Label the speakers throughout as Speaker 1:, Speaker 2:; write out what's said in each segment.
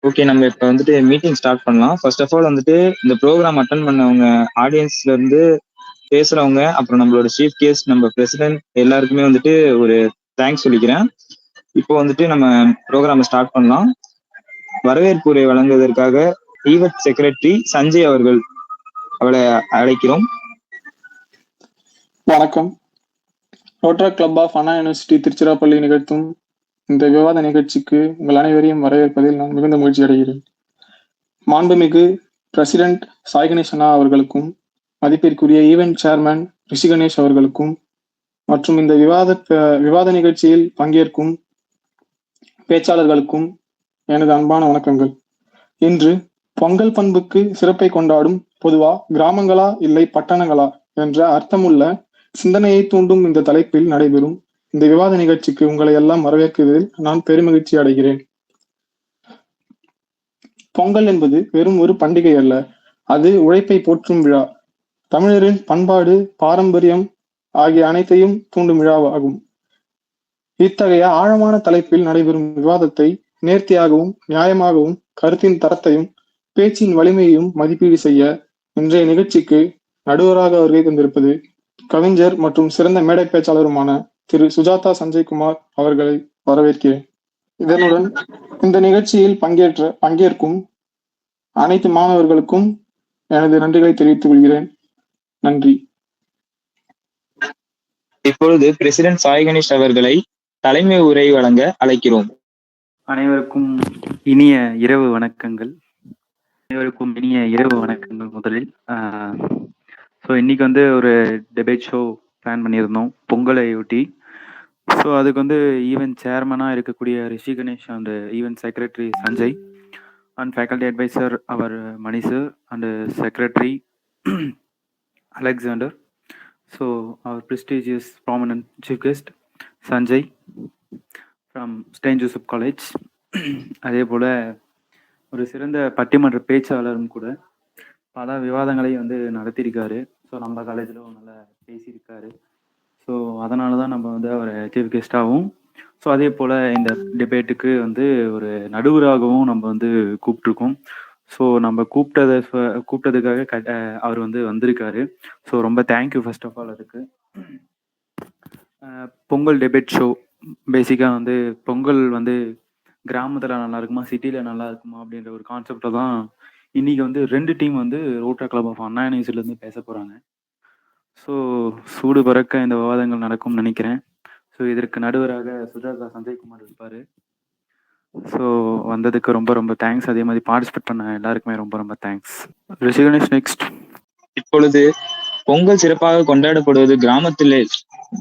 Speaker 1: Okay, நம்ம இப்ப வந்துட்டு மீட்டிங் ஸ்டார்ட் பண்ணலாம். ஃபர்ஸ்ட் ஆஃப் ஆல் வந்துட்டு இந்த ப்ரோக்ராம் அட்டெண்ட் பண்ணவங்க, ஆடியன்ஸ்ல இருந்து பேசுறவங்க, அப்புறம் நம்மளோட சீஃப் கெஸ்ட், நம்ம பிரசிடென்ட் எல்லாருக்குமே வந்துட்டு ஒரு தேங்க்ஸ் சொல்லிக்கிறேன். இப்போ வந்துட்டு நம்ம ப்ரோக்ராம் ஸ்டார்ட் பண்ணலாம். வரவேற்புரை வழங்குவதற்காக ஈவென்ட் செக்ரட்டரி சஞ்சய் அவளை அழைக்கிறோம்.
Speaker 2: வணக்கம். Rotary club of Anna University Tiruchirappalli நிகழ்த்தும் இந்த விவாத நிகழ்ச்சிக்கு உங்கள் அனைவரையும் வரவேற்பதில் நான் மிகுந்த மகிழ்ச்சி அடைகிறேன். மாண்புமிகு பிரசிடென்ட் சாய் கணேஷ் அண்ணா அவர்களுக்கும், மதிப்பிற்குரிய ஈவென்ட் சேர்மன் ரிஷி கணேஷ் அவர்களுக்கும் மற்றும் இந்த விவாத நிகழ்ச்சியில் பங்கேற்கும் பேச்சாளர்களுக்கும் எனது அன்பான வணக்கங்கள். இன்று பொங்கல் பண்புக்கு சிறப்பை கொண்டாடும் பொதுவா கிராமங்களா இல்லை பட்டணங்களா என்ற அர்த்தமுள்ள சிந்தனையை தூண்டும் இந்த தலைப்பில் நடைபெறும் இந்த விவாத நிகழ்ச்சிக்கு உங்களை எல்லாம் வரவேற்குவதில் நான் பெருமகிழ்ச்சி அடைகிறேன். பொங்கல் என்பது வெறும் ஒரு பண்டிகை அல்ல, அது உழைப்பை போற்றும் விழா. தமிழரின் பண்பாடு, பாரம்பரியம் ஆகிய அனைத்தையும் தூண்டும் விழாவாகும். இத்தகைய ஆழமான தலைப்பில் நடைபெறும் விவாதத்தை நேர்த்தியாகவும் நியாயமாகவும் கருத்தின் தரத்தையும் பேச்சின் வலிமையையும் மதிப்பீடு செய்ய இன்றைய நிகழ்ச்சிக்கு நடுவராக வருகை தந்திருப்பது கவிஞர் மற்றும் சிறந்த மேடை பேச்சாளருமான திரு சுஜாதா சஞ்சய்குமார் அவர்களை வரவேற்கிறேன். இதனுடன் இந்த நிகழ்ச்சியில் பங்கேற்கும் அனைத்து மாணவர்களுக்கும் எனது நன்றிகளை தெரிவித்துக் கொள்கிறேன். நன்றி.
Speaker 1: இப்பொழுது பிரசிடென்ட் சாய் கணேஷ் அவர்களை தலைமை உரை வழங்க அழைக்கிறோம்.
Speaker 3: அனைவருக்கும் இனிய இரவு வணக்கங்கள். முதலில் ஸோ இன்னைக்கு வந்து ஒரு டிபேட் ஷோ பிளான் பண்ணியிருந்தோம் பொங்கலை ஒட்டி. ஸோ அதுக்கு வந்து ஈவென்ட் சேர்மனாக இருக்கக்கூடிய Rishi Ganesh and event secretary Sanjay and faculty advisor அவர் Mani sir and secretary Alexander. So our prestigious prominent chief guest Sanjay from Saint Joseph college. அதே போல் ஒரு சிறந்த பட்டிமன்ற பேச்சாளரும் கூட பல விவாதங்களை வந்து நடத்தியிருக்காரு. ஸோ நம்ம காலேஜில் நல்லா பேசியிருக்காரு. ஸோ அதனால தான் நம்ம வந்து அவரை சீஃப் கெஸ்டாகவும், ஸோ அதே போல் இந்த டிபேட்டுக்கு வந்து ஒரு நடுவராகவும் நம்ம வந்து கூப்பிட்ருக்கோம். ஸோ நம்ம கூப்பிட்டதுக்காக அவர் வந்து வந்திருக்காரு. ஸோ ரொம்ப தேங்க்யூ ஃபர்ஸ்ட் ஆஃப் ஆல். அதுக்கு பொங்கல் டிபேட் ஷோ பேசிக்காக வந்து பொங்கல் வந்து கிராமத்தில் நல்லா இருக்குமா சிட்டியில் நல்லா இருக்குமா அப்படின்ற ஒரு கான்செப்டில் தான் இன்னைக்கு வந்து 2 டீம் வந்து ரோட்டரி கிளப் ஆஃப் அண்ணா யூனிவர்சிட்டிலேருந்து பேச போகிறாங்க. ஸோ சூடு பறக்க இந்த விவாதங்கள் நடக்கும்னு நினைக்கிறேன். ஸோ இதற்கு நடுவராக சுஜாதா சஞ்சய்குமார் இருப்பார். ஸோ வந்ததுக்கு ரொம்ப ரொம்ப தேங்க்ஸ். அதே மாதிரி பார்ட்டிசிபேட் பண்ண எல்லாருக்குமே ரொம்ப ரொம்ப தேங்க்ஸ். ரிஷி கணேஷ் நெக்ஸ்ட்.
Speaker 1: இப்பொழுது பொங்கல் சிறப்பாக கொண்டாடப்படுவது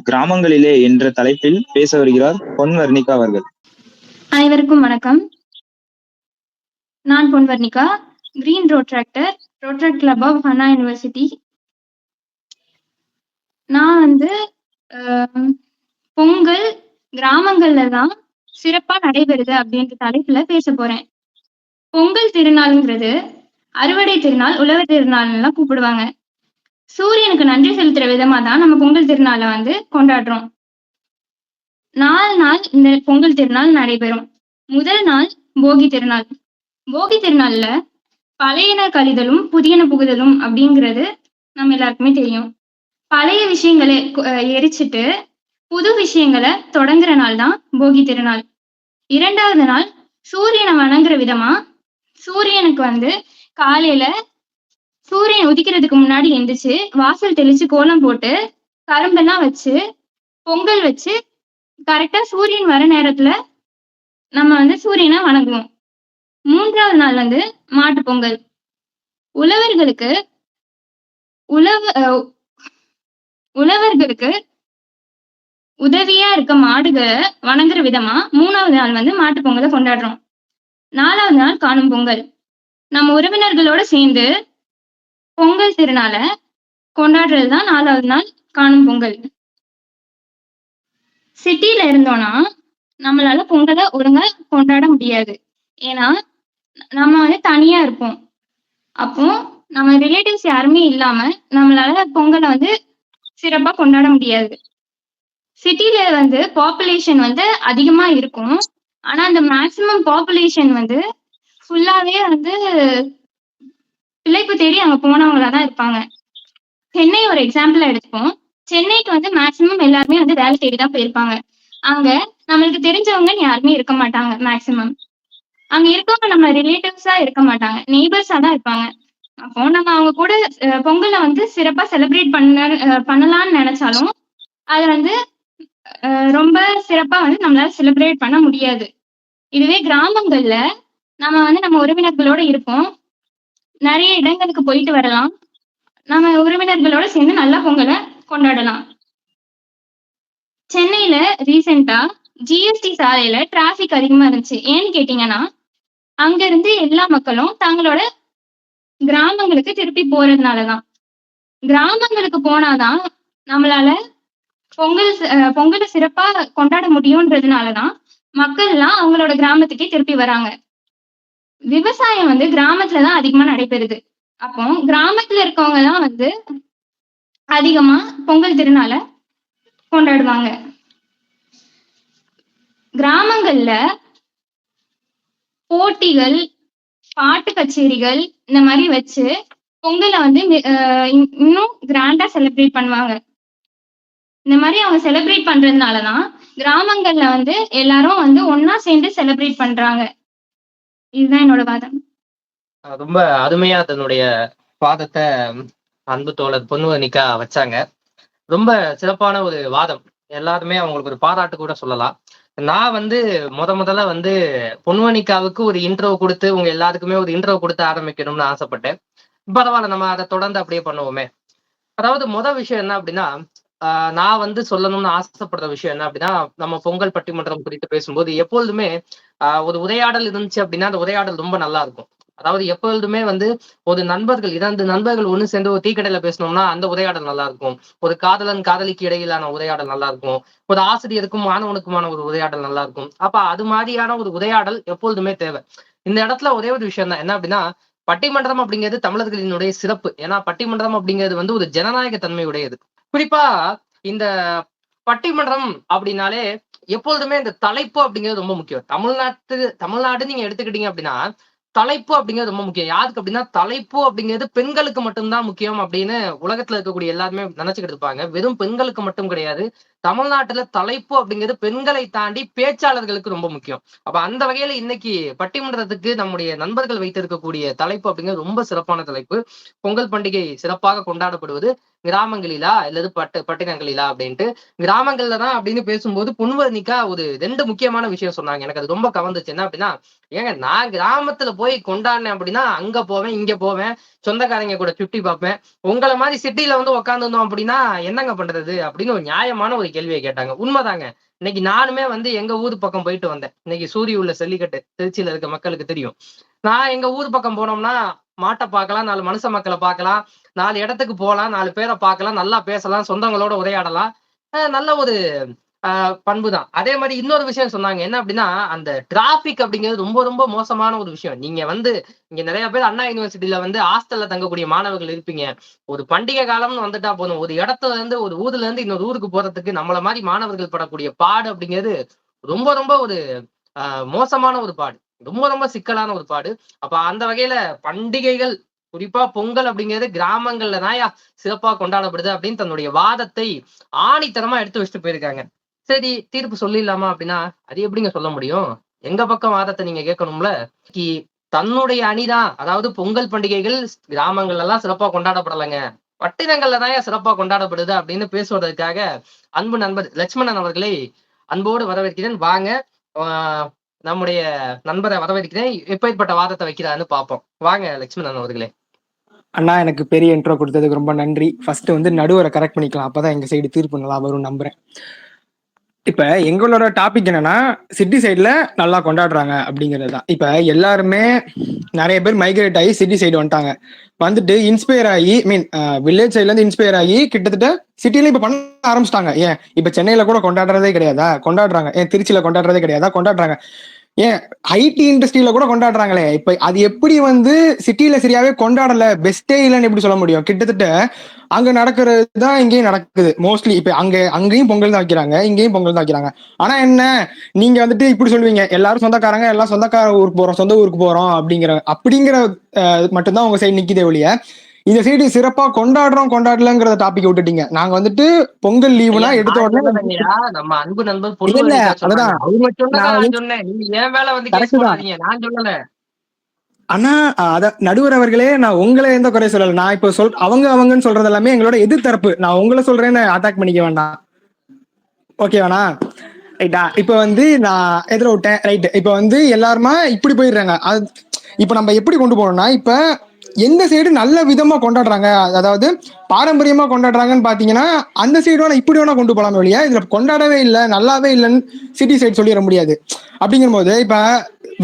Speaker 1: கிராமங்களிலே என்ற தலைப்பில் பேச வருகிறார் பொன் வர்ணிகா அவர்கள்.
Speaker 4: அனைவருக்கும் வணக்கம். நான் Pon Varnika, green rotaractor, rotary club of Anna university. நான் வந்து பொங்கல் கிராமங்கள்ல தான் சிறப்பா நடைபெறுது அப்படின்ற தலைப்புல பேச போறேன். பொங்கல் திருநாள்ங்கிறது அறுவடை திருநாள், உழவர் திருநாள்லாம் கூப்பிடுவாங்க. சூரியனுக்கு நன்றி செலுத்துற விதமா தான் நம்ம பொங்கல் திருநாளை வந்து கொண்டாடுறோம். 4 நாள் இந்த பொங்கல் திருநாள் நடைபெறும். முதல் நாள் போகி திருநாள். போகி திருநாள்ல பழையன கழிதலும் புதியன புகுதலும் அப்படிங்கிறது நம்ம எல்லாருக்குமே தெரியும். பழைய விஷயங்களை எரிச்சிட்டு புது விஷயங்களை தொடங்குற நாள் தான் போகி திருநாள். 2வது நாள் சூரியனை வணங்குற விதமா சூரியனுக்கு வந்து காலையில சூரியன் உதிக்கிறதுக்கு முன்னாடி எந்திரிச்சு வாசல் தெளிச்சு கோலம் போட்டு கரும்பெல்லாம் வச்சு பொங்கல் வச்சு கரெக்டா சூரியன் வர நேரத்துல நம்ம வந்து சூரியனை வணங்குவோம். 3வது நாள் வந்து மாட்டு பொங்கல். உழவர்களுக்கு உதவியா இருக்க மாடுகளை வணங்குற விதமா 3வது நாள் வந்து மாட்டு பொங்கலை கொண்டாடுறோம். 4வது நாள் காணும் பொங்கல். நம்ம உறவினர்களோட சேர்ந்து பொங்கல் திருநாளை கொண்டாடுறதுதான் 4வது நாள் காணும் பொங்கல். சிட்டில இருந்தோம்னா நம்மளால பொங்கலை ஒழுங்கா கொண்டாட முடியாது. ஏன்னா நம்ம வந்து தனியா இருப்போம். அப்போ நம்ம ரிலேட்டிவ்ஸ் யாருமே இல்லாம நம்மளால பொங்கலை வந்து சிறப்பா கொண்டாட முடியாது. சிட்டில வந்து பாப்புலேஷன் வந்து அதிகமா இருக்கும். ஆனா அந்த மேக்சிமம் பாப்புலேஷன் வந்து ஃபுல்லாவே வந்து பிழைப்பு தேடி அங்க போனவங்களா தான் இருப்பாங்க. சென்னை ஒரு எக்ஸாம்பிளா எடுத்துப்போம். சென்னைக்கு வந்து மேக்சிமம் எல்லாருமே வந்து வேலை தேடி தான் போயிருப்பாங்க. அங்க நம்மளுக்கு தெரிஞ்சவங்கன்னு யாருமே இருக்க மாட்டாங்க மேக்சிமம். அங்க இருக்கவங்க நம்ம ரிலேட்டிவ்ஸா இருக்க மாட்டாங்க, நெய்பர்ஸா தான் இருப்பாங்க. அப்போ நம்ம அவங்க கூட பொங்கலை வந்து சிறப்பா செலிப்ரேட் பண்ணலாம்னு நினைச்சாலும் அது வந்து ரொம்ப சிறப்பா வந்து நம்மளால செலிப்ரேட் பண்ண முடியாது. இதுவே கிராமங்கள்ல நம்ம வந்து நம்ம உறவினர்களோட இருப்போம், நிறைய இடங்களுக்கு போயிட்டு வரலாம், நம்ம உறவினர்களோட சேர்ந்து நல்லா பொங்கலை கொண்டாடலாம். சென்னையில ரீசெண்டா ஜிஎஸ்டி சாலையில டிராபிக் அதிகமா இருந்துச்சு. ஏன்னு கேட்டீங்கன்னா அங்க இருந்து எல்லா மக்களும் தங்களோட கிராமங்களுக்கு திருப்பி போறதுனாலதான். கிராமங்களுக்கு போனாதான் நம்மளால பொங்கலை சிறப்பா கொண்டாட முடியும்ன்றதுனாலதான் மக்கள் எல்லாம் அவங்களோட கிராமத்துக்கே திருப்பி வராங்க. விவசாயம் வந்து கிராமத்துலதான் அதிகமா நடைபெறுது. அப்போ கிராமத்துல இருக்கவங்க தான் வந்து அதிகமா பொங்கல் திருநாளை கொண்டாடுவாங்க. கிராமங்கள்ல போட்டிகள், பாட்டு கச்சேரிகள் இந்த மாதிரி வச்சு பொங்கலை வந்து இன்னும் கிராண்டா செலிப்ரேட் பண்ணுவாங்க. இந்த மாதிரி அவங்க செலிப்ரேட் பண்றதுனாலதான் கிராமங்கள்ல வந்து எல்லாரும் வந்து ஒன்னா சேர்ந்து செலிப்ரேட் பண்றாங்க. இதுதான் என்னோட வாதம்.
Speaker 5: ரொம்ப அருமையா தன்னுடைய வாதத்தை அன்பு தோழர் பொன்வனிகா வச்சாங்க. ரொம்ப சிறப்பான ஒரு வாதம். எல்லாருமே அவங்களுக்கு ஒரு பாராட்டு கூட சொல்லலாம். நான் வந்து முதல்ல வந்து பொன்வனிகாவுக்கு ஒரு இன்ட்ரோ கொடுத்து உங்க எல்லாருக்குமே ஒரு இன்ட்ரோ கொடுத்து ஆரம்பிக்கணும்னு ஆசைப்பட்டேன். பரவாயில்ல, நம்ம அதை தொடர்ந்து அப்படியே பண்ணுவோமே. அதாவது விஷயம் என்ன அப்படின்னா, நான் வந்து சொல்லணும்னு ஆசைப்படுற விஷயம் என்ன அப்படின்னா, நம்ம பொங்கல் பட்டிமன்றம் குறித்து பேசும்போது எப்பொழுதுமே ஒரு உரையாடல் இருந்துச்சு அப்படின்னா அந்த உரையாடல் ரொம்ப நல்லா இருக்கும். அதாவது எப்பொழுதுமே வந்து ஒரு நண்பர்கள் 2 நண்பர்கள் ஒண்ணு சேர்ந்து ஒரு டீக்கடையில பேசணும்னா அந்த உரையாடல் நல்லா இருக்கும். ஒரு காதலன் காதலிக்கு இடையிலான உரையாடல் நல்லா இருக்கும். ஒரு ஆசிரியருக்கும் மாணவனுக்குமான ஒரு உரையாடல் நல்லா இருக்கும். அப்ப அது மாதிரியான ஒரு உரையாடல் எப்பொழுதுமே தேவை. இந்த இடத்துல ஒரே ஒரு விஷயம் தான் என்ன அப்படின்னா, பட்டிமன்றம் அப்படிங்கிறது தமிழர்களினுடைய சிறப்பு. ஏன்னா பட்டிமன்றம் அப்படிங்கிறது வந்து ஒரு ஜனநாயக தன்மையுடையது. குறிப்பா இந்த பட்டிமன்றம் அப்படின்னாலே எப்பொழுதுமே இந்த தலைப்பு அப்படிங்கிறது ரொம்ப முக்கியம். தமிழ்நாடு நீங்க எடுத்துக்கிட்டீங்க அப்படின்னா தலைப்பு அப்படிங்கிறது ரொம்ப முக்கியம். யாருக்கு அப்படின்னா தலைப்பு அப்படிங்கிறது பெண்களுக்கு மட்டும்தான் முக்கியம் அப்படின்னு உலகத்துல இருக்கக்கூடிய எல்லாருமே நினைச்சுக்கிட்டு இருப்பாங்க. வெறும் பெண்களுக்கு மட்டும் கிடையாது. தமிழ்நாட்டுல தலைப்பு அப்படிங்கிறது பெண்களை தாண்டி பேச்சாளர்களுக்கு ரொம்ப முக்கியம். அப்ப அந்த வகையில இன்னைக்கு பட்டிமன்றத்துக்கு நம்முடைய நண்பர்கள் வைத்திருக்கக்கூடிய தலைப்பு அப்படிங்கிறது ரொம்ப சிறப்பான தலைப்பு. பொங்கல் பண்டிகை சிறப்பாக கொண்டாடப்படுவது கிராமங்களிலா அல்லது பட்டினங்களிலா அப்படின்ட்டு. கிராமங்கள்ல தான் அப்படின்னு பேசும்போது பொன்வனிகா ஒரு 2 முக்கியமான விஷயம் சொன்னாங்க. எனக்கு அது ரொம்ப கவர்ந்துச்சு. என்ன அப்படின்னா, ஏங்க நான் கிராமத்துல போய் கொண்டாடினேன் அப்படின்னா அங்க போவேன் இங்க போவேன், சொந்தக்காரங்க கூட சுட்டி பார்ப்பேன். உங்களை மாதிரி சிட்டில வந்து உட்காந்துருந்தோம் அப்படின்னா என்னங்க பண்றது அப்படின்னு ஒரு நியாயமான ஒரு கேள்வியை கேட்டாங்க. உண்மைதாங்க. இன்னைக்கு நானுமே வந்து எங்க ஊர் பக்கம் போயிட்டு வந்தேன். இன்னைக்கு சூரிய உள்ள செல்லிக்கட்டு திருச்சியில இருக்க மக்களுக்கு தெரியும். நான் எங்க ஊர் பக்கம் போனோம்னா மாட்டை பார்க்கலாம், 4 மனுஷ மக்களை பார்க்கலாம், 4 இடத்துக்கு போகலாம், 4 பேரை பார்க்கலாம், நல்லா பேசலாம், சொந்தங்களோட உரையாடலாம். நல்ல ஒரு பண்பு தான். அதே மாதிரி இன்னொரு விஷயம் சொன்னாங்க. என்ன அப்படின்னா, அந்த டிராபிக் அப்படிங்கிறது ரொம்ப ரொம்ப மோசமான ஒரு விஷயம். நீங்க வந்து இங்க நிறைய பேர் அண்ணா யூனிவர்சிட்டியில வந்து ஹாஸ்டல்ல தங்கக்கூடிய மாணவர்கள் இருப்பீங்க. ஒரு பண்டிகை காலம்னு வந்துட்டா போதும், ஒரு இடத்துல இருந்து ஒரு ஊர்ல இருந்து இன்னொரு ஊருக்கு போறதுக்கு நம்மள மாதிரி மாணவர்கள் படக்கூடிய பாடு அப்படிங்கிறது ரொம்ப ரொம்ப ஒரு மோசமான ஒரு பாடு, ரொம்ப ரொம்ப சிக்கலான ஒரு பாடு. அப்ப அந்த வகையில பண்டிகைகள் குறிப்பா பொங்கல் அப்படிங்கிறது கிராமங்கள்ல தான் சிறப்பா கொண்டாடப்படுது அப்படின்னு தன்னுடைய வாதத்தை ஆணித்தரமா எடுத்து வச்சுட்டு போயிருக்காங்க. சரி, தீர்ப்பு சொல்லிடலாமா அப்படின்னா அது எப்படிங்க சொல்ல முடியும்? எங்க பக்கம் வாதத்தை நீங்க கேட்கணும்ல. தன்னுடைய அணிதான், அதாவது பொங்கல் பண்டிகைகள் கிராமங்கள்ல எல்லாம் சிறப்பா கொண்டாடப்படலைங்க, பட்டினங்கள்ல தான் சிறப்பா கொண்டாடப்படுது அப்படின்னு பேசுவதற்காக அன்பு நண்பர் லட்சுமணன் அவர்களை அன்போடு வரவேற்கிறேன். வாங்க, நம்முடைய நண்பரை வரவேற்கிறேன். எப்பேற்பட்ட வாதத்தை வைக்கிறான்னு பார்ப்போம். வாங்க லட்சுமணன் அவர்களே.
Speaker 6: அண்ணா, எனக்கு பெரிய இன்ட்ரோ கொடுத்ததுக்கு ரொம்ப நன்றி. ஃபர்ஸ்ட் வந்து நடுவரை கரெக்ட் பண்ணிக்கலாம், அப்பதான் எங்க சைடு தீர்ப்பு நல்லா வரும் நம்புறேன். இப்ப எங்களோட டாபிக் என்னன்னா, சிட்டி சைட்ல நல்லா கொண்டாடுறாங்க அப்படிங்கிறது தான். இப்ப எல்லாருமே நிறைய பேர் மைக்ரேட் ஆகி சிட்டி சைடு வந்துட்டாங்க. வந்துட்டு இன்ஸ்பயர் ஆகி வில்லேஜ் சைட்ல இருந்து இன்ஸ்பயர் ஆகி கிட்டத்தட்ட சிட்டில இப்ப பண்ண ஆரம்பிச்சிட்டாங்க. ஏன் இப்ப சென்னையில கூட கொண்டாடுறதே கிடையாதா? கொண்டாடுறாங்க. ஏன் திருச்சியில கொண்டாடுறதே கிடையாதா? கொண்டாடுறாங்க. ஏன் ஐடி இண்டஸ்ட்ரியில கூட கொண்டாடுறாங்களே. இப்ப அது எப்படி வந்து சிட்டில சரியாவே கொண்டாடல, பெஸ்டே இல்லைன்னு எப்படி சொல்ல முடியும்? கிட்டத்தட்ட அங்க நடக்கிறது தான் இங்கேயும் நடக்குது மோஸ்ட்லி. இப்ப அங்கேயும் பொங்கல் தான் வைக்கிறாங்க, இங்கேயும் பொங்கல் தான் வைக்கிறாங்க. ஆனா என்ன, நீங்க வந்துட்டு இப்படி சொல்லுவீங்க, எல்லாரும் சொந்தக்காரங்க, எல்லாம் சொந்தக்கார ஊருக்கு போறோம், சொந்த ஊருக்கு போறோம் அப்படிங்கிற மட்டும்தான் உங்க சைடு நிக்குதே ஒழிய, இந்த சைடு சிறப்பா கொண்டாடலங்கிறத டாபிக் விட்டுட்டீங்க. நாங்க வந்துட்டு பொங்கல் லீவுனா எடுத்த உடனே
Speaker 5: நம்ம அன்பு நண்பர்
Speaker 6: இல்ல
Speaker 5: பொண்ணு
Speaker 6: அதுதான்
Speaker 5: அவங்க சொன்னதா
Speaker 6: நான்
Speaker 5: நான் சொன்னேன். நீங்க என் மேல வந்து கேஸ்
Speaker 6: கரெக்ட் தான்.
Speaker 5: போடாதீங்க, நான் சொல்லல.
Speaker 6: ஆனா அத நடுவர் அவர்களே, நான் உங்களை எந்த குறை சொல்லல. நான் இப்ப அவங்கன்னு சொல்றது எல்லாமே எங்களோட எதிர்த்தரப்பு. நான் உங்களை சொல்றேன்னு அட்டாக் பண்ணிக்க வேண்டாம், ஓகேவாண்ணா? ரைட்டா? இப்ப வந்து நான் எதிர விட்டேன், ரைட். இப்ப வந்து எல்லாருமா இப்படி போயிடுறாங்க. இப்ப நம்ம எப்படி கொண்டு போனோம்னா, இப்ப எந்த சைடு நல்ல விதமா கொண்டாடுறாங்க, அதாவது பாரம்பரியமா கொண்டாடுறாங்கன்னு பாத்தீங்கன்னா அந்த சைடு வேணா இப்படி வேணா கொண்டு போலாமே ஒழிய, இதுல கொண்டாடவே இல்லை, நல்லாவே இல்லைன்னு சிட்டி சைடு சொல்லிட முடியாது. அப்படிங்கிற போது இப்ப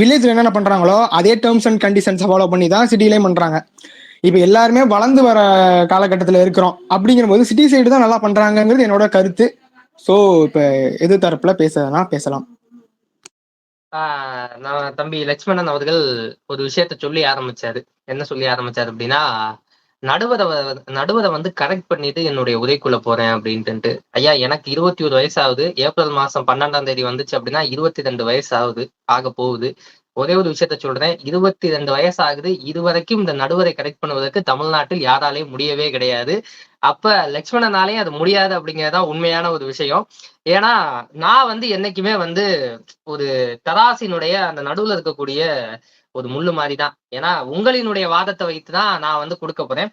Speaker 6: வில்லேஜ்ல என்னென்ன பண்றாங்களோ அதே டேர்ம்ஸ் அண்ட் கண்டிஷன்ஸ் ஃபாலோ பண்ணி தான் சிட்டிலையும் பண்றாங்க. இப்ப எல்லாருமே வளர்ந்து வர காலகட்டத்தில் இருக்கிறோம். அப்படிங்கிற போது சிட்டி சைடு தான் நல்லா பண்றாங்கிறது என்னோட கருத்து. சோ இப்ப எது தரப்புல பேசலாம் பேசலாம்.
Speaker 5: நான் தம்பி லட்சுமணன் அவர்கள் ஒரு விஷயத்த சொல்லி ஆரம்பிச்சாரு. என்ன சொல்லி ஆரம்பிச்சாரு அப்படின்னா, நடுவரை வந்து கரெக்ட் பண்ணிட்டு என்னுடைய உரைக்குள்ள போறேன் அப்படின்ட்டு. ஐயா, எனக்கு 21 வயசாகுது. ஏப்ரல் மாசம் 12ஆம் தேதி வந்துச்சு அப்படின்னா 22 வயசு ஆக போகுது. ஒரே ஒரு விஷயத்த சொல்றேன், 22 வயசு ஆகுது. இதுவரைக்கும் இந்த நடுவரை கரெக்ட் பண்ணுவதற்கு தமிழ்நாட்டில் யாராலையும் முடியவே கிடையாது. அப்ப லட்சுமணனாலையும் அது முடியாது அப்படிங்கறதுதான் உண்மையான ஒரு விஷயம். ஏன்னா நான் வந்து என்னைக்குமே வந்து ஒரு தராசினுடைய அந்த நடுவுல இருக்கக்கூடிய ஒரு முள்ளு மாதிரிதான். ஏன்னா உங்களினுடைய வாதத்தை வைத்துதான் நான் வந்து கொடுக்க போறேன்.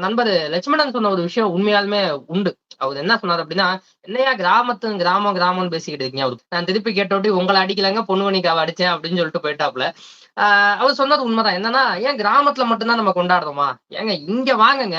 Speaker 5: நண்பர் லட்சுமணன் சொன்ன ஒரு விஷயம் உண்மையாலுமே உண்டு. அவர் என்ன சொன்னார் அப்படின்னா, என்னையா கிராமம்னு பேசிக்கிட்டு இருக்கீங்க. அவரு நான் திருப்பி கேட்டோட்டி உங்களை அடிக்கலங்க, பொண்ணுவனிக்காவை அடிச்சேன் அப்படின்னு சொல்லிட்டு போயிட்டாப்ல. அவர் சொன்னது உண்மைதான். என்னன்னா, ஏன் கிராமத்துல மட்டும்தான் நம்ம கொண்டாடுறோமா? ஏங்க இங்க வாங்குங்க,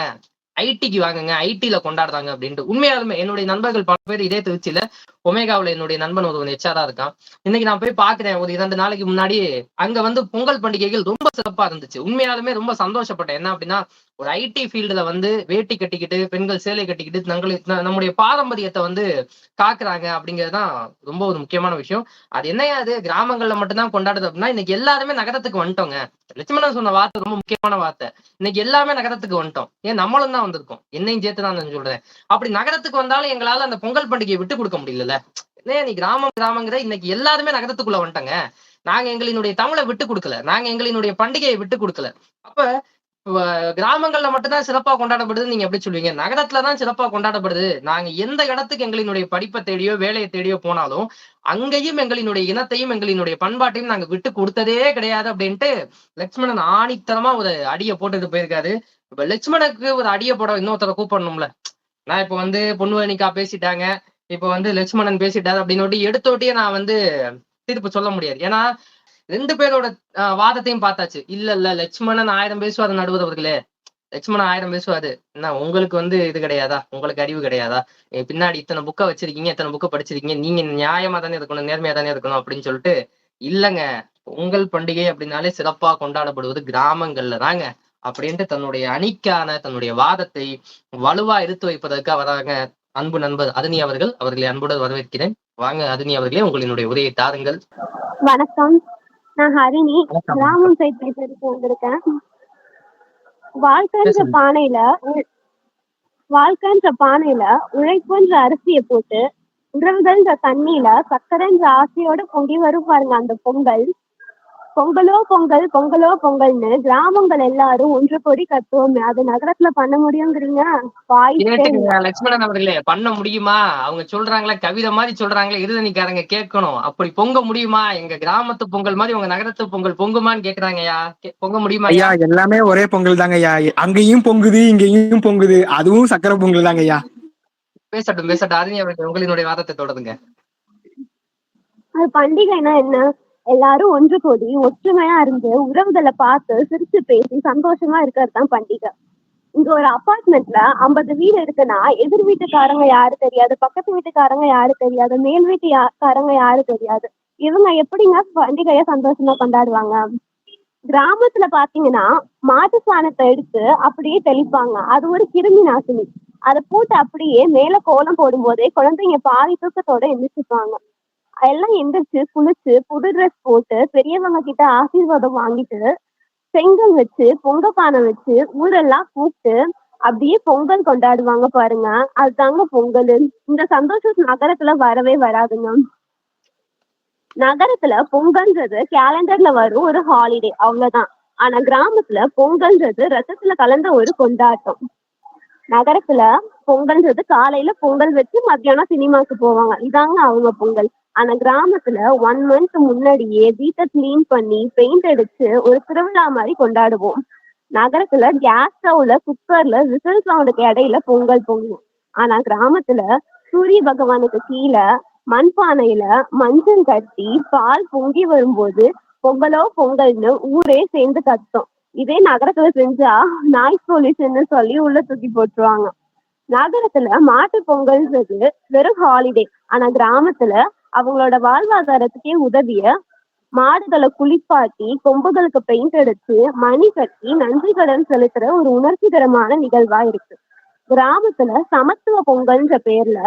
Speaker 5: ஐடிக்கு வாங்குங்க, ஐடில கொண்டாடுறாங்க அப்படின்ட்டு. உண்மையாலுமே என்னுடைய நண்பர்கள் பல பேர் இதே திருச்சியில ஒமேகாவில் என்னுடைய நண்பன் ஒரு HR இருக்கான். இன்னைக்கு நான் போய் பாக்குறேன், ஒரு 2 நாளைக்கு முன்னாடி அங்க வந்து பொங்கல் பண்டிகைகள் ரொம்ப சிறப்பா இருந்துச்சு. உண்மையாலுமே ரொம்ப சந்தோஷப்பட்டேன். என்ன அப்படின்னா, ஒரு ஐடி ஃபீல்டுல வந்து வேட்டி கட்டிக்கிட்டு, பெண்கள் சேலை கட்டிக்கிட்டு நம்முடைய பாரம்பரியத்தை வந்து காக்குறாங்க அப்படிங்கிறதுதான் ரொம்ப ஒரு முக்கியமான விஷயம். அது என்னையா அது கிராமங்கள்ல மட்டும்தான் கொண்டாடுது அப்படின்னா, இன்னைக்கு எல்லாருமே நகரத்துக்கு வந்துட்டோங்க. லட்சுமணன் சொன்ன வார்த்தை ரொம்ப முக்கியமான வார்த்தை. இன்னைக்கு எல்லாமே நகரத்துக்கு வந்துட்டோம். ஏன் நம்மளும் தான் வந்திருக்கோம், என்னையும் சேர்த்துதான் நான் சொல்றேன். அப்படி நகரத்துக்கு வந்தாலும் எங்களால அந்த பொங்கல் பண்டிகையை விட்டு கொடுக்க முடியல. நீ கிராமங்கிற இன்னைக்கு எல்லாருமே நகரத்துக்குள்ள வந்துட்டாங்க. நாங்க எங்களினுடைய தமிழை விட்டு கொடுக்கல, நாங்க எங்களினுடைய பண்டிகையை விட்டு கொடுக்கல. அப்ப கிராமங்கள்ல மட்டும்தான் சிறப்பா கொண்டாடப்படுது நீங்க எப்படி சொல்லுவீங்க? நகரத்துலதான் சிறப்பா கொண்டாடப்படுது. நாங்க எந்த இடத்துக்கு எங்களினுடைய படிப்பை தேடியோ வேலையை தேடியோ போனாலும் அங்கேயும் எங்களினுடைய இனத்தையும் எங்களினுடைய பண்பாட்டையும் நாங்க விட்டு கொடுத்ததே கிடையாது அப்படின்ட்டு லட்சுமணன் ஆணித்தனமா ஒரு அடியை போட்டுட்டு போயிருக்காரு. இப்ப லட்சுமணனுக்கு ஒரு அடியை போட இன்னொருத்தரை கூப்பிடணும்ல. நான் இப்ப வந்து பொன்னுவனிக்கா பேசிட்டாங்க, இப்ப வந்து லட்சுமணன் பேசிட்டாரு அப்படின்னு எடுத்தோட்டியே நான் வந்து தீர்ப்பு சொல்ல முடியாது. ஏன்னா 2 பேரோட வாதத்தையும் பார்த்தாச்சு. இல்ல லட்சுமணன் 1000 பேசுவாரு நடுவர் அவர்களே, லட்சுமணன் 1000 பேசுவாரு. என்ன உங்களுக்கு வந்து இது கிடையாதா? உங்களுக்கு அறிவு கிடையாதா? பின்னாடி இத்தனை புக்கை வச்சிருக்கீங்க, இத்தனை புக்கை படிச்சிருக்கீங்க, நீங்க நியாயமா தானே இருக்கணும், நேர்மையா தானே இருக்கணும் அப்படின்னு சொல்லிட்டு, இல்லங்க பொங்கல் பண்டிகை அப்படின்னாலே சிறப்பா கொண்டாடப்படுவது கிராமங்கள்ல தாங்க அப்படின்ட்டு தன்னுடைய அணிக்கான தன்னுடைய வாதத்தை வலுவா எடுத்து வைப்பதற்காக வராங்க அன்பு நண்பர் அதினி அவர்களை அன்புடன் வரவேற்கிறேன். வாங்க அதினி அவர்களே, உங்களினுடைய உரையை தாருங்கள்.
Speaker 7: வணக்கம், நான் ஹரிணி, கிராமம் சைட் பேசுறதுக்கு வந்திருக்கேன். வாழ்க்கைன்ற பானையில உழைப்புன்ற அரிசியை போட்டு, உறவுகள்ன்ற தண்ணியில சக்கரைன்ற ஆசையோட பொங்கி வரும் பாருங்க அந்த பொங்கல். பொங்கலோ பொங்கல்னு கிராமங்கள் எல்லாரும் ஒன்று கூடி கத்துவோமே, அது நகரத்துல பண்ண முடியுங்கிறீங்க?
Speaker 5: லட்சுமணன் அவர்களே, பண்ண முடியுமா? அவங்க சொல்றாங்களா, கவிதை மாதிரி சொல்றாங்களே, இருதனிக்காரங்க கேட்கணும். அப்படி பொங்க முடியுமா? எங்க கிராமத்து பொங்கல் மாதிரி உங்க நகரத்து பொங்கல் பொங்குமான்னு கேக்குறாங்கய்யா. பொங்க முடியுமா?
Speaker 6: ஐயா எல்லாமே ஒரே பொங்கல் தாங்க ஐயா. அங்கேயும் பொங்குது, இங்கேயும் பொங்குது, அதுவும் சக்கரை பொங்கல் தாங்க ஐயா.
Speaker 5: பேசட்டும் அதினி அவர்கள், உங்களினுடைய வாதத்தை தொடருங்க.
Speaker 7: அது பண்டிகைனா என்ன? எல்லாரும் ஒன்று கூடி ஒற்றுமையா இருந்து உறவுகளை பார்த்து சிரிச்சு பேசி சந்தோஷமா இருக்கிறது தான் பண்டிகை. இங்க ஒரு அபார்ட்மெண்ட்ல 50 வீடு இருக்குன்னா எதிர் வீட்டுக்காரங்க யாரு தெரியாது, பக்கத்து வீட்டுக்காரங்க யாரு தெரியாது, மேல் வீட்டுக்காரங்க யாரு தெரியாது. இவங்க எப்படிங்க பண்டிகைய சந்தோஷமா கொண்டாடுவாங்க? கிராமத்துல பாத்தீங்கன்னா மாட்டு சாணத்தை எடுத்து அப்படியே தெளிப்பாங்க, அது ஒரு கிருமி நாசினி. அதை போட்டு அப்படியே மேல கோலம் போடும் போதே குழந்தைங்க பாதி தூக்கத்தோட எந்திரிச்சுப்பாங்க. எல்லாம் எந்திரிச்சு குளிச்சு புது ட்ரெஸ் போட்டு பெரியவங்க கிட்ட ஆசீர்வாதம் வாங்கிட்டு செங்கல் வச்சு பொங்க பானை வச்சு ஊரெல்லாம் கூப்பிட்டு அப்படியே பொங்கல் கொண்டாடுவாங்க பாருங்க. அதுதாங்க பொங்கல். இந்த சந்தோஷம் நகரத்துல வரவே வராதுங்க. நகரத்துல பொங்கல்ன்றது கேலண்டர்ல வரும் ஒரு ஹாலிடே, அவ்வளவுதான். ஆனா கிராமத்துல பொங்கல்ன்றது ரத்தத்துல கலந்த ஒரு கொண்டாட்டம். நகரத்துல பொங்கல்ன்றது காலையில பொங்கல் வச்சு மத்தியானம் சினிமாக்கு போவாங்க, இதாங்க அவங்க பொங்கல். ஆனா கிராமத்துல 1 month முன்னாடியே வீட்டை கிளீன் பண்ணி பெயிண்ட் அடிச்சு ஒரு திருவிழா மாதிரி கொண்டாடுவோம். நகரத்துல கேஸ் ஸ்டவ்ல குக்கர்ல விசில் சவுண்டுக்கு இடையில பொங்கல் பொங்கும். ஆனா கிராமத்துல சூரிய பகவானுக்கு கீழே மண்பானையில மஞ்சள் கட்டி பால் பொங்கி வரும்போது பொங்கலோ பொங்கல்னு ஊரே சேர்ந்து கத்தும். இதே நகரத்துல செஞ்சா நாய்ஸ் பொல்யூஷன் சொல்லி உள்ள தூக்கி போட்டுருவாங்க. நகரத்துல மாட்டு பொங்கல்ன்றது வெறும் ஹாலிடே. ஆனா கிராமத்துல அவங்களோட வாழ்வாதாரத்துக்கே உதவிய மாடுகளை குளிப்பாட்டி கொம்புகளுக்கு பெயிண்ட் அடிச்சு மணி கட்டி நன்றி கடன் செலுத்துற ஒரு உணர்ச்சிகரமான நிகழ்வா இருக்கு. கிராமத்துல சமத்துவ பொங்கல்ன்ற பேர்ல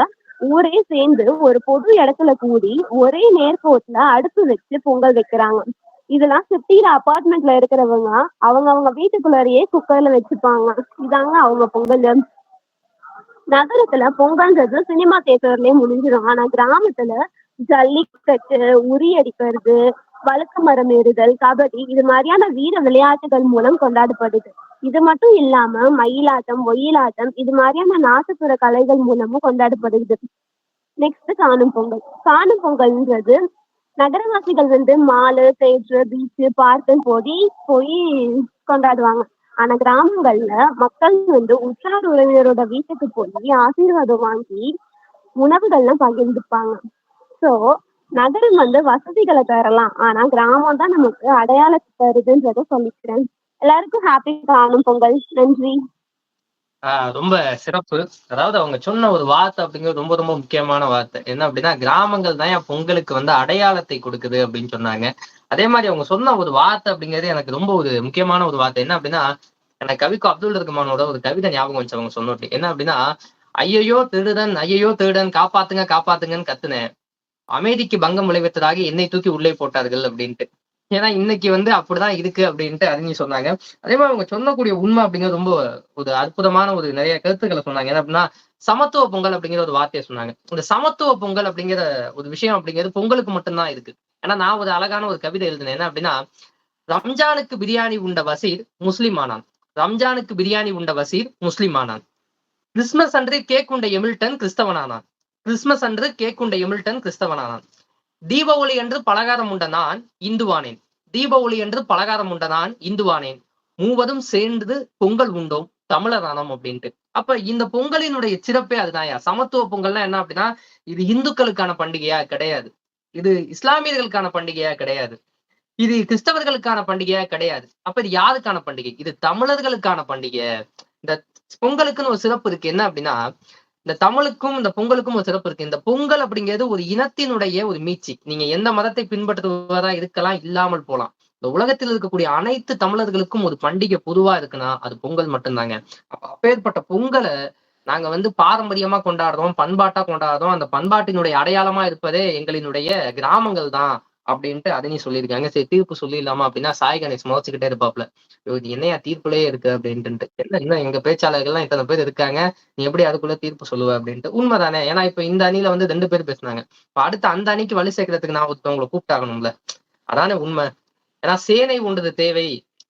Speaker 7: ஊரே சேர்ந்து ஒரு பொது இடத்துல கூடி ஒரே நேர்கோட்டுல அடுப்பு வச்சு பொங்கல் வைக்கிறாங்க. இதெல்லாம் சிட்டியில அபார்ட்மெண்ட்ல இருக்கிறவங்க அவங்க வீட்டுக்குள்ளாரையே குக்கர்ல வச்சுப்பாங்க. இதாங்க அவங்க பொங்கல். நகரத்துல பொங்கல்ன்றது சினிமா தியேட்டர்லயே முடிஞ்சிடும். ஆனா கிராமத்துல ஜல்லிக்கட்டு, உரி அடிக்கிறது, வழுக்கு மரம் ஏறுதல், கபடி இது மாதிரியான வீர விளையாட்டுகள் மூலம் கொண்டாடப்படுது. இது மட்டும் இல்லாம மயிலாட்டம், ஒயிலாட்டம் இது மாதிரியான நாட்டுப்புற கலைகள் மூலமும் கொண்டாடப்படுது. நெக்ஸ்ட் காணும் பொங்கல். காணும் பொங்கல்ன்றது நகரவாசிகள் மாலு, தேட்டரு, பீச்சு, பார்க்குன்னு போய் கொண்டாடுவாங்க. ஆனா கிராமங்கள்ல மக்கள் உற்றார் உறவினரோட வீட்டுக்கு போய் ஆசீர்வாதம் வாங்கி உணவுகள்லாம் பகிர்ந்துப்பாங்க. சோ நகரம் வசதிகளை தரலாம், ஆனா கிராமம் தான் நமக்கு அடையாளத்தை தருதுன்றத சொல்லிக்கிறேன். எல்லாருக்கும் ஹாப்பி காணும் பொங்கல். நன்றி.
Speaker 5: ரொம்ப சிறப்பு. அதாவது அவங்க சொன்ன ஒரு வார்த்தை அப்படிங்கிறது ரொம்ப ரொம்ப முக்கியமான வார்த்தை. என்ன அப்படின்னா, கிராமங்கள் தான் என் பொங்கலுக்கு அடையாளத்தை கொடுக்குது அப்படின்னு சொன்னாங்க. அதே மாதிரி அவங்க சொன்ன ஒரு வார்த்தை அப்படிங்கிறது எனக்கு ரொம்ப ஒரு முக்கியமான ஒரு வார்த்தை. என்ன அப்படின்னா, எனக்கு கவிக்கு அப்துல் ரஹ்மானோட ஒரு கவிதை ஞாபகம் வச்சு அவங்க சொன்னோட்டு. என்ன அப்படின்னா, ஐயையோ திருடன் காப்பாத்துங்க காப்பாத்துங்கன்னு கத்துனேன், அமைதிக்கு பங்கம் விளைவித்ததாக என்னை தூக்கி உள்ளே போட்டார்கள் அப்படின்ட்டு. ஏன்னா இன்னைக்கு அப்படிதான் இருக்கு அப்படின்ட்டு அறிஞி சொன்னாங்க. அதே மாதிரி அவங்க சொல்லக்கூடிய உண்மை அப்படிங்கிறது ரொம்ப ஒரு அற்புதமான ஒரு நிறைய கருத்துக்களை சொன்னாங்க. என்ன அப்படின்னா, சமத்துவ பொங்கல் அப்படிங்கிற ஒரு வார்த்தையை சொன்னாங்க. இந்த சமத்துவ பொங்கல் அப்படிங்கிற ஒரு விஷயம் அப்படிங்கிறது பொங்கலுக்கு மட்டும்தான் இருக்கு. ஏன்னா நான் ஒரு அழகான ஒரு கவிதை எழுதினேன். என்ன அப்படின்னா, ரம்ஜானுக்கு பிரியாணி உண்ட வசீர் முஸ்லிம் ஆனான், ரம்ஜானுக்கு பிரியாணி உண்ட வசீர் முஸ்லிம் ஆனான், கிறிஸ்துமஸ் அன்று கேக் உண்ட எமில்டன் கிறிஸ்தவனானான், கிறிஸ்துமஸ் அன்று கேக் உண்ட எமில்டன் கிறிஸ்தவனானான், தீபாவளி என்று பலகாரம் உண்ட நான் இந்துவானேன், தீபாவளி என்று பலகாரம் உண்ட நான் இந்துவானேன், மூவதும் சேர்ந்து பொங்கல் உண்டோம் தமிழரானோம் அப்படின்ட்டு. அப்ப இந்த பொங்கலினுடைய சிறப்பே அதுதான். சமத்துவ பொங்கல்னா என்ன அப்படின்னா, இது இந்துக்களுக்கான பண்டிகையா கிடையாது, இது இஸ்லாமியர்களுக்கான பண்டிகையா கிடையாது, இது கிறிஸ்தவர்களுக்கான பண்டிகையா கிடையாது. அப்ப இது யாருக்கான பண்டிகை? இது தமிழர்களுக்கான பண்டிகை. இந்த பொங்கலுக்குன்னு ஒரு சிறப்பு இருக்கு. என்ன அப்படின்னா, இந்த தமிழுக்கும் இந்த பொங்கலுக்கும் ஒரு சிறப்பு இருக்கு. இந்த பொங்கல் அப்படிங்கிறது ஒரு இனத்தினுடைய ஒரு மீட்சி. நீங்க எந்த மதத்தை பின்பற்றுவதா இருக்கலாம், இல்லாமல் போலாம். இந்த உலகத்தில் இருக்கக்கூடிய அனைத்து தமிழர்களுக்கும் ஒரு பண்டிகை பொதுவா இருக்குன்னா அது பொங்கல் மட்டும்தாங்க. அப்பேற்பட்ட பொங்கலை நாங்க பாரம்பரியமா கொண்டாடுறோம், பண்பாட்டா கொண்டாடுறோம். அந்த பண்பாட்டினுடைய அடையாளமா இருப்பதே எங்களினுடைய கிராமங்கள் தான் அப்படின்ட்டு அதை நீ சொல்லியிருக்காங்க. சரி, தீர்ப்பு சொல்லிடலாமா அப்படின்னா சாய் கணேஷ் முளைச்சுக்கிட்டே இருப்பாப்ல, இது என்னையா தீர்ப்புலயே இருக்கு அப்படின்ட்டு. என்ன இன்னும் எங்க பேச்சாளர்கள்லாம் இத்தனை பேர் இருக்காங்க, நீ எப்படி அதுக்குள்ள தீர்ப்பு சொல்லுவ அப்படின்ட்டு. உண்மைதானே? ஏன்னா இப்ப இந்த அணியில 2 பேர் பேசினாங்க. இப்ப அடுத்த அந்த அணிக்கு வலு சேர்க்கறதுக்கு நான் ஒருத்தவங்களை கூப்பிட்டாகணும்ல, அதானே உண்மை. ஏன்னா சேனை உண்டது தேவை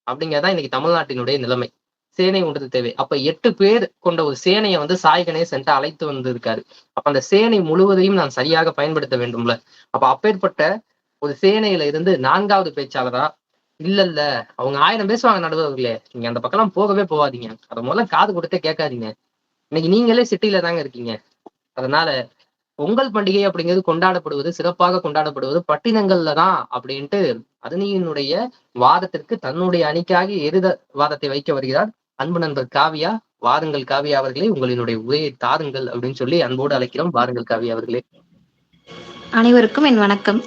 Speaker 5: அப்படிங்கிறதான் இன்னைக்கு தமிழ்நாட்டினுடைய நிலைமை. சேனை உண்டது தேவை. அப்ப 8 பேர் கொண்ட ஒரு சேனையை சாய் கணேஷ் அழைத்து வந்திருக்காரு. அப்ப அந்த சேனை முழுவதையும் நான் சரியாக பயன்படுத்த வேண்டும்ல. அப்ப அப்பேற்பட்ட ஒரு சேனையில இருந்து 4வது பேச்சாளரா, இல்ல அவங்க 1000 பேசுவாங்க நடுவர்களே, நீங்க அந்த பக்கம் போகவே போகாதீங்க, அதை முதல்ல காது கொடுத்தே கேட்காதீங்க, இன்னைக்கு நீங்களே சிட்டியில தாங்க இருக்கீங்க. அதனால பொங்கல் பண்டிகை அப்படிங்கிறது கொண்டாடப்படுவது, சிறப்பாக கொண்டாடப்படுவது பட்டினங்கள்ல தான் அப்படின்ட்டு அதனியினுடைய வாதத்திற்கு தன்னுடைய அணிக்காக எதிர வாதத்தை வைக்க வருகிறார் அன்பு நண்பர் காவியா. வாருங்கள் காவியா அவர்களே, உங்களினுடைய உரையை தாருங்கள் அப்படின்னு சொல்லி அன்போடு அழைக்கிறோம். வாருங்கள் காவியா அவர்களே.
Speaker 8: அனைவருக்கும் என் வணக்கம்.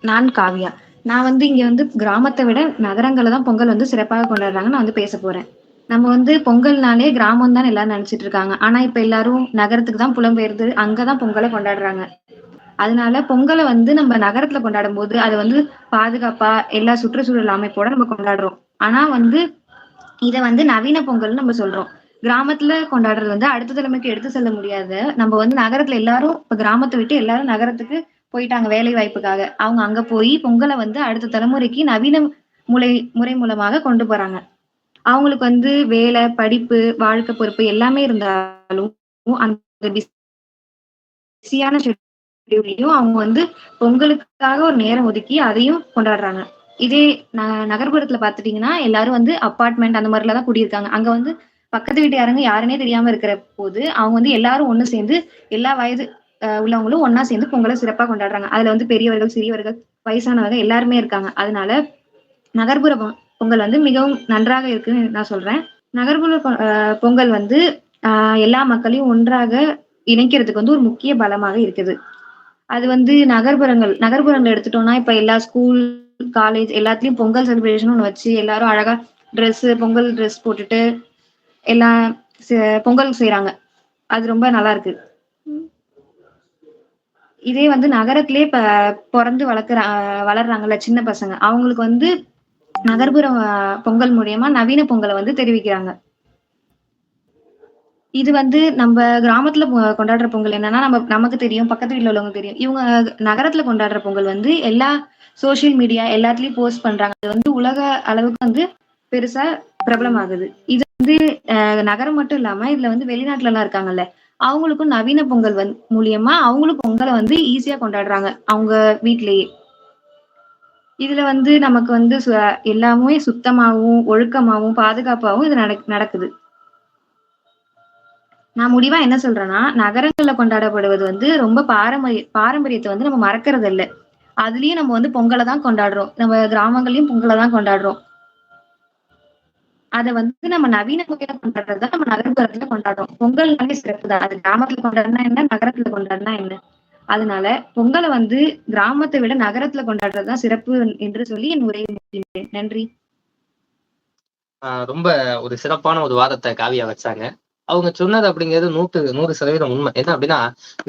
Speaker 8: நான் காவியா. நான் இங்க கிராமத்தை விட நகரங்கள்ல தான் பொங்கல் சிறப்பாக கொண்டாடுறாங்க. நான் பேச போறேன். நம்ம பொங்கல்னாலே கிராமம் தான் எல்லாரும் நினைச்சிட்டு இருக்காங்க. ஆனா இப்ப எல்லாரும் நகரத்துக்கு தான் புலம்பெயர்ந்து அங்கதான் பொங்கலை கொண்டாடுறாங்க. அதனால பொங்கலை வந்து நம்ம நகரத்துல கொண்டாடும் போது அதை வந்து பாதுகாப்பா எல்லா சுற்றுச்சூழல் அமைப்போட நம்ம கொண்டாடுறோம். ஆனா வந்து இதை வந்து நவீன பொங்கல்னு நம்ம சொல்றோம். கிராமத்துல கொண்டாடுறது வந்து அடுத்த தலைமுறைக்கு எடுத்து செல்ல முடியாத, நம்ம வந்து நகரத்துல எல்லாரும் இப்ப கிராமத்தை விட்டு எல்லாரும் நகரத்துக்கு போயிட்டாங்க வேலை வாய்ப்புக்காக. அவங்க அங்க போய் பொங்கலை வந்து அடுத்த தலைமுறைக்கு நவீன முறை மூலமாக கொண்டு போறாங்க. அவங்களுக்கு வந்து வேலை, படிப்பு, வாழ்க்கை பொறுப்பு எல்லாமே இருந்தாலும் அந்த பிஸியான ஷெட்யூலையும் அவங்க வந்து பொங்கலுக்காக ஒரு நேரம் ஒதுக்கி அதையும் கொண்டாடுறாங்க. இதே நகர்ப்புறத்துல பாத்துட்டீங்கன்னா எல்லாரும் வந்து அப்பார்ட்மெண்ட் அந்த மாதிரிலாம் தான் குடியிருக்காங்க. அங்க வந்து பக்கத்து வீட்டுக்காரங்க யாருன்னே தெரியாம இருக்கிற போது அவங்க வந்து எல்லாரும் ஒண்ணு சேர்ந்து எல்லா வயது உள்ளவங்களும் ஒன்னா சேர்ந்து பொங்கலை சிறப்பா கொண்டாடுறாங்க. அதுல வந்து பெரியவர்கள், சிறியவர்கள், வயசானவங்க எல்லாருமே இருக்காங்க. அதனால நகர்ப்புற பொங்கல் வந்து மிகவும் நன்றாக இருக்குன்னு நான் சொல்றேன். நகர்ப்புற பொங்கல் வந்து எல்லா மக்களையும் ஒன்றாக இணைக்கிறதுக்கு வந்து ஒரு முக்கிய பலமாக இருக்குது. அது வந்து நகர்ப்புறங்கள் எடுத்துட்டோம்னா இப்ப எல்லா ஸ்கூல், காலேஜ் எல்லாத்துலயும் பொங்கல் செலிப்ரேஷன் ஒண்ணு வச்சு எல்லாரும் அழகா பொங்கல் ட்ரெஸ் போட்டுட்டு எல்லாம் பொங்கல் செய்யறாங்க. அது ரொம்ப நல்லா இருக்கு. இதே வந்து நகரத்திலே பிறந்து வளர்றாங்கல்ல சின்ன பசங்க, அவங்களுக்கு வந்து நகர்ப்புற பொங்கல் மூலியமா நவீன பொங்கலை வந்து தெரிவிக்கிறாங்க. இது வந்து நம்ம கிராமத்துல கொண்டாடுற பொங்கல் என்னன்னா நமக்கு தெரியும், பக்கத்து வீட்டுல உள்ளவங்க தெரியும். இவங்க நகரத்துல கொண்டாடுற பொங்கல் வந்து எல்லா சோசியல் மீடியா எல்லாத்துலயும் போஸ்ட் பண்றாங்க. அது வந்து உலக அளவுக்கு வந்து பெருசா பிரபலம் ஆகுது. இது வந்து நகரம் மட்டும் இல்லாம இதுல வந்து வெளிநாட்டுல எல்லாம் இருக்காங்கல்ல, அவங்களுக்கும் நவீன பொங்கல் மூலியமா அவங்களும் பொங்கலை வந்து ஈஸியா கொண்டாடுறாங்க அவங்க வீட்லயே. இதுல வந்து நமக்கு வந்து எல்லாமே சுத்தமாவும் ஒழுக்கமாவும் பாதுகாப்பாவும் இது நடக்குது. நான் முடிவா என்ன சொல்றேன்னா, நகரங்கள்ல கொண்டாடப்படுவது வந்து ரொம்ப பாரம்பரியத்தை வந்து நம்ம மறக்கிறது இல்லை. அதுலயும் நம்ம வந்து பொங்கலை தான் கொண்டாடுறோம். நம்ம கிராமங்களையும் பொங்கலை தான் கொண்டாடுறோம். அதை வந்து நம்ம நவீன முறையில கொண்டாடுறதுதான் நம்ம நகர்ப்புறத்துல கொண்டாடுறோம். பொங்கல்னாலே சிறப்பு தான். அது கிராமத்துல கொண்டாடினா என்ன, நகரத்துல கொண்டாடினா என்ன. அதனால பொங்கலை வந்து கிராமத்தை விட நகரத்துல கொண்டாடுறதுதான் சிறப்பு என்று சொல்லி என் உரையை முடிக்கிறேன். நன்றி.
Speaker 5: ரொம்ப ஒரு சிறப்பான ஒரு வாதத்தை காவியா வச்சாங்க. அவங்க சொன்னது அப்படிங்கிறது 100% உண்மை. என்ன அப்படின்னா,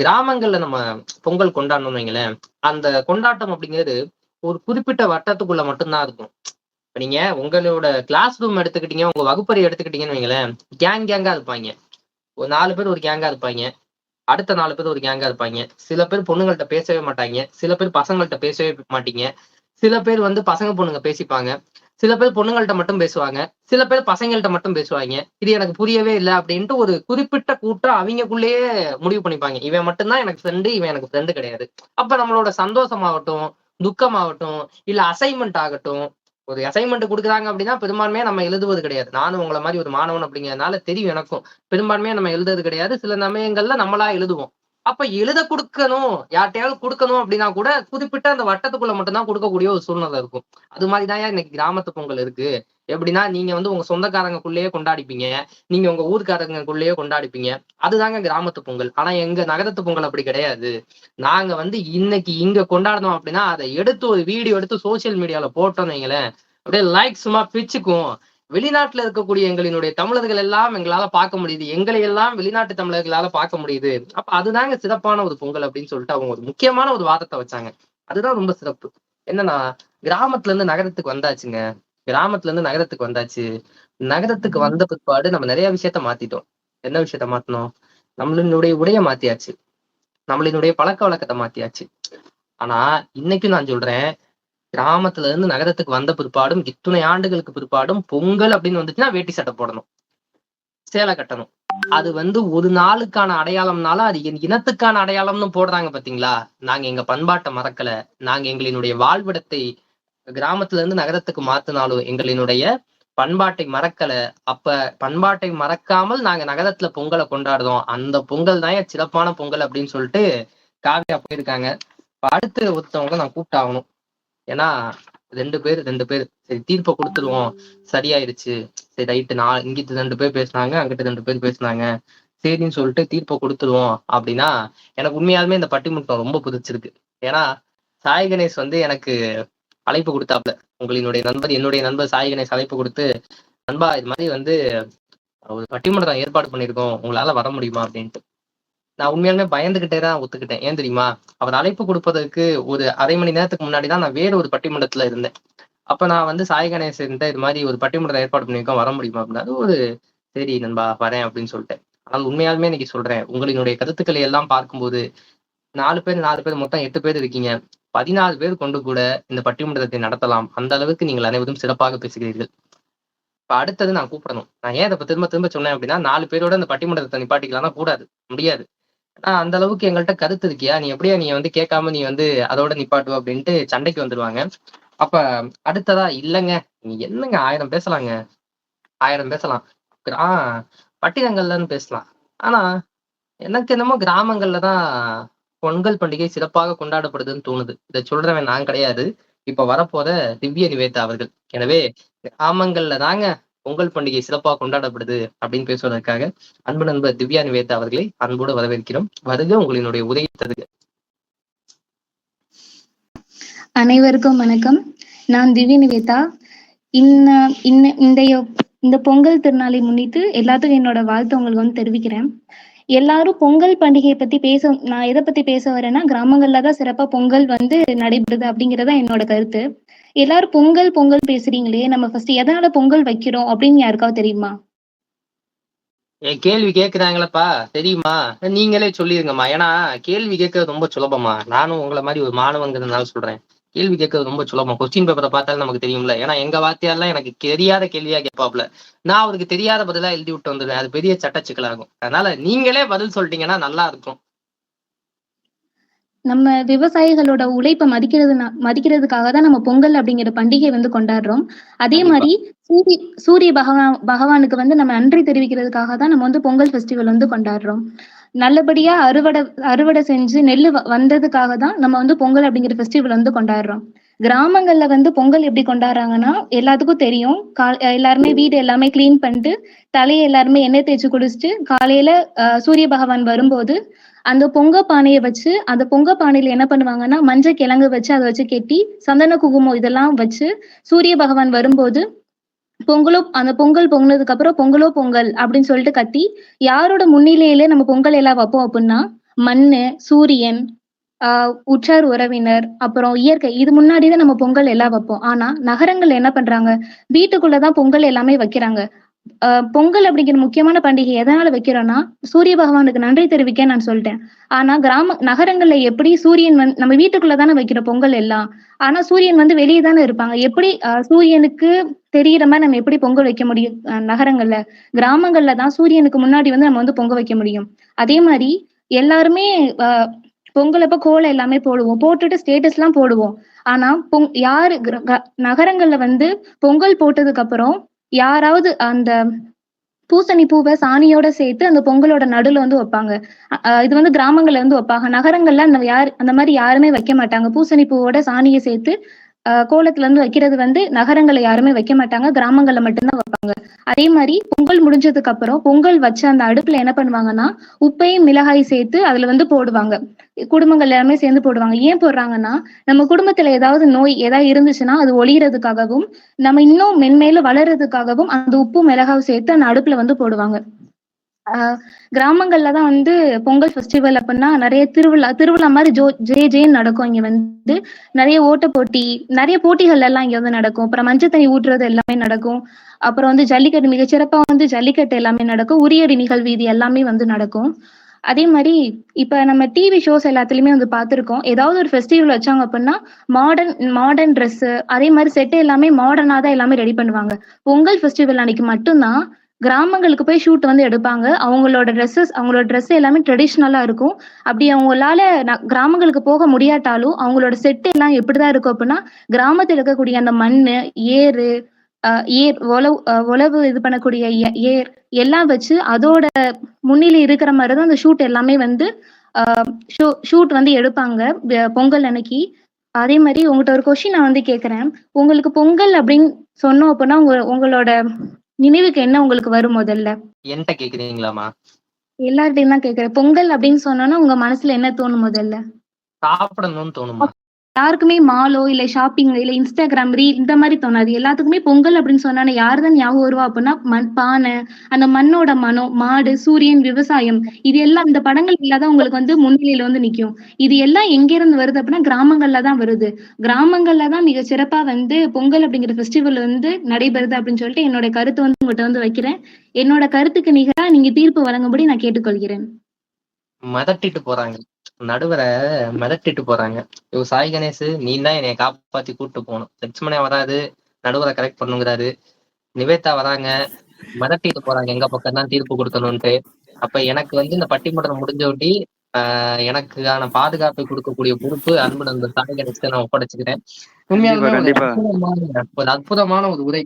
Speaker 5: கிராமங்கள்ல நம்ம பொங்கல் கொண்டாடணும்னு வைங்களேன், அந்த கொண்டாட்டம் அப்படிங்கிறது ஒரு குறிப்பிட்ட வட்டத்துக்குள்ள மட்டும்தான் இருக்கும். இப்ப நீங்க உங்களோட கிளாஸ் ரூம் எடுத்துக்கிட்டீங்க, உங்க வகுப்பறை எடுத்துக்கிட்டீங்கன்னு வைங்களேன், கேங்கா இருப்பாங்க. ஒரு 4 பேர் ஒரு கேங்கா இருப்பாங்க, அடுத்த 4 பேர் ஒரு கேங்கா இருப்பாங்க. சில பேர் பொண்ணுங்கள்ட்ட பேசவே மாட்டாங்க, சில பேர் பசங்கள்ட்ட பேசவே மாட்டீங்க, சில பேர் வந்து பசங்க பொண்ணுங்க பேசிப்பாங்க, சில பேர் பொண்ணுங்கள்ட்ட மட்டும் பேசுவாங்க, சில பேர் பசங்கள்ட்ட மட்டும் பேசுவாங்க. இது எனக்கு புரியவே இல்லை அப்படின்ட்டு ஒரு குறிப்பிட்ட கூட்டம் அவங்களுக்குள்ளேயே முடிவு பண்ணிப்பாங்க. இவன் மட்டும்தான் எனக்கு ஃப்ரெண்டு, இவன் எனக்கு ஃப்ரெண்டு கிடையாது. அப்ப நம்மளோட சந்தோஷமாகட்டும், துக்கமாகட்டும், இல்ல அசைன்மெண்ட் ஆகட்டும், ஒரு அசைன்மெண்ட் கொடுக்குறாங்க அப்படின்னா பெரும்பான்மையா நம்ம எழுதுவது கிடையாது. நானும் உங்களை மாதிரி ஒரு மாணவன் அப்படிங்கிறதுனால தெரியும் எனக்கும். பெரும்பான்மையா நம்ம எழுதுறது கிடையாது. சில சமயங்கள்ல நம்மளா எழுதுவோம். அப்ப எழுத கொடுக்கணும், யார்கிட்டயாவது கொடுக்கணும் அப்படின்னா கூட குறிப்பிட்ட அந்த வட்டத்துக்குள்ள மட்டும்தான் கொடுக்கக்கூடிய ஒரு சூழ்நிலை இருக்கும். அது மாதிரிதான் இன்னைக்கு கிராமத்து பொங்கல் இருக்கு. எப்படின்னா, நீங்க வந்து உங்க சொந்தக்காரங்களுக்குள்ளேயே கொண்டாடிப்பீங்க, நீங்க உங்க ஊர்க்காரங்களுக்குள்ளேயே கொண்டாடிப்பீங்க. அதுதாங்க கிராமத்து பொங்கல். ஆனா எங்க நகரத்து பொங்கல் அப்படி கிடையாது. நாங்க வந்து இன்னைக்கு இங்க கொண்டாடணும் அப்படின்னா அதை எடுத்து ஒரு வீடியோ எடுத்து சோசியல் மீடியால போட்டோம்னு வைங்களேன், அப்படியே லைக் சும்மா பிச்சுக்கும். வெளிநாட்டுல இருக்கக்கூடிய எங்களினுடைய தமிழர்கள் எல்லாம் எங்களால பார்க்க முடியுது, எங்களை எல்லாம் வெளிநாட்டு தமிழர்களால பார்க்க முடியுது. அப்ப அதுதாங்க சிறப்பான ஒரு பொங்கல் அப்படின்னு சொல்லிட்டு அவங்க ஒரு முக்கியமான ஒரு வாதத்தை வச்சாங்க. அதுதான் ரொம்ப சிறப்பு. என்னன்னா, கிராமத்துல இருந்து நகரத்துக்கு வந்தாச்சுங்க. கிராமத்துல இருந்து நகரத்துக்கு வந்தாச்சு. நகரத்துக்கு வந்த பிற்பாடு நம்ம நிறைய விஷயத்த மாத்திட்டோம். என்ன விஷயத்த மாத்தணும்? நம்மளினுடைய உடைய மாத்தியாச்சு, நம்மளினுடைய பழக்க வழக்கத்தை மாத்தியாச்சு. ஆனா இன்னைக்கும் நான் சொல்றேன், கிராமத்துல இருந்து நகரத்துக்கு வந்த பிற்பாடும், இத்துணை ஆண்டுகளுக்கு பிற்பாடும் பொங்கல் அப்படின்னு வந்துச்சுன்னா வேட்டி சட்டை போடணும், சேலை கட்டணும். அது வந்து ஒரு நாளுக்கான அடையாளம்னால அது என் இனத்துக்கான அடையாளம்னு போடுறாங்க பாத்தீங்களா. நாங்க எங்க பண்பாட்டை மறக்கல, நாங்க எங்களினுடைய வாழ்விடத்தை கிராமத்துல இருந்து நகரத்துக்கு மாத்தினாலும் எங்களினுடைய பண்பாட்டை மறக்கல. அப்ப பண்பாட்டை மறக்காமல் நாங்க நகரத்துல பொங்கலை கொண்டாடுறோம். அந்த பொங்கல் தான் சிறப்பான பொங்கல் அப்படின்னு சொல்லிட்டு காவியா போயிருக்காங்க. அடுத்து ஒருத்தவங்க நான் கூப்பிட்டாகணும். ஏன்னா 2 பேர் சரி தீர்ப்பை கொடுத்துருவோம், சரியாயிருச்சு, சரி ரைட்டு, நான் இங்கிட்டு 2 பேர் பேசினாங்க, அங்கிட்டு 2 பேர் பேசினாங்க, சரின்னு சொல்லிட்டு தீர்ப்பை கொடுத்துருவோம் அப்படின்னா, எனக்கு உண்மையாலுமே இந்த பட்டிமன்றம் ரொம்ப பிடிச்சிருக்கு. ஏன்னா சாய் கணேஷ் வந்து எனக்கு அழைப்பு கொடுத்தாப்ல, உங்களினுடைய நண்பர் என்னுடைய நண்பர் சாய் கணேஷ் அழைப்பு கொடுத்து, நண்பா இது மாதிரி வந்து ஒரு பட்டிமன்றம் ஏற்பாடு பண்ணியிருக்கோம், உங்களால வர முடியுமா அப்படின்ட்டு. நான் உண்மையாலுமே பயந்துகிட்டே தான் ஒத்துக்கிட்டேன். ஏன் தெரியுமா? அவர் அழைப்பு கொடுப்பதற்கு ஒரு அரை மணி நேரத்துக்கு முன்னாடி தான் நான் வேற ஒரு பட்டிமன்றத்துல இருந்தேன். அப்ப நான் வந்து சாய் கணேசன் இது மாதிரி ஒரு பட்டிமன்றம் ஏற்பாடு பண்ணியிருக்கோம், வர முடியுமா அப்படின்னா, ஒரு சரி நண்பா வரேன் அப்படின்னு சொல்லிட்டேன். ஆனால் உண்மையாலுமே இன்னைக்கு சொல்றேன், உங்களினுடைய கருத்துக்களை எல்லாம் பார்க்கும்போது 4 பேர் மொத்தம் 8 பேர் இருக்கீங்க. 14 பேர் கொண்டு கூட இந்த பட்டிமன்றத்தை நடத்தலாம். அந்த அளவுக்கு நீங்கள் அனைவரும் சிறப்பாக பேசுகிறீர்கள். இப்ப அடுத்தது நான் கூப்பிடணும். நான் ஏன் இதை திரும்ப திரும்ப சொன்னேன் அப்படின்னா, 4 பேரோட இந்த பட்டிமன்றத்தை நிப்பாட்டிக்கலாம்னா கூடாது, முடியாது. அந்த அளவுக்கு எங்கள்கிட்ட கருத்து இருக்கியா, நீ எப்படியா நீ வந்து கேட்காம நீ வந்து அதோட நிப்பாட்டுவ அப்படின்ட்டு சண்டைக்கு வந்துருவாங்க. அப்ப அடுத்ததா இல்லைங்க, நீ என்னங்க 1000 பேசலாங்க, 1000 பேசலாம், பட்டினங்கள்லன்னு பேசலாம். ஆனா எனக்கு என்னமோ கிராமங்கள்ல தான் பொங்கல் பண்டிகை சிறப்பாக கொண்டாடப்படுதுன்னு தோணுது. இதை சொல்றவன் நான் கிடையாது, இப்ப வரப்போற திவ்ய நிவேதா அவர்கள். எனவே கிராமங்கள்ல தாங்க பொங்கல் பண்டிகை சிறப்பாக கொண்டாடப்படுது அப்படின்னு பேசுவதற்காக அன்பு நண்பர் திவ்யா நிவேதா அவர்களை அன்போடு வரவேற்கிறோம். வருக, உங்களினுடைய உதவி தருக.
Speaker 9: அனைவருக்கும் வணக்கம். நான் திவ்யா நிவேதா. இந்த பொங்கல் திருநாளை முன்னிட்டு எல்லாத்துக்கும் என்னோட வாழ்த்து உங்களுக்கு வந்து தெரிவிக்கிறேன். எல்லாரும் பொங்கல் பண்டிகையை பத்தி நான் எதை பத்தி பேச வரேன்னா, கிராமங்கள்ல தான் சிறப்பா பொங்கல் வந்து நடைபெறுது அப்படிங்கறத என்னோட கருத்து. எல்லாரும் பொங்கல் பொங்கல் பேசுறீங்களே, நம்ம ஃபர்ஸ்ட் எதனால பொங்கல் வைக்கிறோம் அப்படின்னு யாருக்காவது தெரியுமா?
Speaker 5: என் கேள்வி கேக்குறாங்களப்பா, தெரியுமா? நீங்களே சொல்லிருங்கம்மா. ஏன்னா கேள்வி கேட்கறது ரொம்ப சுலபமா. நானும் உங்களை மாதிரி ஒரு மாணவங்கிறதுனால சொல்றேன், கேள்வி கேட்கறது ரொம்ப சுலபம். கொஸ்டின் பேப்பரை பார்த்தாலும் நமக்கு தெரியும்ல. ஏன்னா எங்க வாத்தியாரெல்லாம் எனக்கு தெரியாத கேள்வியா கேட்பாப்ல, நான் அவருக்கு தெரியாத பதிலா எழுதி விட்டு வந்துடுவேன். அது பெரிய சட்டச்சிக்கலாகும். அதனால நீங்களே பதில் சொல்லிட்டீங்கன்னா நல்லா இருக்கும்.
Speaker 9: நம்ம விவசாயிகளோட உழைப்பை மதிக்கிறதுக்காக தான் நம்ம பொங்கல் அப்படிங்கிற பண்டிகை வந்து கொண்டாடுறோம். அதே மாதிரி சூரிய பகவானுக்கு வந்து நம்ம நன்றி தெரிவிக்கிறதுக்காக தான் நம்ம வந்து பொங்கல் ஃபெஸ்டிவல் வந்து கொண்டாடுறோம். நல்லபடியா அறுவடை செஞ்சு நெல்லு வந்ததுக்காக தான் நம்ம வந்து பொங்கல் அப்படிங்கிற ஃபெஸ்டிவல் வந்து கொண்டாடுறோம். கிராமங்கள்ல வந்து பொங்கல் எப்படி கொண்டாடுறாங்கன்னா, எல்லாத்துக்கும் தெரியும். எல்லாருமே வீடு எல்லாமே கிளீன் பண்ணிட்டு தலையை எல்லாருமே எண்ணெய் தேய்ச்சி குளிச்சுட்டு காலையில சூரிய பகவான் வரும்போது அந்த பொங்க பானையை வச்சு, அந்த பொங்க பானையில என்ன பண்ணுவாங்கன்னா, மஞ்சள் கிழங்கு வச்சு அதை வச்சு கெட்டி சந்தன குங்குமம் இதெல்லாம் வச்சு சூரிய பகவான் வரும்போது அந்த பொங்கல் பொங்கினதுக்கு அப்புறம் பொங்கல் அப்படின்னு சொல்லிட்டு கத்தி, யாரோட முன்னிலையில நம்ம பொங்கல் எல்லாம் வைப்போம் அப்படின்னா, மண்ணு, சூரியன், உற்றார் உறவினர், அப்புறம் இயற்கை, இது முன்னாடிதான் நம்ம பொங்கல் எல்லாம் வைப்போம். ஆனா நகரங்கள்ல என்ன பண்றாங்க, வீட்டுக்குள்ளதான் பொங்கல் எல்லாமே வைக்கிறாங்க. பொங்கல் அப்படிங்கிற முக்கியமான பண்டிகை எதனால வைக்கிறோம்னா, சூரிய பகவானுக்கு நன்றி தெரிவிக்க நான் சொல்லிட்டேன். ஆனா நகரங்கள்ல எப்படி சூரியன் நம்ம வீட்டுக்குள்ளதானே வைக்கிற பொங்கல் எல்லாம், ஆனா சூரியன் வந்து வெளியே தானே இருப்பாங்க. எப்படி சூரியனுக்கு தெரியிற மாதிரி நம்ம எப்படி பொங்கல் வைக்க முடியும் நகரங்கள்ல? கிராமங்கள்ல தான் சூரியனுக்கு முன்னாடி வந்து நம்ம வந்து பொங்க வைக்க முடியும். அதே மாதிரி எல்லாருமே பொங்கலப்ப கோலம் எல்லாமே போடுவோம், போட்டுட்டு ஸ்டேட்டஸ் எல்லாம் போடுவோம். ஆனா நகரங்கள்ல வந்து பொங்கல் போட்டதுக்கு அப்புறம் யாராவது அந்த பூசணி பூவை சாணியோட சேர்த்து அந்த பொங்கலோட நடுவுல வந்து வைப்பாங்க. இது வந்து கிராமங்கள்ல வந்து வைப்பாங்க. நகரங்கள்ல அந்த மாதிரி யாருமே வைக்க மாட்டாங்க. பூசணி பூவோட சாணியை சேர்த்து கோலத்துல இருந்து வைக்கிறது வந்து நகரங்கள்ல யாருமே வைக்க மாட்டாங்க, கிராமங்கள்ல மட்டும்தான் வைப்பாங்க. அதே மாதிரி பொங்கல் முடிஞ்சதுக்கு அப்புறம் பொங்கல் வச்சு அந்த அடுப்புல என்ன பண்ணுவாங்கன்னா, உப்பையும் மிளகாய் சேர்த்து அதுல வந்து போடுவாங்க. குடும்பங்கள் எல்லாமே சேர்ந்து போடுவாங்க. ஏன் போடுறாங்கன்னா, நம்ம குடும்பத்துல ஏதாவது நோய் ஏதாவது இருந்துச்சுன்னா அது ஒளியறதுக்காகவும், நம்ம இன்னும் மென்மேலும் வளர்றதுக்காகவும் அந்த உப்பு மிளகாய் சேர்த்து அந்த அடுப்புல வந்து போடுவாங்க. கிராமங்கள்ல தான் வந்து பொங்கல் ஃபெஸ்டிவல் அப்படின்னா நிறைய திருவிழா மாதிரி ஜேன்னு நடக்கும். இங்க வந்து நிறைய ஓட்ட போட்டி, நிறைய போட்டிகள் எல்லாம் இங்க வந்து நடக்கும். அப்புறம் மஞ்சள் தண்ணி ஊட்டுறது எல்லாமே நடக்கும். அப்புறம் வந்து ஜல்லிக்கட்டு, மிகச்சிறப்பா வந்து ஜல்லிக்கட்டு எல்லாமே நடக்கும். உரியடி நிகழ்வு இது எல்லாமே வந்து நடக்கும். அதே மாதிரி இப்ப நம்ம டிவி ஷோஸ் எல்லாத்துலயுமே வந்து பார்த்திருக்கோம். ஏதாவது ஒரு ஃபெஸ்டிவல் வச்சாங்க அப்படின்னா மாடர்ன் ட்ரெஸ், அதே மாதிரி செட் எல்லாமே மாடர்னா தான் எல்லாமே ரெடி பண்ணுவாங்க. பொங்கல் ஃபெஸ்டிவல் அன்னைக்கு மட்டும்தான் கிராமங்களுக்கு போய் ஷூட் வந்து எடுப்பாங்க. அவங்களோட ட்ரெஸ் எல்லாமே ட்ரெடிஷ்னலா இருக்கும். அப்படி அவங்களால கிராமங்களுக்கு போக முடியாட்டாலும் அவங்களோட செட் எல்லாம் எப்படிதான் இருக்கும் அப்படின்னா, கிராமத்துல இருக்கக்கூடிய அந்த மண்ணு, ஏறு, உழவு இது பண்ணக்கூடிய ஏர் எல்லாம் வச்சு அதோட முன்னிலை இருக்கிற மாதிரிதான் அந்த ஷூட் எல்லாமே வந்து ஷூட் வந்து எடுப்பாங்க பொங்கல் அன்னைக்கு. அதே மாதிரி உங்கள்கிட்ட ஒரு கொஸ்டின் நான் வந்து கேட்கிறேன். உங்களுக்கு பொங்கல் அப்படின்னு சொன்னோம் அப்படின்னா உங்களோட நினைவுக்கு என்ன உங்களுக்கு வரும்? முதல்ல
Speaker 5: என்கிட்ட கேக்குறீங்களாமா?
Speaker 9: எல்லார்ட்டையும் தான் கேக்குறேன். பொங்கல் அப்படின்னு சொன்னோன்னா உங்க மனசுல என்ன தோணும்? முதல்ல
Speaker 5: சாப்பிடணும்னு தோணுமா?
Speaker 9: யாருக்குமே மாலோ இல்ல ஷாப்பிங் இல்ல இன்ஸ்டாகிராம் ரீல் இந்த மாதிரி தோணாது. எல்லாத்துக்குமே பொங்கல் அப்படின்னு சொன்னா யாருதான் ஞாபகம் வருவா அப்படின்னா பானை, அந்த மண்ணோட மனம், மாடு, சூரியன், விவசாயம், இது எல்லாம் இந்த படங்கள் இல்லாதான் உங்களுக்கு வந்து முன்னிலையில வந்து நிக்கும். இது எல்லாம் எங்க இருந்து வருது அப்படின்னா கிராமங்கள்ல தான் வருது. கிராமங்கள்ல தான் மிக சிறப்பா வந்து பொங்கல் அப்படிங்கிற ஃபெஸ்டிவல் வந்து நடைபெறுது அப்படின்னு சொல்லிட்டு என்னோட கருத்து வந்து உங்கள்கிட்ட வந்து வைக்கிறேன். என்னோட கருத்துக்கு நிகரா நீங்க தீர்ப்பு வழங்கும்படி நான் கேட்டுக்கொள்கிறேன்.
Speaker 5: மிதட்டிட்டு போறாங்க, நடுவரை மிதட்டிட்டு போறாங்க. சாய் கணேஷ், நீ தான் என்னைய காப்பாத்தி கூப்பிட்டு போகணும். லட்சுமணன் வராது, நடுவரை கரெக்ட் பண்ணுங்கிறாரு. நிவேதா வராங்க, மிதட்டிட்டு போறாங்க எங்க பக்கம் தான் தீர்ப்பு கொடுக்கணும்ட்டு. அப்ப எனக்கு வந்து இந்த பட்டிமன்றம் முடிஞ்ச ஒட்டி எனக்கான பாதுகாப்பை கொடுக்கக்கூடிய பொறுப்பு அன்பு அந்த சாய் கணேஷ்க்கு நான் ஒப்படைச்சுக்கிறேன். உண்மையாலுமே ஒரு அற்புதமான ஒரு உரை.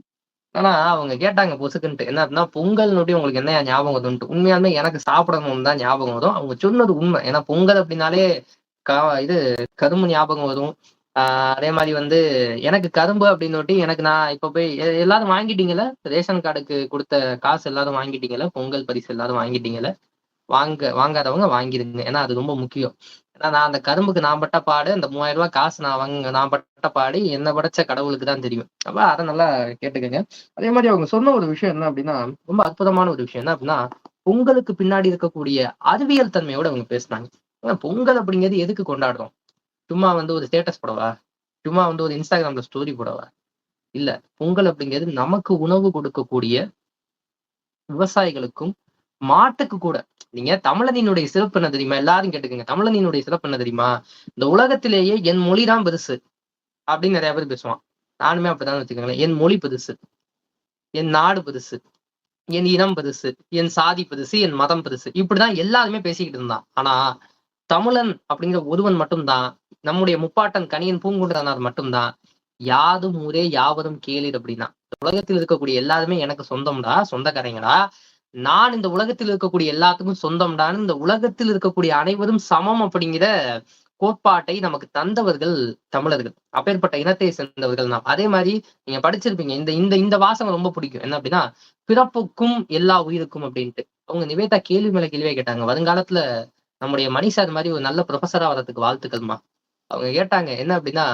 Speaker 5: ஆனா அவங்க கேட்டாங்க பொசுக்குன்ட்டு, என்ன அப்படின்னா பொங்கல் நொடி உங்களுக்கு என்ன ஞாபகம் வரும்ட்டு. உண்மையாலுமே எனக்கு சாப்பிடணும் தான் ஞாபகம் வரும். அவங்க சொன்னது உண்மை. ஏன்னா பொங்கல் அப்படின்னாலே இது கரும்பு ஞாபகம் வரும். அதே மாதிரி வந்து எனக்கு கரும்பு அப்படின்னு எனக்கு நான் இப்ப போய் எல்லாரும் வாங்கிட்டீங்கல்ல, ரேஷன் கார்டுக்கு கொடுத்த காசு எல்லாரும் வாங்கிட்டீங்கல்ல, பொங்கல் பரிசு எல்லாரும் வாங்கிட்டீங்கல்ல, வாங்காதவங்க வாங்கிடுங்க. ஏன்னா அது ரொம்ப முக்கியம். ஏன்னா நான் அந்த கரும்புக்கு நான் பட்ட பாடு, அந்த 3000 ரூபாய் காசு நான் பட்ட பாடு என்ன படைச்ச கடவுளுக்கு தான் தெரியும். அப்ப அதை நல்லா கேட்டுக்கங்க. அதே மாதிரி அவங்க சொன்ன ஒரு விஷயம் என்ன அப்படின்னா, ரொம்ப அற்புதமான ஒரு விஷயம் என்ன அப்படின்னா, பொங்கலுக்கு பின்னாடி இருக்கக்கூடிய அறிவியல் தன்மையோட அவங்க பேசினாங்க. பொங்கல் அப்படிங்கிறது எதுக்கு கொண்டாடுறோம்? சும்மா வந்து ஒரு ஸ்டேட்டஸ் போடவா? சும்மா வந்து ஒரு இன்ஸ்டாகிராம்ல ஸ்டோரி போடவா? இல்ல, பொங்கல் அப்படிங்கிறது நமக்கு உணவு கொடுக்கக்கூடிய விவசாயிகளுக்கும் மாட்டுக்கு கூட. நீங்க தமிழனினுடைய சிறப்பு என்ன தெரியுமா? எல்லாரும் கேட்டுக்கங்க. தமிழனினுடைய சிறப்பு என்ன தெரியுமா? இந்த உலகத்திலேயே என் மொழிதான் பெருசு அப்படின்னு நிறைய பேர் பேசுவான். நானுமே அப்படிதான் வச்சுக்கோங்களேன். என் மொழி பெருசு, என் நாடு பெருசு, என் இனம் பெருசு, என் சாதி பெருசு, என் மதம் பெருசு, இப்படிதான் எல்லாருமே பேசிக்கிட்டு இருந்தான். ஆனா தமிழன் அப்படிங்கிற ஒருவன் மட்டும்தான், நம்முடைய முப்பாட்டன் கணியன் பூங்குன்றனார் மட்டும்தான், யாதும் ஊரே யாவரும் கேளீர் அப்படின்னா, உலகத்தில் இருக்கக்கூடிய எல்லாருமே எனக்கு சொந்தம்டா, சொந்தக்காரங்களா, நான் இந்த உலகத்தில் இருக்கக்கூடிய எல்லாத்துக்கும் சொந்தம்டான்னு இந்த உலகத்தில் இருக்கக்கூடிய அனைவரும் சமம் அப்படிங்கிற கோட்பாட்டை நமக்கு தந்தவர்கள் தமிழர்கள். அப்பேற்பட்ட இனத்தை சேர்ந்தவர்கள் நாம். அதே மாதிரி நீங்க படிச்சிருப்பீங்க, இந்த இந்த இந்த வாசகம் ரொம்ப பிடிக்கும். என்ன அப்படின்னா, பிறப்புக்கும் எல்லா உயிருக்கும் அப்படின்ட்டு. அவங்க நிவேதா கேள்வி மேல கேள்வியே கேட்டாங்க. வருங்காலத்துல நம்முடைய மணிசார் மாதிரி ஒரு நல்ல ப்ரொஃபஸரா வர்றதுக்கு வாழ்த்துக்கள்மா. அவங்க கேட்டாங்க என்ன அப்படின்னா,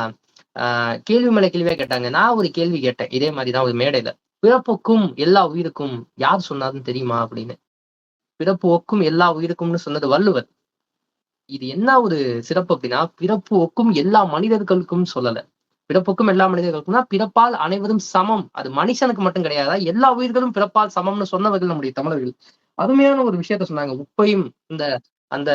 Speaker 5: கேள்வி மேல கேள்வியா கேட்டாங்க. நான் ஒரு கேள்வி கேட்டேன் இதே மாதிரிதான் ஒரு மேடையில. பிறப்புக்கும் எல்லா உயிருக்கும் யார் சொன்னாருன்னு தெரியுமா அப்படின்னு. பிறப்பு ஒக்கும் எல்லா உயிருக்கும்னு சொன்னது வள்ளுவர். இது என்ன ஒரு சிறப்பு அப்படின்னா, பிறப்பு ஒக்கும் எல்லா மனிதர்களுக்கும் சொல்லல. பிறப்புக்கும் எல்லா மனிதர்களுக்கும்னா பிறப்பால் அனைவரும் சமம். அது மனுஷனுக்கு மட்டும் கிடையாதா, எல்லா உயிர்களும் பிறப்பால் சமம்னு சொன்னவர்கள் நம்முடைய தமிழர்கள். அருமையான ஒரு விஷயத்த சொன்னாங்க. உப்பையும் இந்த அந்த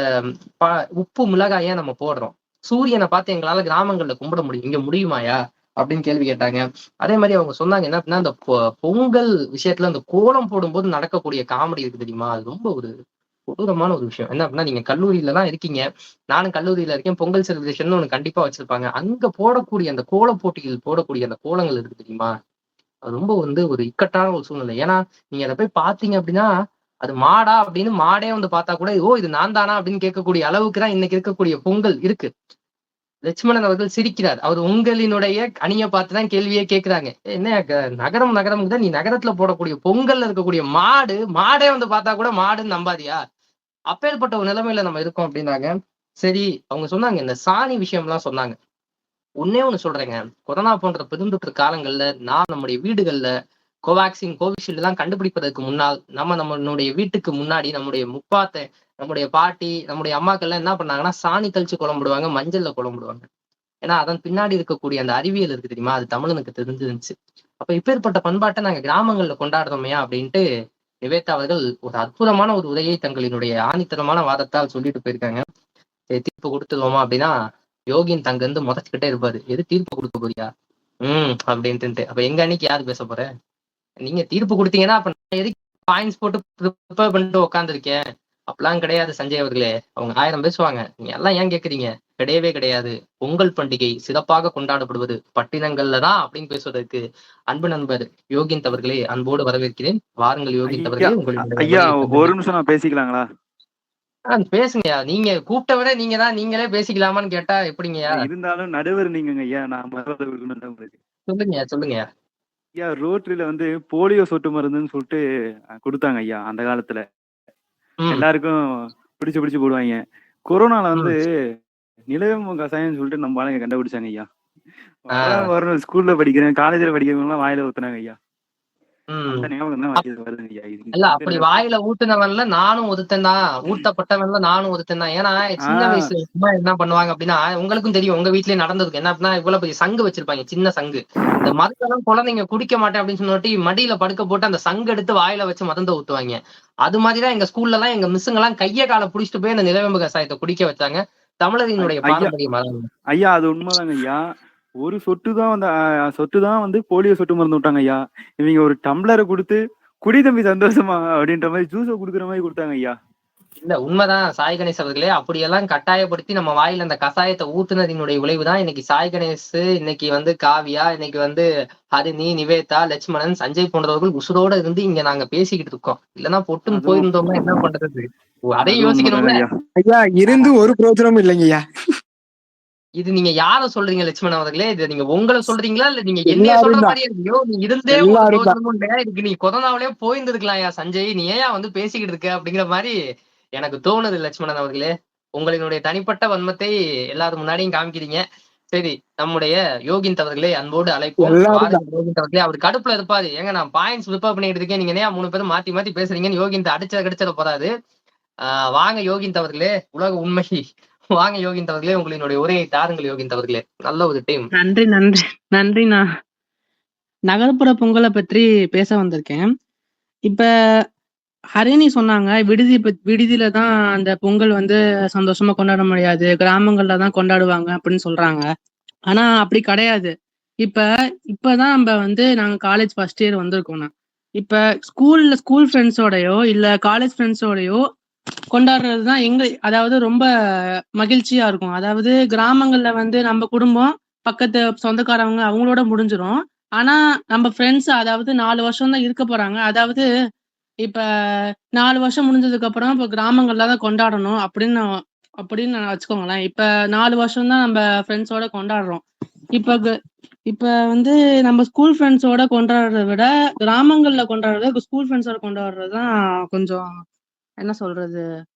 Speaker 5: உப்பு மிளகாய நம்ம போடுறோம். சூரியனை பார்த்து எங்களால கிராமங்கள்ல கும்பிட முடியும், இங்க முடியுமாயா அப்படின்னு கேள்வி கேட்டாங்க. அதே மாதிரி அவங்க சொன்னாங்க என்ன அப்படின்னா, அந்த பொங்கல் விஷயத்துல அந்த கோலம் போடும்போது நடக்கக்கூடிய காமெடி இருக்கு தெரியுமா, அது ரொம்ப ஒரு கொடூரமான ஒரு விஷயம். என்ன அப்படின்னா, நீங்க கல்லூரியில தான் இருக்கீங்க, நானும் கல்லூரியில இருக்கேன். பொங்கல் செலிப்ரேஷன் ஒண்ணு கண்டிப்பா வச்சிருப்பாங்க. அங்க போடக்கூடிய அந்த கோல போட்டிகள் போடக்கூடிய அந்த கோலங்கள் இருக்கு தெரியுமா, அது ரொம்ப வந்து ஒரு இக்கட்டான ஒரு சூழ்நிலை. ஏன்னா நீங்க அதை போய் பாத்தீங்க அப்படின்னா, அது மாடா அப்படின்னு மாடே வந்து பார்த்தா கூட, ஓ இது நான் தானா அப்படின்னு கேட்கக்கூடிய அளவுக்கு தான் இன்னைக்கு இருக்கக்கூடிய பொங்கல் இருக்கு. லட்சுமணன் அவர்கள் சிரிக்கிறார். அவர் உங்களினுடைய அணியை பார்த்துதான் கேள்வியே கேட்கிறாங்க. என்ன நகரம் தான், நீ நகரத்துல போடக்கூடிய பொங்கல்ல இருக்கக்கூடிய மாடே வந்து பார்த்தா கூட மாடுன்னு நம்பாதியா? அப்பேற்பட்ட ஒரு நிலைமையில நம்ம இருக்கோம் அப்படின்னாங்க. சரி, அவங்க சொன்னாங்க இந்த சாணி விஷயம் எல்லாம் சொன்னாங்க. ஒன்னே ஒண்ணு சொல்றேங்க, கொரோனா போன்ற பெருந்தொற்று காலங்கள்ல நான் நம்முடைய வீடுகள்ல கோவேக்சின், கோவிஷீல்டு எல்லாம் கண்டுபிடிப்பதற்கு முன்னால் நம்மளுடைய வீட்டுக்கு முன்னாடி நம்முடைய முப்பாத்தை, நம்முடைய பாட்டி, நம்முடைய அம்மாக்கள்லாம் என்ன பண்ணாங்கன்னா, சாணி கழிச்சு குழம்பிடுவாங்க, மஞ்சள்ல குழம்பிடுவாங்க. ஏன்னா அதன் பின்னாடி இருக்கக்கூடிய அந்த அறிவியல் இருக்கு தெரியுமா, அது தமிழனுக்கு தெரிஞ்சிருந்துச்சு. அப்ப இப்பேற்பட்ட பண்பாட்டை நாங்க கிராமங்கள்ல கொண்டாடுறோமையா அப்படின்ட்டு நிவேதா அவர்கள் ஒரு அற்புதமான ஒரு உரையை தங்களினுடைய ஆணித்தரமான வாதத்தால் சொல்லிட்டு போயிருக்காங்க. தீர்ப்பு கொடுத்துருவோமா அப்படின்னா, யோகின் தங்க இருந்து முதச்சுக்கிட்டே இருப்பாரு. எது தீர்ப்பு கொடுக்க போறியா அப்படின்ட்டு. அப்ப எங்க அன்னைக்கு யாரு பேச போற? நீங்க தீர்ப்பு கொடுத்தீங்கன்னா அப்ப நான் எதுக்கு பாயிண்ட்ஸ் போட்டு ப்ரிப்பேர் பண்ணிட்டு உட்காந்துருக்கேன்? அப்பெல்லாம் கிடையாது சஞ்சய் அவர்களே. அவங்க 1000 பேசுவாங்க, நீங்க எல்லாம் ஏன் கேக்குறீங்க? கிடையவே கிடையாது. பொங்கல் பண்டிகை சிறப்பாக கொண்டாடப்படுவது பட்டினங்கள்லதான் அப்படின்னு பேசுவதற்கு அன்பு நண்பர் யோகிந்த் அவர்களே அன்போடு வரவேற்கிறேன். வாருங்கள் யோகிந்த் அவர்களே.
Speaker 3: ஐயா ஒரு நிமிஷம் நான் பேசிக்கலாங்களா?
Speaker 5: பேசுங்கய்யா. நீங்க கூப்பிட்ட விட நீங்களே பேசிக்கலாமான்னு கேட்டா எப்படிங்கய்யா?
Speaker 3: இருந்தாலும் நடுவர் நீங்க ஐயா, நான்
Speaker 5: சொல்லுங்கய்யா.
Speaker 3: ஐயா, ரோட்டரியில வந்து போலியோ சொட்டு மருந்துன்னு சொல்லிட்டு கொடுத்தாங்க ஐயா. அந்த காலத்துல எல்லாருக்கும் பிடிச்சு போடுவாங்க. கொரோனால வந்து நிலவேம்பு கசாயம்னு சொல்லிட்டு நம்ம ஆளுங்க கண்டுபிடிச்சாங்க ஐயா.
Speaker 5: ஆஹ்
Speaker 3: வரணும் ஸ்கூல்ல படிக்கிறேன், காலேஜ்ல படிக்கிறவங்க எல்லாம் வாயில ஊத்துனாங்க ஐயா.
Speaker 5: உம்
Speaker 3: அந்த ஞாபகம் தான் வருதுங்க ஐயா. இது
Speaker 5: இல்ல அப்படி வாயில ஊத்துனவன்ல நானும் ஒருத்தன் தான், ஊத்தப்பட்டவன்ல நானும் ஒருத்தன் தான். ஏன்னா சின்ன வயசுல அம்மா என்ன பண்ணுவாங்க அப்படின்னா, உங்களுக்கும் தெரியும் உங்க வீட்லயே நடந்ததுக்கு என்ன அப்படின்னா, இவ்வளவு பெரிய சங்கு வச்சிருப்பாங்க, சின்ன சங்கு. இந்த மருந்தெல்லாம் குழந்தைங்க குடிக்க மாட்டேன் அப்படின்னு சொன்னி மடியில படுக்க போட்டு அந்த சங்கு எடுத்து வாயில வச்சு மருந்த ஊத்துவாங்க. அது மாதிரிதான் எங்க ஸ்கூல்ல எல்லாம் எங்க மிஸ்ஸுங்க எல்லாம் கைய காலை புடிச்சிட்டு போய் அந்த நிலவேம்பு கசாயத்தை குடிக்க வச்சாங்க. தமிழரினுடைய பாரம்பரிய மரம்
Speaker 3: ஐயா. அது உண்மைதாங்க ஐயா. ஒரு சொட்டு தான் வந்து போலியோ சொட்டு மருந்து விட்டாங்க ஐயா. இவங்க ஒரு டம்ளரை கொடுத்து குடி தம்பி சந்தோஷமா அப்படின்ற மாதிரி ஜூஸை குடுக்குற மாதிரி கொடுத்தாங்க ஐயா.
Speaker 5: இல்ல உண்மைதான் சாய் கணேஷ் அவர்களே. அப்படியெல்லாம் கட்டாயப்படுத்தி நம்ம வாயில அந்த கசாயத்தை ஊத்துனதினுடைய விளைவுதான் இன்னைக்கு சாய் கணேஷ், இன்னைக்கு வந்து காவியா, இன்னைக்கு வந்து ஹரிணி, நிவேதா, லட்சுமணன், சஞ்சய் போன்றவர்கள் உசுரோட இருந்து இங்க நாங்க பேசிக்கிட்டு இருக்கோம். இல்லன்னா பொட்டுன்னு போயிருந்தோம்னா என்ன பண்றது? அதையும் யோசிக்கணும்ல
Speaker 6: ஐயா. இருந்து ஒரு பிரயோஜனமும் இல்லைங்க ஐயா.
Speaker 5: இது நீங்க யார சொல்றீங்க லட்சுமணன் அவர்களே? இது நீங்க உங்களை சொல்றீங்களா இல்ல நீங்க என்னைய சொல்ற மாதிரியே இருக்கியோ? நீ இருந்தே இதுக்கு நீ கொரோனாவிலே போயிருந்திருக்கலாம் சஞ்சய், நீ ஏன் வந்து பேசிக்கிட்டு இருக்க அப்படிங்கிற மாதிரி எனக்கு தோணுது லட்சுமணன் அவர்களே. உங்களினுடைய தனிப்பட்ட வன்மத்தை எல்லாரும் முன்னாடியும் காமிக்கிறீங்க. சரி, நம்முடைய யோகிந்த் அவர்களே அன்போடு அழைப்போம். யோகிந்த் அவர்களே அவர் கடுப்புல இருப்பாரு. ஏங்க நான் பாயிண்ட்ஸ் ப்ரிப்பேர் பண்ணிட்டு இருக்கேன், நீங்க ஏன் 3 பேரும் மாத்தி மாத்தி பேசுறீங்கன்னு யோகிந்த் அடிச்சத போறாரு. வாங்க யோகிந்த் அவர்களே, உலக உண்மை. வாங்க யோகிந்த் அவர்களே, உங்களினுடைய உரையை தாருங்கள் யோகிந்த் அவர்களே. நல்ல ஒரு டைம்.
Speaker 10: நன்றி நன்றி நன்றி. நான் நகர்ப்புற பொங்கலை பற்றி பேச வந்திருக்கேன். இப்ப ஹரிணி சொன்னாங்க, விடுதியில தான் அந்த பொங்கல் வந்து சந்தோஷமா கொண்டாட முடியாது, கிராமங்கள்ல தான் கொண்டாடுவாங்க அப்படின்னு சொல்றாங்க. ஆனா அப்படி கிடையாது. இப்பதான் நம்ம வந்து நாங்க காலேஜ் ஃபர்ஸ்ட் இயர் வந்திருக்கோம். இப்ப ஸ்கூல் ஃப்ரெண்ட்ஸோடயோ இல்ல காலேஜ் ஃப்ரெண்ட்ஸோடயோ கொண்டாடுறதுதான் அதாவது ரொம்ப மகிழ்ச்சியா இருக்கும். அதாவது கிராமங்கள்ல வந்து நம்ம குடும்பம், பக்கத்து சொந்தக்காரவங்க அவங்களோட முடிஞ்சிரும். ஆனா நம்ம ஃப்ரெண்ட்ஸ் அதாவது 4 வருஷம் தான் இருக்க போறாங்க. அதாவது இப்ப 4 வருஷம் முடிஞ்சதுக்கு அப்புறம் இப்ப கிராமங்கள்ல தான் கொண்டாடணும் அப்படின்னு வச்சுக்கோங்களேன். இப்ப 4 வருஷம் தான் நம்ம ஃப்ரெண்ட்ஸோட கொண்டாடுறோம். இப்ப வந்து நம்ம ஸ்கூல் ஃப்ரெண்ட்ஸோட கொண்டாடுறத விட கிராமங்கள்ல கொண்டாடுறத ஸ்கூல் ஃப்ரெண்ட்ஸோட கொண்டாடுறதுதான் கொஞ்சம் என்ன சொல்றது,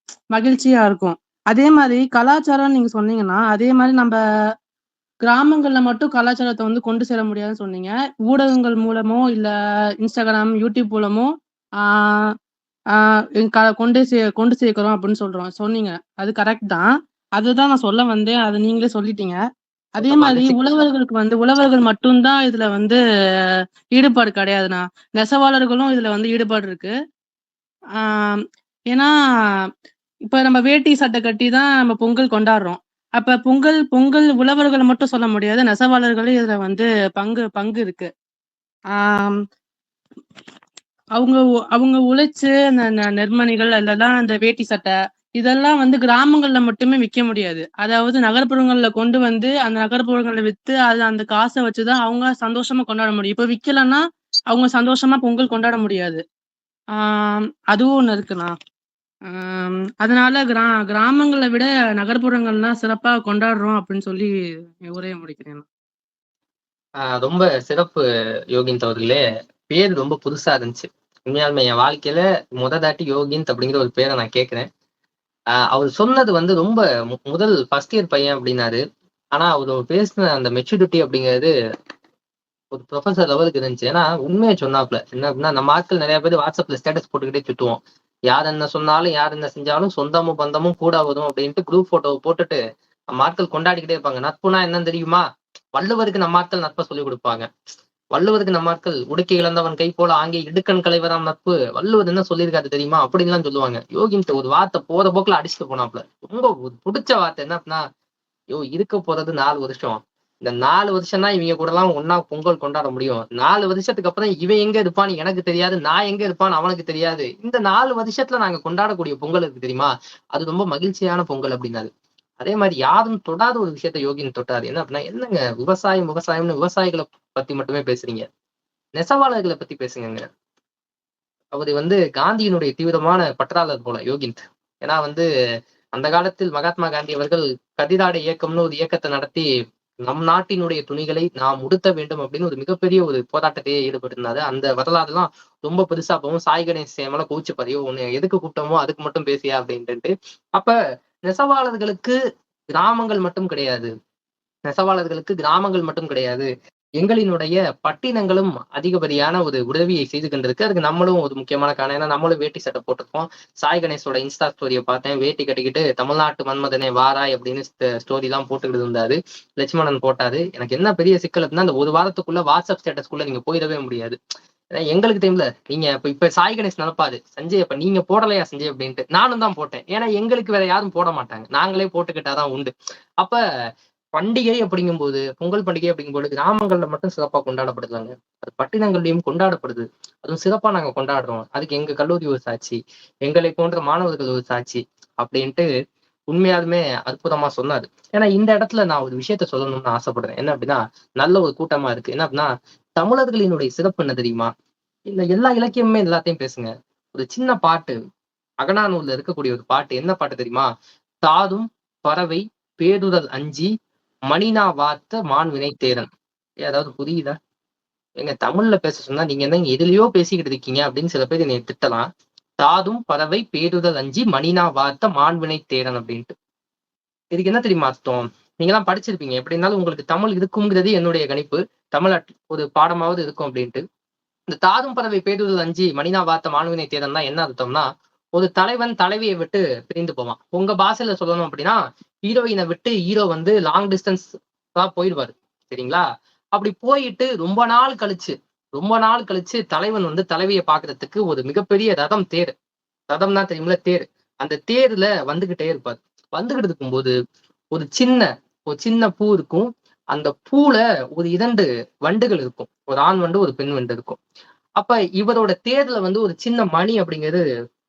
Speaker 10: மகிழ்ச்சியா இருக்கும். அதே மாதிரி கலாச்சாரம் நீங்க சொன்னீங்கன்னா, அதே மாதிரி நம்ம கிராமங்கள்ல மட்டும் கலாச்சாரத்தை வந்து கொண்டு செல்ல முடியாதுன்னு சொன்னீங்க. ஊடகங்கள் மூலமோ இல்ல இன்ஸ்டாகிராம், யூடியூப் மூலமோ கொண்டு சேர்க்கிறோம் அப்படின்னு சொன்னீங்க. அது கரெக்ட் தான். அதுதான் நான் சொல்ல வந்தேன், அதை நீங்களே சொல்லிட்டீங்க. அதே மாதிரி உழவர்கள் மட்டும்தான் இதுல வந்து ஈடுபாடு கிடையாதுண்ணா. நெசவாளர்களும் இதுல வந்து ஈடுபாடு இருக்கு. ஏன்னா இப்ப நம்ம வேட்டி சட்டை கட்டி தான் நம்ம பொங்கல் கொண்டாடுறோம். அப்ப பொங்கல் உழவர்களை மட்டும் சொல்ல முடியாது, நெசவாளர்களும் இதுல வந்து பங்கு இருக்கு. அவங்க உழைச்சு அந்த நெற்மணிகள் அதெல்லாம் அந்த வேட்டி சட்டை இதெல்லாம் வந்து கிராமங்கள்ல மட்டுமே விற்க முடியாது. அதாவது நகர்ப்புறங்கள்ல கொண்டு வந்து அந்த நகர்ப்புறங்கள்ல வித்து அந்த காசை வச்சுதான் அவங்க சந்தோஷமா கொண்டாட முடியும். இப்ப விக்கலன்னா அவங்க சந்தோஷமா பொங்கல் கொண்டாட முடியாது. அதுவும் ஒண்ணு இருக்குண்ணா. அதனால கிராமங்களை விட நகர்ப்புறங்கள்லாம் சிறப்பா கொண்டாடுறோம் அப்படின்னு சொல்லி உரைய முடிக்கிறேன்.
Speaker 5: ரொம்ப சிறப்பு யோகிந்த் அவர்களே. பேர் ரொம்ப புதுசா இருந்துச்சு. உண்மையாலுமே என் வாழ்க்கையில தாட்டி யோகிந்த் அப்படிங்கிற ஒரு பேரை நான் கேட்கிறேன். அவர் சொன்னது வந்து ரொம்ப முதல் ஃபர்ஸ்ட் இயர் பையன் அப்படின்னாரு. ஆனா அவர் பேசின அந்த மெச்சூரிட்டி அப்படிங்கிறது ஒரு ப்ரொஃபஸர் லெவலுக்கு இருந்துச்சு. ஏன்னா உண்மையை சொன்னாப்ல. என்ன அப்படின்னா, நம்ம ஆட்கள் நிறைய பேர் வாட்ஸ்அப்ல ஸ்டேட்டஸ் போட்டுக்கிட்டே சுட்டுவோம். யார் என்ன சொன்னாலும் யார் என்ன செஞ்சாலும் சொந்தமும் பந்தமும் கூட வரும் அப்படின்ட்டு குரூப் போட்டோவை போட்டுட்டு நம்ம ஆட்கள் கொண்டாடிக்கிட்டே இருப்பாங்க. நட்புனா என்னன்னு தெரியுமா? வள்ளுவருக்கு நம்ம ஆட்கள் நட்பை சொல்லிக் கொடுப்பாங்க. வள்ளுவருக்கு நம்ம ஆட்கள் உடுக்கை இழந்தவன் கை போல ஆங்கிய இடுக்கண் களைவதாம் நட்பு, வள்ளுவர் என்ன சொல்லியிருக்காரு தெரியுமா அப்படின்லாம் சொல்லுவாங்க. யோகின்ட்டு ஒரு வார்த்தை போற போக்குல அடிச்சுட்டு போனாப்ல. ரொம்ப பிடிச்ச வார்த்தை என்ன அப்படின்னா, இருக்க போறது 4 வருஷம். இந்த 4 வருஷம் தான் இவங்க கூட எல்லாம் ஒன்னா பொங்கல் கொண்டாட முடியும். 4 வருஷத்துக்கு அப்புறம் இவன் எங்க இருப்பான்னு எனக்கு தெரியாது, நான் எங்க இருப்பான்னு அவனுக்கு தெரியாது. இந்த 4 வருஷத்துல நாங்க கொண்டாடக்கூடிய பொங்கல் இருக்கு தெரியுமா, அது ரொம்ப மகிழ்ச்சியான பொங்கல் அப்படின்னாரு. அதே மாதிரி யாரும் தொடாத ஒரு விஷயத்த யோகின் தொட்டாரு. என்ன அப்படின்னா, என்னங்க விவசாயம்னு விவசாயிகளை பத்தி மட்டுமே பேசுறீங்க, நெசவாளர்களை பத்தி பேசுங்க. அவரு வந்து காந்தியினுடைய தீவிரமான பற்றாளர் போல யோகிந்த். ஏன்னா வந்து அந்த காலத்தில் மகாத்மா காந்தி அவர்கள் கதிராடை இயக்கம்னு ஒரு இயக்கத்தை நடத்தி நம் நாட்டினுடைய துணிகளை நாம் உடுத்த வேண்டும் அப்படின்னு ஒரு மிகப்பெரிய ஒரு போராட்டத்தையே ஈடுபட்டிருந்தாரு. அந்த வரலாறு எல்லாம் ரொம்ப பெருசா போகும். சாய் கணேஷ் சேமல கூச்சு பதிவு ஒண்ணு எதுக்கு கூப்பிட்டோமோ அதுக்கு மட்டும் பேசியா அப்படின்ட்டு. அப்ப நெசவாளர்களுக்கு கிராமங்கள் மட்டும் கிடையாது, நெசவாளர்களுக்கு கிராமங்கள் மட்டும் கிடையாது, எங்களினுடைய பட்டினங்களும் அதிகப்படியான ஒரு உதவியை செய்து கொண்டிருக்கு. அதுக்கு நம்மளும் ஒரு முக்கியமான காரணம். ஏன்னா நம்மளும் வேட்டி சட்டை போட்டிருக்கோம். சாய் கணேஷோட இன்ஸ்டா ஸ்டோரியை பார்த்தேன். வேட்டி கட்டிக்கிட்டு தமிழ்நாட்டு மன்மதனே வாராய் அப்படின்னு ஸ்டோரி எல்லாம் போட்டுக்கிட்டு இருந்தாரு. லட்சுமணன் போட்டாரு. எனக்கு என்ன பெரிய சிக்கல் அப்படின்னா, அந்த ஒரு வாரத்துக்குள்ள வாட்ஸ்அப் ஸ்டேட்டஸ்க்குள்ள நீங்க போயிடவே முடியாது. ஏன்னா எங்களுக்கு டைம்ல நீங்க இப்ப சாய் கணேஷ் நினைப்பாரு, சஞ்சய் அப்ப நீங்க போடலையா சஞ்சய் அப்படின்ட்டு. நானும் தான் போட்டேன். ஏன்னா எங்களுக்கு வேற யாரும் போட மாட்டாங்க, நாங்களே போட்டுக்கிட்டாதான் உண்டு. அப்ப பண்டிகை அப்படிங்கும்போது, பொங்கல் பண்டிகை அப்படிங்கும்போது கிராமங்கள்ல மட்டும் சிறப்பா கொண்டாடப்படுதுங்க. அது பட்டினங்கள்லயும் கொண்டாடப்படுது. அதுவும் சிறப்பா நாங்க கொண்டாடுறோம். அதுக்கு எங்க கல்லூரி ஒரு சாட்சி, எங்களை போன்ற மாணவர்கள் ஒரு சாட்சி அப்படின்ட்டு உண்மையாலுமே அற்புதமா சொன்னாரு. ஏன்னா இந்த இடத்துல நான் ஒரு விஷயத்த சொல்லணும்னு ஆசைப்படுறேன். என்ன அப்படின்னா, நல்ல ஒரு கூட்டமா இருக்கு. என்ன அப்படின்னா, தமிழர்களினுடைய சிறப்பு என்ன தெரியுமா? இல்ல எல்லா இலக்கியமுமே எல்லாத்தையும் பேசுங்க. ஒரு சின்ன பாட்டு, அகநானூர்ல இருக்கக்கூடிய ஒரு பாட்டு, என்ன பாட்டு தெரியுமா? தாதும் பறவை பேதுதல் அஞ்சி மணினா வார்த்த மான்வினை தேரன். ஏதாவது புரியுதா? எங்க தமிழ்ல பேச சொன்னா நீங்க என்ன எதுலயோ பேசிக்கிட்டு இருக்கீங்க அப்படின்னு சில பேர் என்னை திட்டலாம். தாதும் பறவை பேருதல் அஞ்சி மணினா வார்த்த மான்வினை தேரன் அப்படின்ட்டு. இதுக்கு என்ன தெரியுமா அர்த்தம்? நீங்க எல்லாம் படிச்சிருப்பீங்க. எப்படி இருந்தாலும் உங்களுக்கு தமிழ் இருக்குங்கிறது என்னுடைய கணிப்பு. தமிழ் ஒரு பாடமாவது இருக்கும் அப்படின்ட்டு. இந்த தாதும் பறவை பேருதல் அஞ்சி மணினா வார்த்த மான்வினை தேரன்னா என்ன அர்த்தம்னா, ஒரு தலைவன் தலைவியை விட்டு பிரிந்து போவான். உங்க பாஷையில சொல்லணும் அப்படின்னா, ஹீரோயினை விட்டு ஹீரோ வந்து லாங் டிஸ்டன்ஸ் தான் போயிடுவாரு. சரிங்களா? அப்படி போயிட்டு ரொம்ப நாள் கழிச்சு தலைவன் வந்து தலைவியை பாக்குறதுக்கு ஒரு மிகப்பெரிய ரதம், தேர். ரதம்னா தெரியுமில்ல, தேர். அந்த தேர்ல வந்துகிட்டே இருப்பாரு. வந்துகிட்டு இருக்கும்போது ஒரு சின்ன பூ இருக்கும். அந்த பூல ஒரு 2 வண்டுகள் இருக்கும். ஒரு ஆண் வண்டு, ஒரு பெண் வண்டு இருக்கும். அப்ப இவரோட தேர்ல வந்து ஒரு சின்ன மணி அப்படிங்கிறது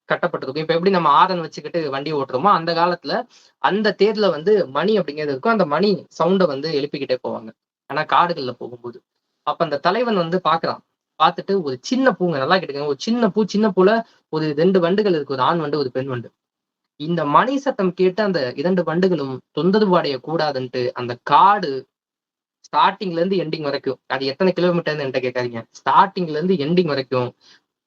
Speaker 5: கட்டப்பட்டிருக்கும். இப்ப எப்படி நம்ம ஆரன் வச்சுக்கிட்டு வண்டி ஓட்டுறோமோ, அந்த காலத்துல அந்த தேர்ல வந்து மணி அப்படிங்கிறது இருக்கும். அந்த மணி சவுண்டை வந்து எழுப்பிக்கிட்டே போவாங்க. ஆனா காடுகள்ல போகும்போது அப்ப அந்த தலைவன் வந்து பாக்குறான். பார்த்துட்டு ஒரு சின்ன பூங்க, நல்லா கேட்டுக்கங்க, ஒரு சின்ன பூல ஒரு 2 வண்டுகள் இருக்கு. ஒரு ஆண் வண்டு, ஒரு பெண் வண்டு. இந்த மணி சத்தம் கேட்டு அந்த 2 வண்டுகளும் தொந்தரவு அடைய கூடாதுன்ட்டு அந்த காடு ஸ்டார்டிங்ல இருந்து எண்டிங் வரைக்கும், அது எத்தனை கிலோமீட்டர்னு என்கிட்ட கேட்காதீங்க, ஸ்டார்டிங்ல இருந்து எண்டிங் வரைக்கும்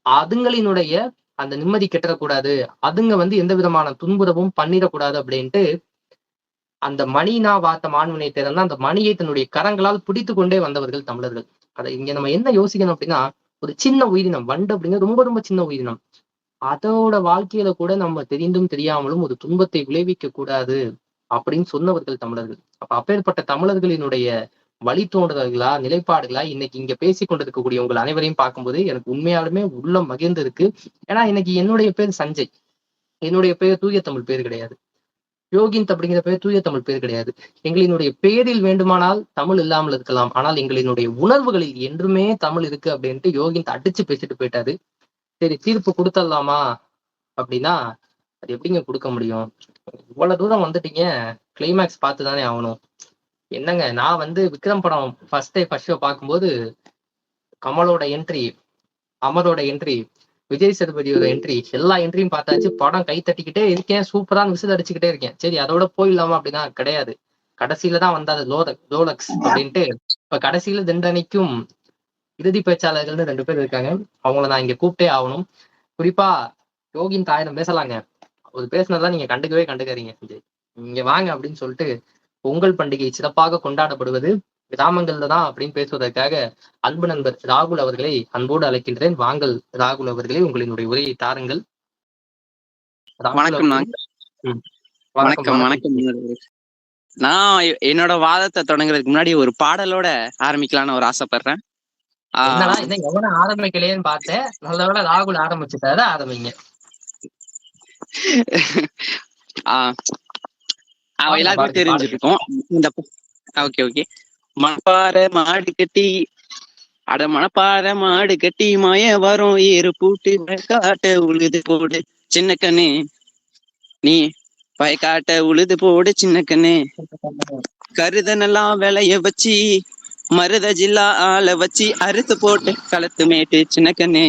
Speaker 5: அதுங்களினுடைய அந்த நிம்மதி கெட்டக்கூடாது, அதுங்க வந்து எந்த விதமான துன்புறவும் பண்ணிடக்கூடாது அப்படின்ட்டு அந்த மணினா வார்த்த மான்வினை தேரன்னா அந்த மணியை தன்னுடைய கரங்களால் பிடித்து கொண்டே வந்தவர்கள் தமிழர்கள். அதை இங்க நம்ம என்ன யோசிக்கணும் அப்படின்னா, ஒரு சின்ன உயிரினம் வண்டு அப்படிங்கிறது ரொம்ப ரொம்ப சின்ன உயிரினம். அதோட வாழ்க்கையில கூட நம்ம தெரிந்தும் தெரியாமலும் ஒரு துன்பத்தை விளைவிக்க கூடாது அப்படின்னு சொன்னவர்கள் தமிழர்கள். அப்ப அப்பேற்பட்ட தமிழர்களினுடைய வழித்தோன்றல்களா, நிலைப்பாடுகளா இன்னைக்கு இங்க பேசி கொண்டிருக்கக்கூடிய உங்கள் அனைவரையும் பார்க்கும்போது எனக்கு உண்மையாலுமே உள்ளம் மகிழ்ந்து இருக்கு. ஏன்னா இன்னைக்கு என்னுடைய பேர் சஞ்சய், என்னுடைய பேர் தூய தமிழ் பேர் கிடையாது. யோகிந்த் அப்படிங்கிற பேர் தூய தமிழ் பேர் கிடையாது. எங்களினுடைய பேரில் வேண்டுமானால் தமிழ் இல்லாமல் இருக்கலாம், ஆனால் எங்களினுடைய உணர்வுகளில் என்றுமே தமிழ் இருக்கு அப்படின்ட்டு யோகிந்த் அடிச்சு பேசிட்டு போயிட்டாரு. சரி, தீர்ப்பு கொடுத்துடலாமா அப்படின்னா அது எப்படிங்க கொடுக்க முடியும்? இவ்வளவு தூரம் வந்துட்டீங்க, கிளைமேக்ஸ் பார்த்து தானே ஆகணும். என்னங்க, நான் வந்து விக்ரம் படம் ஃபர்ஸ்ட் ஷோ பார்க்கும்போது கமலோட என்ட்ரி, அமரோட என்ட்ரி, விஜய் சேதுபதியோட என்ட்ரி, எல்லா என்ட்ரியும் பார்த்தாச்சு. படம் கை தட்டிக்கிட்டே இருக்கேன், சூப்பரான விசில் அடிச்சுக்கிட்டே இருக்கேன். சரி அதோட போயிடலாமா அப்படின்னா கிடையாது. கடைசியில தான் வந்தாது லோலக்ஸ் அப்படின்ட்டு. இப்ப கடைசியில தண்டனைக்கும் இறுதி பேச்சாளர்கள்னு 2 பேர் இருக்காங்க. அவங்கள நான் இங்க கூப்பிட்டே ஆகணும். குறிப்பா யோகின் 1000 பேசலாங்க, ஒரு பேசினதான் நீங்க கண்டுக்காதீங்க. இங்க வாங்க அப்படின்னு சொல்லிட்டு பொங்கல் பண்டிகை சிறப்பாக கொண்டாடப்படுவது கிராமங்கள்ல தான் அப்படின்னு பேசுவதற்காக அன்பு நண்பர் ராகுல் அவர்களை அன்போடு அழைக்கின்றேன். வாங்கள் ராகுல் அவர்களே, உங்களினுடைய உரையை தாருங்கள்.
Speaker 11: வணக்கம். நான் என்னோட வாதத்தை தொடங்குறதுக்கு முன்னாடி ஒரு பாடலோட ஆரம்பிக்கலாம்னு ஒரு ஆசைப்படுறேன்.
Speaker 5: எவன ஆரம்பிக்கலையேன்னு பார்த்தேன், நல்லவேளை ராகுல் ஆரம்பிச்சுட்டாரு, ஆரம்பிங்க.
Speaker 11: அவ எல்லாருக்கும் தெரிஞ்சிருக்கும் இந்த. ஓகே. மணப்பாறை மாடு கட்டி மய வரும் ஏறு பூட்டு காட்ட உழுது போடு சின்ன கண்ணு, நீ வயக்காட்ட உழுது போடு சின்ன கண்ணு, கருதனெல்லாம் விளைய வச்சு மருத ஜில்லா ஆள வச்சு அறுத்து போட்டு களத்து மேட்டு சின்ன கண்ணு,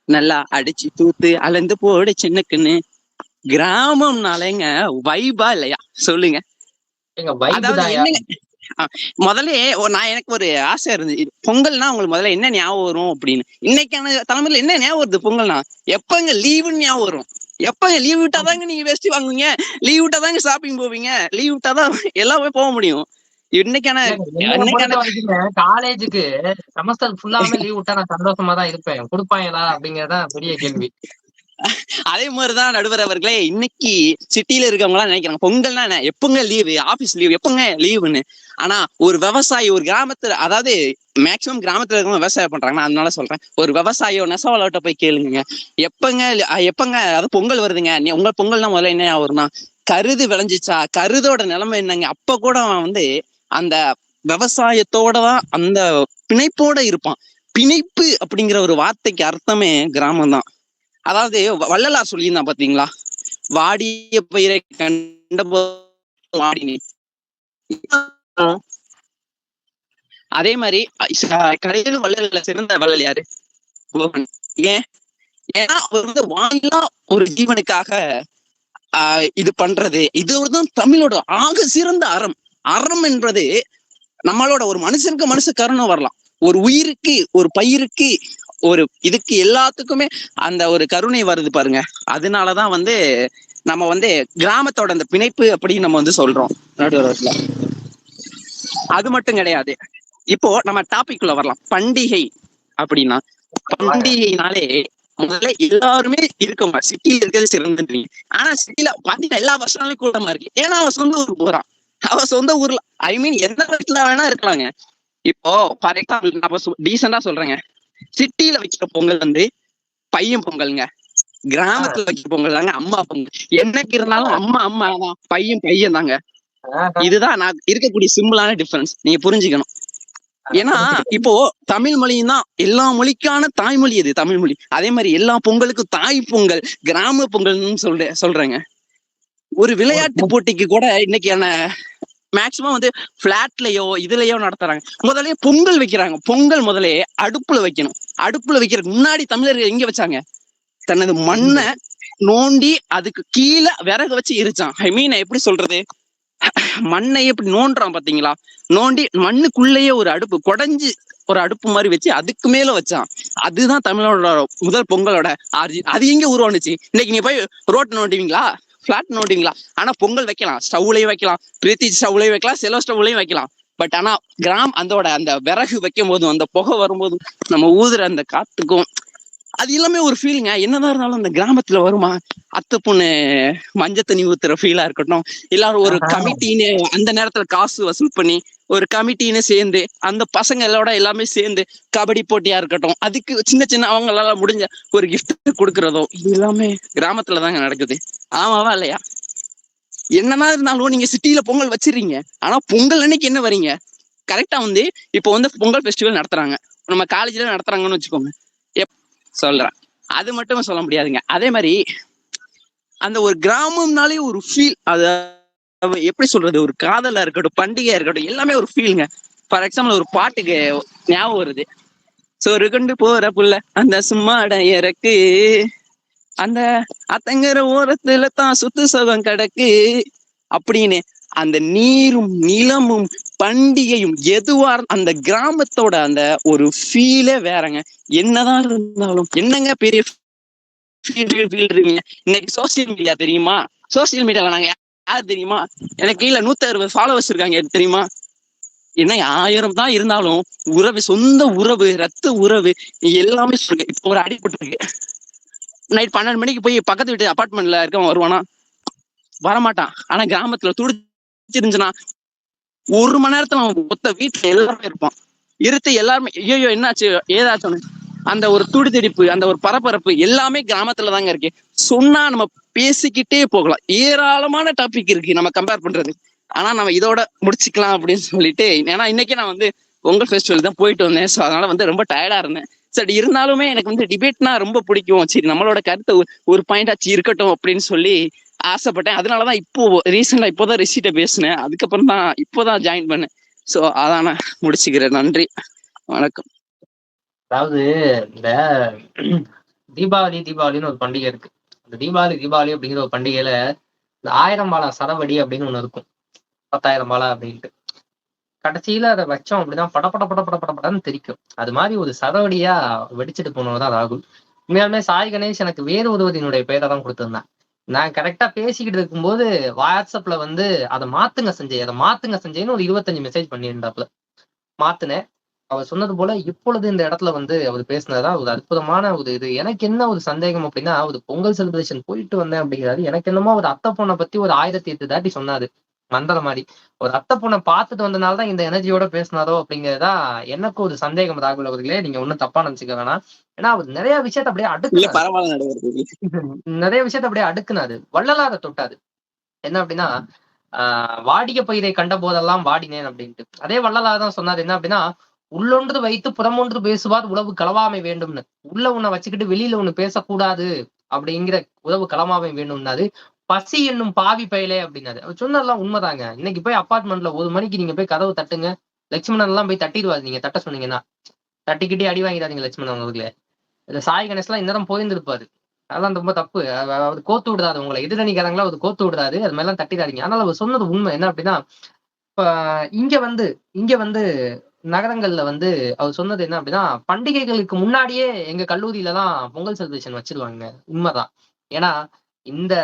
Speaker 11: நல்லா அடிச்சு தூத்து அளந்து போடு சின்ன கண்ணு. கிராமம்னாலங்க வைபா இல்லையா சொல்லுங்க? முதல்ல எனக்கு ஒரு ஆசை இருந்துச்சு, பொங்கல்னா உங்களுக்கு முதல்ல என்ன ஞாபகம் வரும் அப்படின்னு. இன்னைக்கான தலைமுறையில என்ன ஞாபகம் வருது? பொங்கல்னா எப்பங்க லீவுன்னு ஞாபகம் வரும். எப்பங்க லீவ் விட்டாதாங்க நீங்க வேஸ்ட் வாங்குவீங்க, லீவ் விட்டாதாங்க ஷாப்பிங் போவீங்க, லீவ் விட்டாதான் எல்லாமே போக முடியும். இன்னைக்கான
Speaker 5: காலேஜுக்கு செமஸ்டர் ஃபுல்லாமே லீவ் விட்டா நான் சந்தோஷமா தான் இருப்பேன். கொடுப்பாங்களா அப்படிங்கறதான் பெரிய கேள்வி.
Speaker 11: அதே மாதிரிதான் நடுவர் அவர்களே, இன்னைக்கு சிட்டில இருக்கவங்க எல்லாம் நினைக்கிறாங்க பொங்கல்னா என்ன, எப்பங்க லீவு, ஆபீஸ் லீவ் எப்பங்க லீவுன்னு. ஆனா ஒரு விவசாயி ஒரு கிராமத்துல, அதாவது மேக்சிமம் கிராமத்துல இருக்கவங்க விவசாயம் பண்றாங்க, அதனால சொல்றேன். ஒரு விவசாயியோ நெசவாளர்கிட்ட போய் கேளுங்க, எப்பங்க அதாவது பொங்கல் வருதுங்க, உங்க பொங்கல்னா முதல்ல என்ன வரும்னா கருது விளைஞ்சிச்சா, கருதோட நிலைமை என்னங்க. அப்ப கூட அவன் அந்த விவசாயத்தோட தான் அந்த பிணைப்போட இருப்பான். பிணைப்பு அப்படிங்கிற ஒரு வார்த்தைக்கு அர்த்தமே கிராமம் தான். அதாவது வள்ளலார் சொல்லியிருந்தான் பாத்தீங்களா, வாடிய பயிரை கண்ட வாடினே. அதே மாதிரி கடையிலும் வள்ளல சிறந்த வள்ளல் யாரு, கோவன். ஏன்னா அவர் வாயிலா ஒரு ஜீவனுக்காக இது பண்றது, இதுதான் தமிழோட ஆக சிறந்த அறம். அறம் என்பது நம்மளோட ஒரு மனுஷனுக்கு மனுஷ கருணை வரலாம், ஒரு உயிருக்கு ஒரு பயிருக்கு ஒரு இதுக்கு எல்லாத்துக்குமே அந்த ஒரு கருணை வருது பாருங்க. அதனாலதான் நம்ம கிராமத்தோட அந்த பிணைப்பு அப்படின்னு நம்ம சொல்றோம். அது மட்டும் கிடையாது. இப்போ நம்ம டாபிக் குள்ள வரலாம். பண்டிகை அப்படின்னா, பண்டிகைனாலே முதல்ல எல்லாருமே இருக்கவங்க சிட்டியில இருக்கிறது சிறந்துன்றீங்க. ஆனா சிட்டில பாத்தீங்கன்னா எல்லா வருஷனாலும் கூட்டமா இருக்கு. ஏன்னா அவன் சொந்த ஊருக்கு போறான், அவன் சொந்த ஊர்ல எந்த வீட்டுல வேணா இருக்கலாங்க. இப்போ ஃபார் எக்ஸாம்பிள் நான் டீசெண்டா சொல்றேங்க, சிட்டியில வைக்கிற பொங்கல் பையன் பொங்கல்ங்க, கிராமத்துல வைக்கிற பொங்கல் தாங்க அம்மா பொங்கல். என்னைக்கு இருந்தாலும் அம்மா தான், பையன் தாங்க. இதுதான் நான் இருக்கக்கூடிய சிம்பிளான டிஃபரன்ஸ், நீங்க புரிஞ்சுக்கணும். ஏன்னா இப்போ தமிழ் மொழியும் தான் எல்லா மொழிக்கான தாய்மொழி, அது தமிழ் மொழி. அதே மாதிரி எல்லா பொங்கலுக்கும் தாய் பொங்கல், கிராம பொங்கல்னு சொல்றேங்க. ஒரு விளையாட்டு போட்டிக்கு கூட இன்னைக்கு மேக்சிமம் பிளாட்லயோ இதுலயோ நடத்துறாங்க. முதலே பொங்கல் வைக்கிறாங்க. பொங்கல் முதலே அடுப்புல வைக்கணும். அடுப்புல வைக்கிறதுக்கு முன்னாடி தமிழர்கள் எங்க வச்சாங்க, தனது மண்ணை நோண்டி அதுக்கு கீழே விறகு வச்சு எரிச்சான். எப்படி சொல்றது, மண்ணை எப்படி நோண்டுறான் பாத்தீங்களா, நோண்டி மண்ணுக்குள்ளேயே ஒரு அடுப்பு குடைஞ்சு ஒரு அடுப்பு மாதிரி வச்சு அதுக்கு மேல வச்சான். அதுதான் தமிழோட முதல் பொங்கலோட ஆர்ஜின். அது எங்க உருவானுச்சு? இன்னைக்கு நீங்க போய் ரோட் நோண்டுவீங்களா, பிளாட் நோண்டுவீங்களா? ஆனா பொங்கல் வைக்கலாம், ஸ்டவ்லையும் வைக்கலாம், பிரீத்திஜ் ஸ்டவ்லையும் வைக்கலாம், செலோ ஸ்டவ்லையும் வைக்கலாம். பட் ஆனா அந்த விறகு வைக்கும் போதும் அந்த புகை வரும்போதும் நம்ம ஊதுற அந்த காத்துக்கும் அது எல்லாமே ஒரு ஃபீலிங்க. என்னதான் இருந்தாலும் அந்த கிராமத்துல வருமா, அத்தை பொண்ணு மஞ்ச தண்ணி ஊத்துற ஃபீலா இருக்கட்டும், எல்லாரும் ஒரு கமிட்டின்னு அந்த நேரத்துல காசு வசூல் பண்ணி ஒரு கமிட்டின்னு சேர்ந்து அந்த பசங்களோட எல்லாமே சேர்ந்து கபடி போட்டியா இருக்கட்டும், அதுக்கு சின்ன அவங்களால முடிஞ்ச ஒரு கிஃப்ட் கொடுக்கறதோ, இது எல்லாமே கிராமத்துல தாங்க நடக்குது. ஆமாவா இல்லையா? என்னதான் இருந்தாலும் நீங்க சிட்டியில பொங்கல் வச்சிருக்கீங்க, ஆனா பொங்கல் அன்னைக்கு என்ன வரீங்க கரெக்டா இப்போ பொங்கல் ஃபெஸ்டிவல் நடத்துறாங்க, நம்ம காலேஜ்ல நடத்துறாங்கன்னு வச்சுக்கோங்க, சொல்றேன். அது மட்டும் சொல்ல முடியாதுங்க. அதே மாதிரி அந்த ஒரு கிராமம்னாலே ஒரு ஃபீல், அது எப்படி சொல்றது, ஒரு காதலா இருக்கட்டும், பண்டிகையா இருக்கட்டும், எல்லாமே ஒரு ஃபீலுங்க. ஃபார் எக்ஸாம்பிள் ஒரு பாட்டுக்கு ஞாபகம் வருது, சோறு கொண்டு போற புள்ள அந்த சும்மாட இறக்கு, அந்த அத்தங்கிற ஓரத்துல தான் சுத்து சுகம் கிடக்கு அப்படின்னு. அந்த நீரும் நிலமும் பண்டிகையும் எதுவா அந்த கிராமத்தோட அந்த ஒரு ஃபீலே வேறங்க. என்னதான் இருந்தாலும் என்னங்க பெரிய ஃபீல் இருக்கீங்க. இன்னைக்கு சோசியல் மீடியா தெரியுமா, சோசியல் மீடியால நாங்க யார் தெரியுமா, எனக்கு கீழே 160 ஃபாலோவர்ஸ் இருக்காங்க தெரியுமா. என்ன 1000 தான் இருந்தாலும் உறவு, சொந்த உறவு, ரத்த உறவு எல்லாமே சொல்லுங்க. இப்போ ஒரு அடிபட்டு நைட் 12 மணிக்கு போய் பக்கத்து வீட்டு அபார்ட்மெண்ட்ல இருக்கவன் வருவானா, வரமாட்டான். ஆனா கிராமத்துல துடிச்சிருந்துச்சுன்னா 1 மணி நேரத்துல அவன் மொத்த வீட்டுல எல்லாருமே இருப்பான். இருத்து எல்லாருமே ஐயோ என்னாச்சு ஏதாச்சும் அந்த ஒரு துடிதிடிப்பு, அந்த ஒரு பரபரப்பு எல்லாமே கிராமத்துல தாங்க இருக்கு. சொன்னா நம்ம பேசிக்கிட்டே போகலாம், ஏராளமான டாபிக் இருக்கு நம்ம கம்பேர் பண்றது. ஆனா நம்ம இதோட முடிச்சுக்கலாம் அப்படின்னு சொல்லிட்டு, ஏன்னா இன்னைக்கு நான் பொங்கல் ஃபெஸ்டிவல் தான் போயிட்டு வந்தேன். ஸோ அதனால ரொம்ப டயர்டா இருந்தேன். சரி, இருந்தாலுமே எனக்கு டிபேட்னா ரொம்ப பிடிக்கும். சரி, நம்மளோட கருத்தை ஒரு பாயிண்ட் ஆச்சு இருக்கட்டும் அப்படின்னு சொல்லி ஆசைப்பட்டேன். அதனாலதான் ரீசெண்டா இப்போதான் ரிஷிட்ட பேசினேன். அதுக்கப்புறம் தான் இப்போதான் ஜாயின் பண்ணேன். ஸோ அதான் நான் முடிச்சுக்கிறேன். நன்றி, வணக்கம்.
Speaker 5: அதாவது இந்த தீபாவளின்னு ஒரு பண்டிகை இருக்கு. அந்த தீபாவளி அப்படிங்கிற ஒரு பண்டிகையில இந்த 1000 பாலா சரவடி அப்படின்னு ஒண்ணு இருக்கும், 10,000 பாலா அப்படின்ட்டு. கடைசியில அதை வச்சோம் அப்படிதான் படப்படன்னு தெரிக்கும். அது மாதிரி ஒரு சரவடியா வெடிச்சுட்டு போனதுதான் ராகுல். உண்மையாலுமே சாய் கணேஷ் எனக்கு வேறு ஒருவரினுடைய பெயரை தான் கொடுத்திருந்தேன். நான் கரெக்டா பேசிக்கிட்டு இருக்கும்போது வாட்ஸ்அப்ல வந்து அதை மாத்துங்க செஞ்சேன்னு ஒரு 25 மெசேஜ் பண்ணியிருந்தாப்புல. மாத்துனேன். அவர் சொன்னது போல இப்பொழுது இந்த இடத்துல வந்து அவர் பேசினதுதான் ஒரு அற்புதமான ஒரு இது. எனக்கு என்ன ஒரு சந்தேகம் அப்படின்னா, ஒரு பொங்கல் செலிப்ரேஷன் போயிட்டு வந்தேன் அப்படிங்கிறாரு. எனக்கு என்னமோ ஒரு அத்தை பொண்ணை பத்தி ஒரு 1008 தாட்டி சொன்னாரு மந்திரம் மாதிரி. ஒரு அத்தை பொண்ணை பார்த்துட்டு வந்தனாலதான் இந்த எனர்ஜியோட பேசினாரோ அப்படிங்கிறதா எனக்கு ஒரு சந்தேகம். ராகுல் அவர்களே, நீங்க ஒன்னும் தப்பா நினைச்சுக்க வேணாம். ஏன்னா அவர் நிறைய விஷயத்த அப்படியே அடுக்குனாரு. வள்ளலார தொட்டாரு. என்ன அப்படின்னா, வாடிய பயிரை கண்ட போதெல்லாம் வாடினேன் அப்படின்ட்டு. அதே வள்ளலார் தான் சொன்னாரு. என்ன அப்படின்னா, உள்ளொன்று வைத்து புறமொன்று பேசுவார் உறவு களவாமை வேண்டும்னு. உள்ள உன்னை வச்சுக்கிட்டு வெளியில ஒண்ணு பேசக்கூடாது அப்படிங்கிற உறவு களவாமை வேண்டும்னாரு. பசி என்னும் பாவி பயலே அப்படின்னாரு. அவர் சொன்னதெல்லாம் உண்மைதாங்க. இன்னைக்கு போய் அப்பார்ட்மெண்ட்ல 1 மணிக்கு நீங்க போய் கதவு தட்டுங்க, லட்சுமணன் எல்லாம் போய் தட்டிடுவாரு. நீங்க தட்ட சொன்னீங்கன்னா தட்டிக்கிட்டே அடி வாங்கிடாதீங்க லட்சுமணன் அவர்களே. இந்த சாய் கணேஷ் எல்லாம் இந்நேரம் போயிருந்திருப்பாரு. அதெல்லாம் ரொம்ப தப்பு. அவர் கோத்து விடுறாரு உங்களை, எதிரணிக்காரங்களா அவர் கோத்து விடுறாரு. அது மாதிரிலாம் தட்டிடாதீங்க. அதனால அவர் சொன்னது உண்மை. என்ன அப்படின்னா, இப்ப இங்க வந்து நகரங்கள்ல வந்து அவர் சொன்னது என்ன அப்படின்னா, பண்டிகைகளுக்கு முன்னாடியே எங்க கல்லூரியில எல்லாம் பொங்கல் செலிப்ரேஷன் வச்சிருவாங்க. உண்மைதான். ஏன்னா இந்த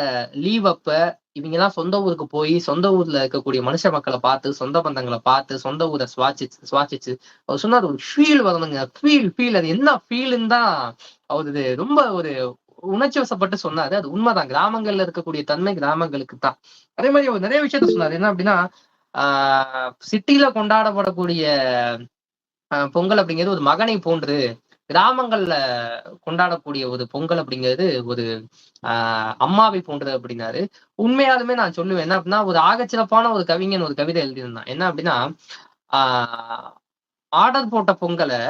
Speaker 5: லீவ் அப்ப இவங்க எல்லாம் சொந்த ஊருக்கு போய் சொந்த ஊர்ல இருக்கக்கூடிய மனுஷ மக்களை பார்த்து, சொந்த பந்தங்களை பார்த்து, சொந்த ஊரை சுவாசிச்சு அவர் சொன்னார் ஒரு ஃபீல் வரணுங்க. ஃபீல் அது என்ன ஃபீல்ன்னு தான் அவரு ரொம்ப ஒரு உணர்ச்சி வசப்பட்டு சொன்னாரு. அது உண்மைதான். கிராமங்கள்ல இருக்கக்கூடிய தன்மை கிராமங்களுக்கு தான். அதே மாதிரி அவர் நிறைய விஷயத்த சொன்னாரு. என்ன அப்படின்னா, சிட்டில கொண்டாடப்படக்கூடிய பொங்கல் அப்படிங்கிறது ஒரு மகனை போன்று, கிராமங்கள்ல கொண்டாடக்கூடிய ஒரு பொங்கல் அப்படிங்கிறது ஒரு அம்மாவை போன்றது அப்படின்னாரு. உண்மையாலுமே நான் சொல்லுவேன். என்ன அப்படின்னா, ஒரு ஆகச்சிறப்பான ஒரு கவிஞன் ஒரு கவிதை எழுதியிருந்தான். என்ன அப்படின்னா, ஆர்டர் போட்ட பொங்கலை,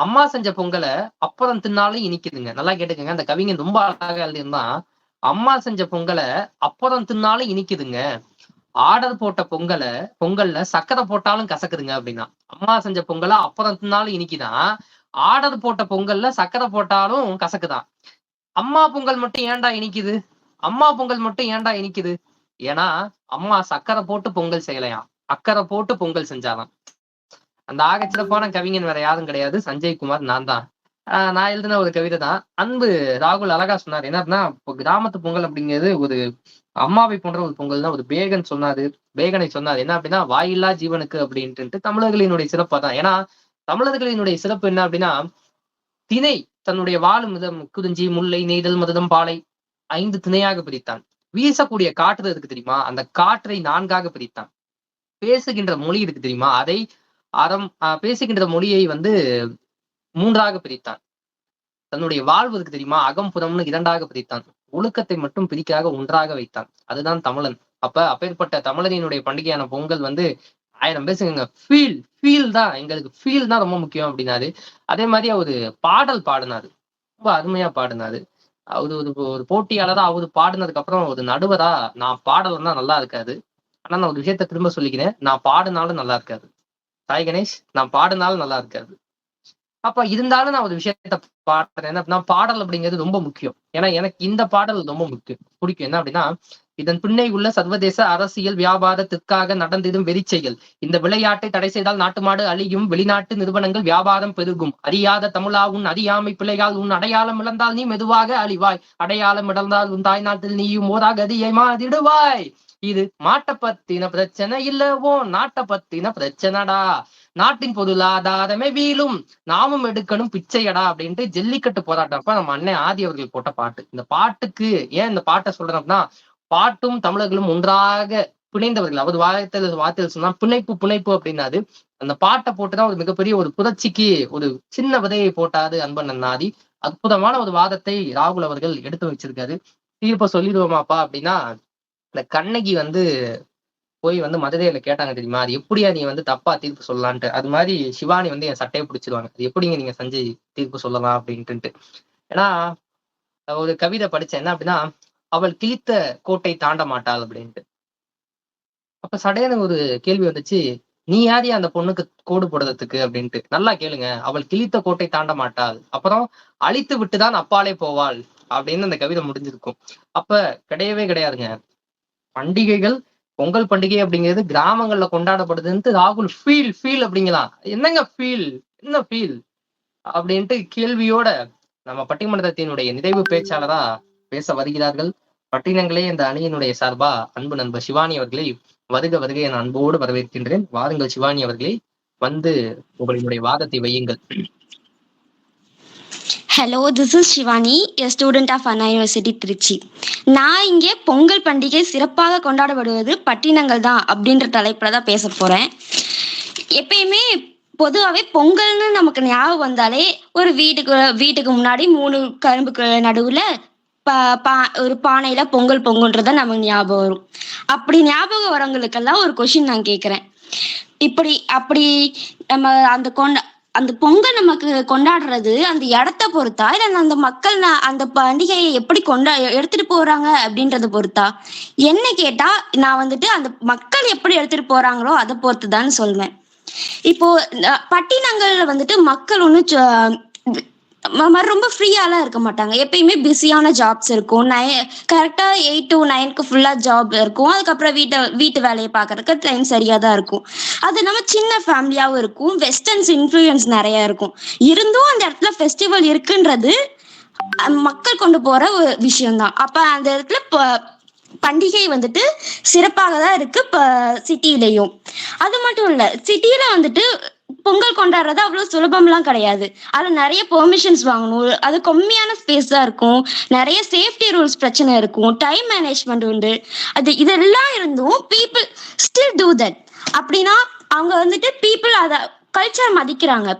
Speaker 5: அம்மா செஞ்ச பொங்கலை அப்புறம் தின்னாலும் இனிக்குதுங்க. நல்லா கேட்டுக்கங்க. அந்த கவிஞன் ரொம்ப அழகாக எழுதியிருந்தான். அம்மா செஞ்ச பொங்கலை அப்புறம் தின்னாலும் இனிக்குதுங்க, ஆர்டர் போட்ட பொங்கல்ல சக்கரை போட்டாலும் கசக்குதுங்க அப்படின்னா. அம்மா செஞ்ச பொங்கலை அப்புறம் தின்னாலும் இனிக்குதான், ஆர்டர் போட்ட பொங்கல்ல சக்கரை போட்டாலும் கசக்குதான். அம்மா பொங்கல் மட்டும் ஏன்டா இனிக்குது? ஏன்னா அம்மா சக்கரை போட்டு பொங்கல் செய்யலையாம், அக்கறை போட்டு பொங்கல் செஞ்சாலாம். அந்த ஆகச்சிறப்பான கவிஞன் வேற யாரும் கிடையாது, சஞ்சய் குமார் நான் தான். நான் எழுதின ஒரு கவிதை தான். அன்பு ராகுல் அழகா சொன்னார். என்ன அப்படின்னா, இப்போ கிராமத்து பொங்கல் அப்படிங்கிறது ஒரு அம்மாவை போன்ற ஒரு பொங்கல் தான். ஒரு பேகனை சொன்னாரு. என்ன அப்படின்னா, வாயில்லா ஜீவனுக்கு அப்படின்ட்டு தமிழர்களினுடைய சிறப்பா தான். ஏன்னா தமிழர்களினுடைய சிறப்பு என்ன அப்படின்னா, திணை தன்னுடைய வாழும் விதம் குறிஞ்சி, முல்லை, நெய்தல், மருதம், பாலை 5 திணையாக பிரித்தான். வீசக்கூடிய காற்று இருக்கு தெரியுமா, அந்த காற்றை 4ஆக பிரித்தான். பேசுகின்ற மொழி இருக்கு தெரியுமா, அதை பேசுகின்ற மொழியை வந்து 3ஆக பிரித்தான். தன்னுடைய வாழ்வு இருக்கு தெரியுமா, அகம் புறம்னு 2ஆக பிரித்தான். ஒழுக்கத்தை மட்டும் பிரிக்காக 1ஆக வைத்தான். அதுதான் தமிழன். அப்பேற்பட்ட தமிழனினுடைய பண்டிகையான பொங்கல் வந்து 1000 பேசுங்க. ஃபீல் தான் எங்களுக்கு, ஃபீல் தான் ரொம்ப முக்கியம் அப்படின்னாரு. அதே மாதிரி அவரு பாடல் பாடினாரு, ரொம்ப அருமையா பாடினாரு. அவரு ஒரு போட்டியாளரா அவரு பாடினதுக்கு அப்புறம் ஒரு நடுவரா நான் பாடலன்னா நல்லா இருக்காது. ஆனா நான் ஒரு விஷயத்த திரும்ப சொல்லிக்கிறேன், நான் பாடினாலும் நல்லா இருக்காது. சாய் கணேஷ், நான் பாடினாலும் நல்லா இருக்காது. அப்ப இருந்தாலும் நான் ஒரு விஷயத்த பாடுறேன். என்ன அப்படின்னா, பாடல் அப்படிங்கிறது ரொம்ப முக்கியம். ஏன்னா எனக்கு இந்த பாடல் ரொம்ப பிடிக்கும். என்ன அப்படின்னா, இதன் பின்னே உள்ள சர்வதேச அரசியல் வியாபாரத்திற்காக நடந்திடும் வெறிச்செயல், இந்த விளையாட்டை தடை செய்தால் நாட்டு மாடு அழியும், வெளிநாட்டு நிறுவனங்கள் வியாபாரம் பெருகும், அறியாத தமிழா உன் அறியாமை பிள்ளையால் உன் அடையாளம் இழந்தால் நீ மெதுவாக அழிவாய், அடையாளம் இழந்தால் உன் தாய் நாட்டில் நீயும் ஓரா கதியை மாதிடுவாய், இது மாட்ட பத்தின பிரச்சனை இல்லவோ நாட்டை பத்தின பிரச்சனைடா, நாட்டின் பொருளாதாரமே வீழும், நாமும் எடுக்கணும் பிச்சையடா அப்படின்ட்டு ஜல்லிக்கட்டு போராட்டப்ப நம்ம அண்ணன் ஆதி அவர்கள் போட்ட பாட்டு. இந்த பாட்டுக்கு ஏன் இந்த பாட்டை சொல்றேன் அப்படின்னா, பாட்டும் தமிழர்களும் ஒன்றாக பிணைந்தவர்கள். அவர் வார்த்தையில் சொன்னா புனைப்பு அப்படின்னாது. அந்த பாட்டை போட்டுதான் ஒரு மிகப்பெரிய ஒரு புரட்சிக்கு ஒரு சின்ன விதையை போட்டாரு அன்பண்ணன் ஆதி. அற்புதமான ஒரு வாதத்தை ராகுல் அவர்கள் எடுத்து வச்சிருக்காரு. தீர்ப்ப சொல்லிடுவோமாப்பா அப்படின்னா, இந்த கண்ணகி வந்து போய் வந்து மதுரையில கேட்டாங்க தெரியுமா, அது எப்படியா நீ வந்து தப்பா தீர்ப்பு சொல்லலான்ட்டு. அது மாதிரி சிவானி வந்து என் சட்டையை பிடிச்சிருவாங்க, அது எப்படிங்க நீங்க சஞ்சய் தீர்ப்பு சொல்லலாம் அப்படின்ட்டு. ஏன்னா ஒரு கவிதை படிச்சேன். என்ன அப்படின்னா, அவள் கிழித்த கோட்டை தாண்ட மாட்டாள் அப்படின்ட்டு. அப்ப சடையான ஒரு கேள்வி வந்துச்சு, நீ யாரையா அந்த பொண்ணுக்கு கோடு போடுறதுக்கு அப்படின்ட்டு. நல்லா கேளுங்க, அவள் கிழித்த கோட்டை தாண்ட மாட்டாள், அப்புறம் அழித்து விட்டுதான் அப்பாலே போவாள் அப்படின்னு அந்த கவிதை முடிஞ்சிருக்கும். அப்ப கிடையவே கிடையாதுங்க. பண்டிகைகள், பொங்கல் பண்டிகை அப்படிங்கிறது கிராமங்கள்ல கொண்டாடப்படுதுன்ட்டு ராகுல் ஃபீல் அப்படிங்கலாம். என்னங்க ஃபீல், என்ன ஃபீல் அப்படின்ட்டு கேள்வியோட நம்ம பட்டிமன்றத்தினுடைய நிறைவு பேச்சாளரா பேச வருகிறார்கள். பட்டினங்களே இந்த அணியினுடைய சார்பா அன்பு நண்பர் சிவானி அவர்களை வருக வருக என அன்போடு வரவேற்கின்றேன். வாருங்கள் சிவானி அவர்களே, வந்து உங்களுடைய வாதத்தை வையுங்கள்.
Speaker 12: Hello, this is Shivani, a student of Anna University Trichy. நான் இங்கே பொங்கல் பண்டிகை சிறப்பாக கொண்டாடப்படுவது பட்டினங்கள் தான் அப்படின்ற தலைப்புல தான் பேச போறேன். எப்பயுமே பொதுவாகவே பொங்கல்னு நமக்கு ஞாபகம் வந்தாலே ஒரு வீட்டுக்கு முன்னாடி 3 கரும்புக்கு நடுவுல ஒரு பானையில பொங்கல் பொங்குன்றத நமக்கு ஞாபகம் வரும். அப்படி ஞாபகம் வரவங்களுக்கெல்லாம் ஒரு கொஸ்டின் நான் கேட்கிறேன். அப்படி நம்ம அந்த பொங்கல் நமக்கு கொண்டாடுறது அந்த இடத்த பொறுத்தா, இல்ல அந்த மக்கள் அந்த பண்டிகையை எப்படி எடுத்துட்டு போறாங்க அப்படின்றத பொறுத்தா? என்ன கேட்டா நான் வந்துட்டு அந்த மக்கள் எப்படி எடுத்துட்டு போறாங்களோ அதை பொறுத்துதான்னு சொல்லுவேன். இப்போ பட்டினங்கள்ல வந்துட்டு மக்கள் ரொம்ப ஃப்ரீயாலாம் இருக்க மாட்டாங்க. எப்பயுமே பிஸியான ஜாப்ஸ் இருக்கும். கரெக்டா 8 to 9 ஃபுல்லா ஜாப் இருக்கும். அதுக்கப்புறம் வீட்டு வேலையை பார்க்கறதுக்கு டைம் சரியா தான் இருக்கும். அது நம்ம சின்ன ஃபேமிலியாவும் இருக்கும். வெஸ்டர்ன்ஸ் இன்ஃப்ளூயன்ஸ் நிறைய இருக்கும். இருந்தும் அந்த இடத்துல ஃபெஸ்டிவல் இருக்குன்றது மக்கள் கொண்டு போற ஒரு விஷயம்தான். அப்ப அந்த இடத்துல பண்டிகை வந்துட்டு சிறப்பாக தான் இருக்கு சிட்டிலையும். அது மட்டும் இல்ல, சிட்டியில வந்துட்டு பொங்கல் கொண்டாடுறது அவ்வளவு சுலபம்லாம் கிடையாது. அதுல நிறைய பெர்மிஷன்ஸ் வாங்கணும். அது கம்மியான ஸ்பேஸ் தான் இருக்கும். நிறைய சேஃப்டி ரூல்ஸ் பிரச்சனை இருக்கும். டைம் மேனேஜ்மெண்ட் உண்டு. இதெல்லாம் இருந்தும் பீப்புள் ஸ்டில் டூ தட். அப்படின்னா அவங்க வந்துட்டு பீப்புள் அத கல்ச்சர் மதிக்கிறாங்க.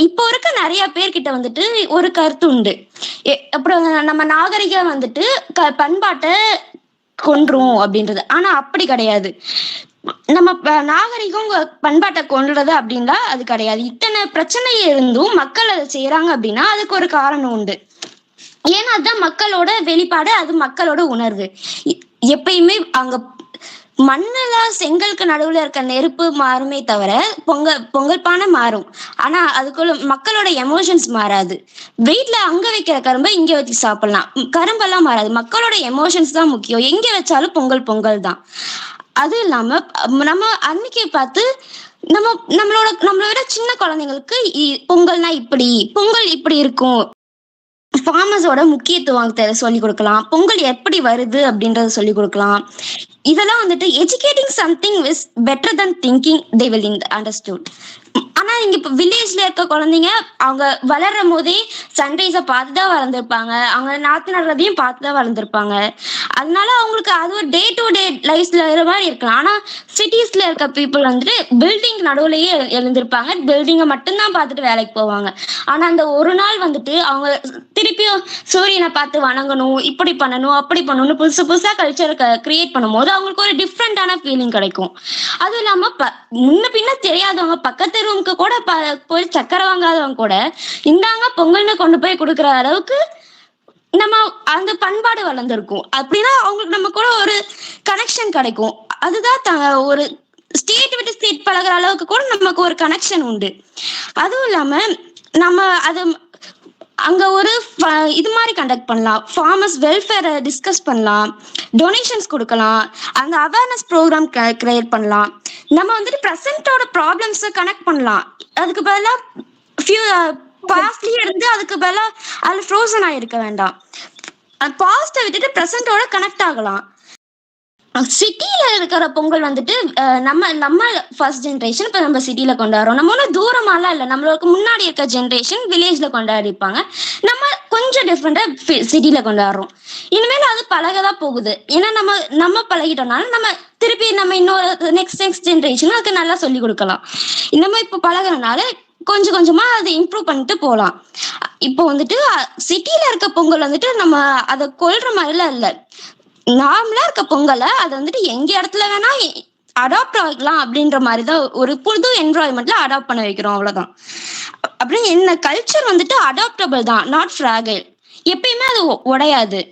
Speaker 12: இப்போ இருக்க நிறைய பேர்கிட்ட வந்துட்டு ஒரு கருத்து உண்டு. அப்புறம் நம்ம நாகரிகம் வந்துட்டு பண்பாட்டை கொன்றும் அப்படின்றது. ஆனா அப்படி கிடையாது. நம்ம நாகரிகம் பண்பாட்டை கொண்டுறது அப்படின்னா அது கிடையாது. இத்தனை பிரச்சனை இருந்தும் மக்கள் அதை செய்யறாங்க அப்படின்னா அதுக்கு ஒரு காரணம் உண்டு. ஏன்னா அதுதான் மக்களோட வெளிப்பாடு, அது மக்களோட உணர்வு. எப்பயுமே அங்க மண்ணுல செங்கலுக்கு நடுவுல இருக்க நெருப்பு மாறுமே தவிர பொங்கல் பானை மாறும். ஆனா அதுக்குள்ள மக்களோட எமோஷன்ஸ் மாறாது. வீட்டுல அங்க வைக்கிற கரும்பை இங்க வச்சு சாப்பிடலாம், கரும்பெல்லாம் மாறாது. மக்களோட எமோஷன்ஸ் தான் முக்கியம். எங்க வச்சாலும் பொங்கல் தான். அது இல்லாம நம்ம அன்னைக்கு பார்த்து நம்மளை விட சின்ன குழந்தைங்களுக்கு பொங்கல்னா பொங்கல் இப்படி இருக்கும், ஃபார்மர்ஸோட முக்கியத்துவத்தை சொல்லி கொடுக்கலாம், பொங்கல் எப்படி வருது அப்படின்றத சொல்லி கொடுக்கலாம். இதெல்லாம் வந்துட்டு educating something is better than thinking they will understood. ஆனா இங்க இப்ப வில்லேஜ்ல இருக்க குழந்தைங்க அவங்க வளரும் போதே சன்ரைஸை பார்த்துதான் வளர்ந்துருப்பாங்க. அவங்க நாத்து நடுறதையும் பார்த்துதான் வளர்ந்துருப்பாங்க. அதனால அவங்களுக்கு அது ஒரு டே டு டே லைஃப்ல மாதிரி இருக்கலாம். ஆனா சிட்டிஸ்ல இருக்க பீப்புள் வந்துட்டு பில்டிங் நடுவுலயே எழுந்திருப்பாங்க. பில்டிங்கை மட்டும்தான் பார்த்துட்டு வேலைக்கு போவாங்க. ஆனா அந்த ஒரு நாள் வந்துட்டு அவங்க திருப்பியும் சூரியனை பார்த்து வணங்கணும், இப்படி பண்ணணும், அப்படி பண்ணணும், புதுசா கல்ச்சரை கிரியேட் பண்ணும்போது அவங்களுக்கு ஒரு டிஃப்ரெண்டான ஃபீலிங் கிடைக்கும். அதுவும் இல்லாம முன்ன பின்ன தெரியாதவங்க பக்கத்து ரூமுக்கு கூட போய் சக்கரை வாங்காதவங்க கூட இந்தாங்க பொங்கல்னு கொண்டு போய் கொடுக்குற அளவுக்கு நம்ம அந்த பண்பாடு வளர்ந்துருக்கும். அப்படின்னா அவங்களுக்கு நம்ம கூட ஒரு கனெக்ஷன் கிடைக்கும். அதுதான் ஒரு ஸ்டேட் விட்டு ஸ்டேட் பழகிற அளவுக்கு கூட நமக்கு ஒரு கனெக்ஷன் உண்டு. அதுவும் இல்லாம நம்ம அது அங்க ஒரு இது மாதிரி கண்டக்ட் பண்ணலாம். ஃபார்மர்ஸ் வெல்ஃபேரை டிஸ்கஸ் பண்ணலாம், டொனேஷன்ஸ் கொடுக்கலாம், அந்த அவேர்னஸ் ப்ரோக்ராம் கிரியேட் பண்ணலாம். நம்ம வந்துட்டு ப்ரெசென்ட்டோட ப்ராப்ளம்ஸை கனெக்ட் பண்ணலாம். அதுக்கு பதிலாக பாஸ்ட்லயே இருந்து அதுக்கு பதிலாக அதுல ஃப்ரோசன் ஆகிருக்க வேண்டாம். பாஸ்ட்டை விட்டுட்டு ப்ரெசென்ட்டோட கனெக்ட் ஆகலாம். சிட்டியில இருக்கிற பொங்கல் வந்துட்டு நம்ம ஃபர்ஸ்ட் ஜென்ரேஷன் இப்ப நம்ம சிட்டில கொண்டாடுறோம். நம்ம ஒன்றும் தூரமாலாம் இல்லை. நம்மளுக்கு முன்னாடி இருக்க ஜென்ரேஷன் வில்லேஜ்ல கொண்டாடிப்பாங்க. நம்ம கொஞ்சம் டிஃப்ரெண்டா சிட்டில கொண்டாடுறோம். இனிமேல் அது பழகதான் போகுது. ஏன்னா நம்ம பழகிட்டோம்னால நம்ம திருப்பி நம்ம இன்னொரு நெக்ஸ்ட் ஜென்ரேஷன் அதுக்கு நல்லா சொல்லி கொடுக்கலாம். நம்ம இப்ப பழகிறனால கொஞ்சம் கொஞ்சமா அதை இம்ப்ரூவ் பண்ணிட்டு போகலாம். இப்போ வந்துட்டு சிட்டில இருக்க பொங்கல் வந்துட்டு நம்ம அதை கொல்ற மாதிரிலாம் இல்லை. நார்மலா இருக்க பொங்கலை அதை வந்துட்டு எங்க இடத்துல வேணா அடாப்ட் ஆகலாம் அப்படின்ற மாதிரிதான் ஒரு புது என்வரான்மெண்ட்ல அடாப்ட் பண்ண வைக்கிறோம், அவ்வளவுதான். அப்படின்னு என்ன கல்ச்சர் வந்துட்டு அடாப்டபிள் தான், நாட் ஃப்ராகைல். எப்பயுமே அது உடையாது.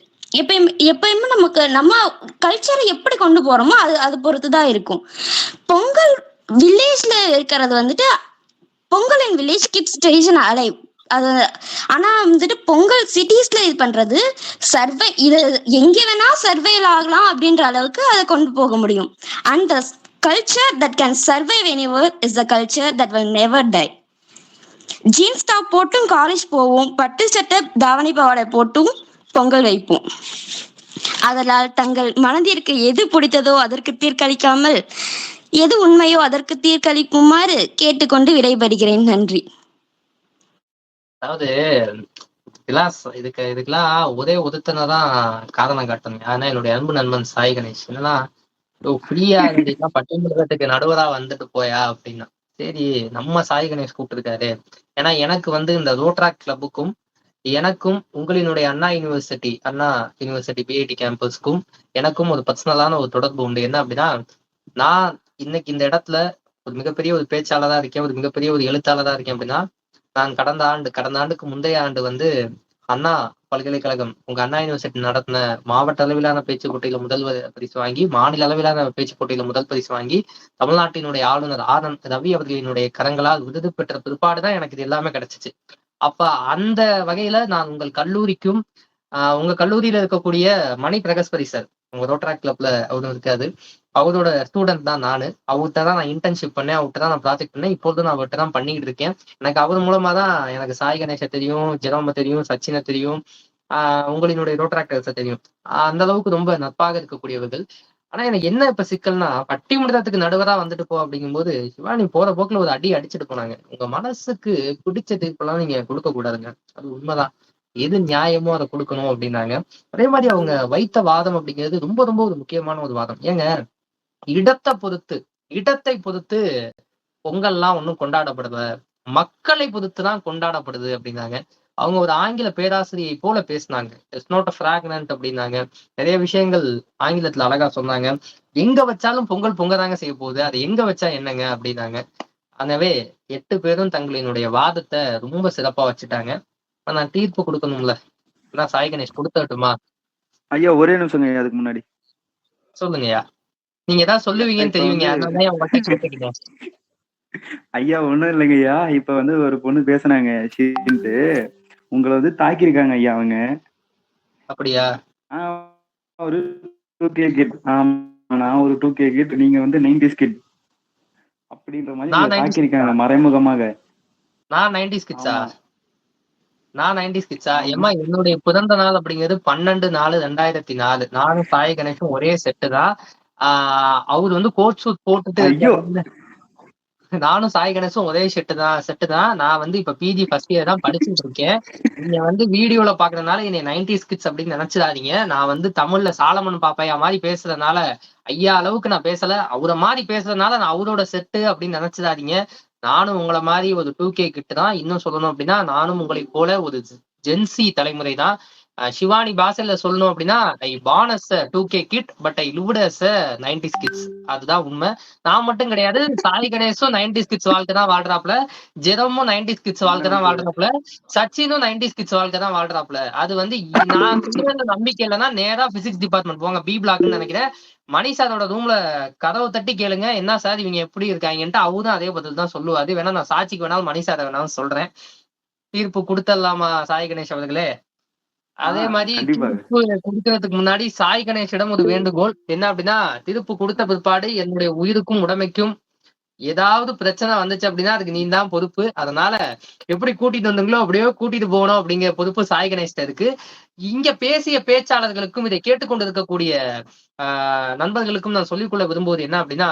Speaker 12: எப்பயுமே நமக்கு நம்ம கல்ச்சரை எப்படி கொண்டு போறோமோ அது பொறுத்துதான் இருக்கும். பொங்கல் வில்லேஜ்ல இருக்கிறது வந்துட்டு Pongal in village Gibbs tradition alive. அது ஆனா வந்துட்டு பொங்கல் சிட்டிஸ்ல இது பண்றது இது எங்க வேணா சர்வைவ் ஆகலாம் அப்படின்ற அளவுக்கு அதை கொண்டு போக முடியும். And the culture that can survive anywhere is the culture that will never tie. Jeans top போட்டும் காலேஜ் போவோம், பட்டு சட்டை தாவணி பாவாடை போட்டும் பொங்கல் வைப்போம். அதனால் தங்கள் மனதிற்கு எது பிடித்ததோ அதற்கு தீர்க்களிக்காமல் எது உண்மையோ அதற்கு தீர்க்களிக்குமாறு கேட்டுக்கொண்டு விடைபெறுகிறேன். நன்றி.
Speaker 5: அதாவது இதுக்கெல்லாம் ஒதுத்தனதான் காரணம் காட்டணும். ஆனா என்னுடைய அன்பு நண்பன் சாய் கணேஷ் என்னன்னா, ஃப்ரீயா இருந்தீங்கன்னா பட்டிமன்றத்துக்கு நடுவரா வந்துட்டு போயா அப்படின்னா, சரி நம்ம சாய் கணேஷ் கூப்பிட்டுருக்காரு. ஏன்னா எனக்கு இந்த ரோட்ராக் கிளப்புக்கும் எனக்கும் உங்களினுடைய அண்ணா யூனிவர்சிட்டி பிஐடி கேம்பஸ்க்கும் எனக்கும் ஒரு பர்சனலான ஒரு தொடர்பு உண்டு. என்ன அப்படின்னா, நான் இன்னைக்கு இந்த இடத்துல ஒரு மிகப்பெரிய ஒரு பேச்சாளராக இருக்கேன், ஒரு மிகப்பெரிய ஒரு எழுத்தாளராக இருக்கேன் அப்படின்னா, நான் கடந்த ஆண்டுக்கு முந்தைய ஆண்டு அண்ணா பல்கலைக்கழகம் உங்க அண்ணா யூனிவர்சிட்டி நடத்தின மாவட்ட அளவிலான பேச்சு போட்டியில முதல் பரிசு வாங்கி, மாநில அளவிலான பேச்சு போட்டியில முதல் பரிசு வாங்கி, தமிழ்நாட்டினுடைய ஆளுநர் ஆர்.என். ரவி அவர்களினுடைய கரங்களால் விருது பெற்ற பிற்பாடுதான் எனக்கு இது எல்லாமே கிடைச்சிச்சு. அப்ப அந்த வகையில நான் உங்கள் கல்லூரிக்கும் உங்க கல்லூரியில இருக்கக்கூடிய மணி பிரகஸ்பதி சார், உங்க ரோட்ராக் கிளப்ல அவரும் இருக்காது, அவரோட ஸ்டூடெண்ட் தான் நானு. அவர்கிட்ட தான் நான் இன்டர்ன்ஷிப் பண்ணேன், அவர்கிட்ட தான் நான் ப்ராஜெக்ட் பண்ணேன். இப்போது நான் அவர்கிட்ட தான் பண்ணிக்கிட்டு இருக்கேன். எனக்கு அவர் மூலமா தான் எனக்கு சாய் கணேஷை தெரியும், ஜெரோம தெரியும், சச்சினை தெரியும், உங்களினுடைய ரோட்ராக்டர்ஸை தெரியும். அந்த அளவுக்கு ரொம்ப நட்பாக இருக்கக்கூடியவர்கள். ஆனா எனக்கு என்ன இப்ப சிக்கல்னா, பட்டிமன்றத்துக்கு நடுவரா வந்துட்டு போ அப்படிங்கும்போது, சிவானி போற போக்குல ஒரு அடி அடிச்சுட்டு போனாங்க. உங்க மனசுக்கு பிடிச்ச தீர்ப்பெல்லாம் நீங்க கொடுக்க கூடாதுங்க, அது உண்மைதான், எது நியாயமோ அதை கொடுக்கணும் அப்படின்னாங்க. அதே மாதிரி அவங்க வைத்த வாதம் அப்படிங்கிறது ரொம்ப ரொம்ப ஒரு முக்கியமான ஒரு வாதம். ஏங்க, இடத்தை பொறுத்து பொங்கல்லாம் ஒன்றும் கொண்டாடப்படுது, மக்களை பொறுத்துதான் கொண்டாடப்படுது அப்படின்னாங்க. அவங்க ஒரு ஆங்கில பேராசிரியை போல பேசினாங்க. இட்ஸ் நாட் அ ஃப்ராக்னன்ட் அப்படின்னாங்க. நிறைய விஷயங்கள் ஆங்கிலத்துல அழகா சொன்னாங்க. எங்க வச்சாலும் பொங்கல் பொங்கதாங்க செய்ய போகுது, அதை எங்க வச்சா என்னங்க அப்படின்னாங்க. எனவே 8 பேரும் தங்களினுடைய வாதத்தை ரொம்ப சிறப்பா வச்சுட்டாங்க. நான் தீர்ப்பு கொடுக்கணும்ல, நான் சாய் கணேஷ் கொடுத்துட்டுமா?
Speaker 3: ஐயா ஒரே நிமிஷம் அதுக்கு முன்னாடி
Speaker 5: சொல்லுங்கய்யா. நீங்க ஏதாவது சொல்லுவீங்கன்னு தெரியுங்க, அதனால உங்கள்கிட்ட கேட்டுக்கிட்டேன்.
Speaker 3: ஐயா ஒண்ணும் இல்லைங்க ஐயா, இப்ப ஒரு பொண்ணு பேசுனாங்க உங்களை தாக்கியிருக்காங்க ஐயா அவங்க.
Speaker 5: அப்படியா?
Speaker 3: ஒரு 2K கிட். நான் ஒரு 2K கிட், நீங்க 90s கிட் அப்படின்ற மாதிரி தாக்கியிருக்காங்க மறைமுகமாக.
Speaker 5: நான் 90s கிட்ஸா? ஏமா என்னுடைய பிறந்த நாள் அப்படிங்கிறது 12/4/2004. நானும் சாய் கணேஷும் ஒரே செட்டு தான். அவரு கோட் சூட் போட்டுட்டு, நானும் சாய் கணேஷும் ஒரே செட்டு தான். நான் இப்ப பிஜி ஃபர்ஸ்ட் இயர் தான் படிச்சுட்டு இருக்கேன். நீங்க வீடியோல பாக்குறதுனால என்னை 90s கிட்ஸ் அப்படின்னு நினைச்சிடாதீங்க. நான் தமிழ்ல சாலமன் பாப்பையா மாதிரி பேசுறதுனால ஐயா அளவுக்கு நான் பேசல, அவரை மாதிரி பேசுறதுனால நான் அவரோட செட்டு அப்படின்னு நினைச்சிடாதீங்க. நானும் உங்களை மாதிரி ஒரு 2K கிட் தான். இன்னும் சொல்லணும் அப்படின்னா, நானும் உங்களை போல ஒரு ஜென்சி தலைமுறை தான். சிவானி பாசல்ல சொல்லணும் அப்படின்னா, I born as a 2K kid but I lived as a 90s kids. அதுதான் உண்மை. நான் மட்டும் கிடையாது, சாய் கணேஷும் 90s கிட்ஸ் வாழ்க்கை தான் வாழ்றாப்ல, ஜெரமும் 90s கிட்ஸ் வாழ்க்கை தான் வாழ்றாப்ல, சச்சினும் 90s கிட்ஸ் வாழ்க்கை தான் வாழ்றாப்ல. அது நான் நம்பிக்கை இல்லைன்னா நேரா பிசிக்ஸ் டிபார்ட்மெண்ட் போங்க, பி பிளாக்னு நினைக்கிறேன். மணி சாரோட ரூம்ல கதவை தட்டி கேளுங்க, என்ன சார் இவங்க எப்படி இருக்காங்கன்ட்டு. அவரும் அதே பதில் தான் சொல்லுவாரு. வேணா நான் சாட்சிக்கு வேணாலும் மணி சாரை வேணாலும் சொல்றேன். தீர்ப்பு கொடுத்துடலாமா சாய் கணேஷ் அவர்களே? அதே மாதிரி தீர்ப்பு கொடுக்கறதுக்கு முன்னாடி சாய் கணேஷிடம் ஒரு வேண்டுகோள் என்ன அப்படின்னா, தீர்ப்பு கொடுத்த பிற்பாடு என்னுடைய உயிருக்கும் உடமைக்கும் ஏதாவது பிரச்சனை வந்துச்சு அப்படின்னா அதுக்கு நீ தான் பொறுப்பு. அதனால எப்படி கூட்டிட்டு வந்தீங்களோ அப்படியோ கூட்டிட்டு போகணும் அப்படிங்கிற பொறுப்பு சாய் கணேஷ்ட இருக்கு. இங்க பேசிய பேச்சாளர்களுக்கும் இதை கேட்டுக்கொண்டு இருக்கக்கூடிய நண்பர்களுக்கும் நான் சொல்லிக்கொள்ள விரும்புவது என்ன அப்படின்னா,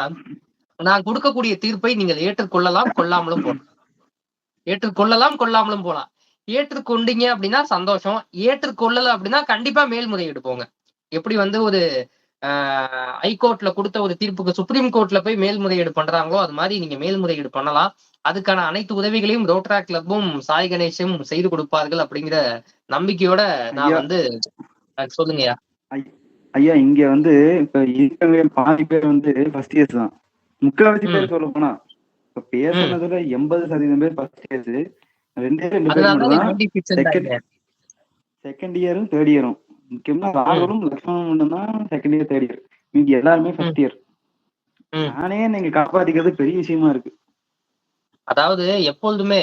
Speaker 5: நான் கொடுக்கக்கூடிய தீர்ப்பை நீங்கள் ஏற்றுக்கொள்ளலாம், கொள்ளாமலும் போலாம். ஏற்றுக்கொண்டீங்க அப்படின்னா சந்தோஷம், ஏற்றுக்கொள்ளல அப்படின்னா கண்டிப்பா மேல்முறையீடு போங்க. எப்படி ஒரு ஹைகோர்ட்ல கொடுத்த ஒரு தீர்ப்புக்கு சுப்ரீம் கோர்ட்ல போய் மேல்முறையீடு பண்றாங்களோ அது மாதிரி நீங்க மேல்முறையீடு பண்ணலாம். அதுக்கான அனைத்து உதவிகளையும் ரோட்ராக் கிளப்பும் சாய் கணேஷும் செய்து கொடுப்பார்கள் அப்படிங்கிற நம்பிக்கையோட நான் சொல்லுங்கய்யா.
Speaker 3: ஐயா இங்க இப்ப இருக்கவங்க பாதி பேர் ஃபர்ஸ்ட் இயர்ஸ் தான், முக்கால்வாசி பேர் சொல்ல போனா இப்ப பேசுனதுல 80% பேர் ஃபர்ஸ்ட் இயர்ஸ், 2 பேர் செகண்ட் இயரும் தேர்ட் இயரும். முக்கியமா ராகுலும் லக்ஷ்மணும் மட்டும்தான் செகண்ட் இயர் தேர்ட் இயர், மீதி எல்லாருமே ஃபர்ஸ்ட் இயர். நானே நீங்க காப்பாத்திக்கிறது பெரிய விஷயமா இருக்கு.
Speaker 5: அதாவது எப்பொழுதுமே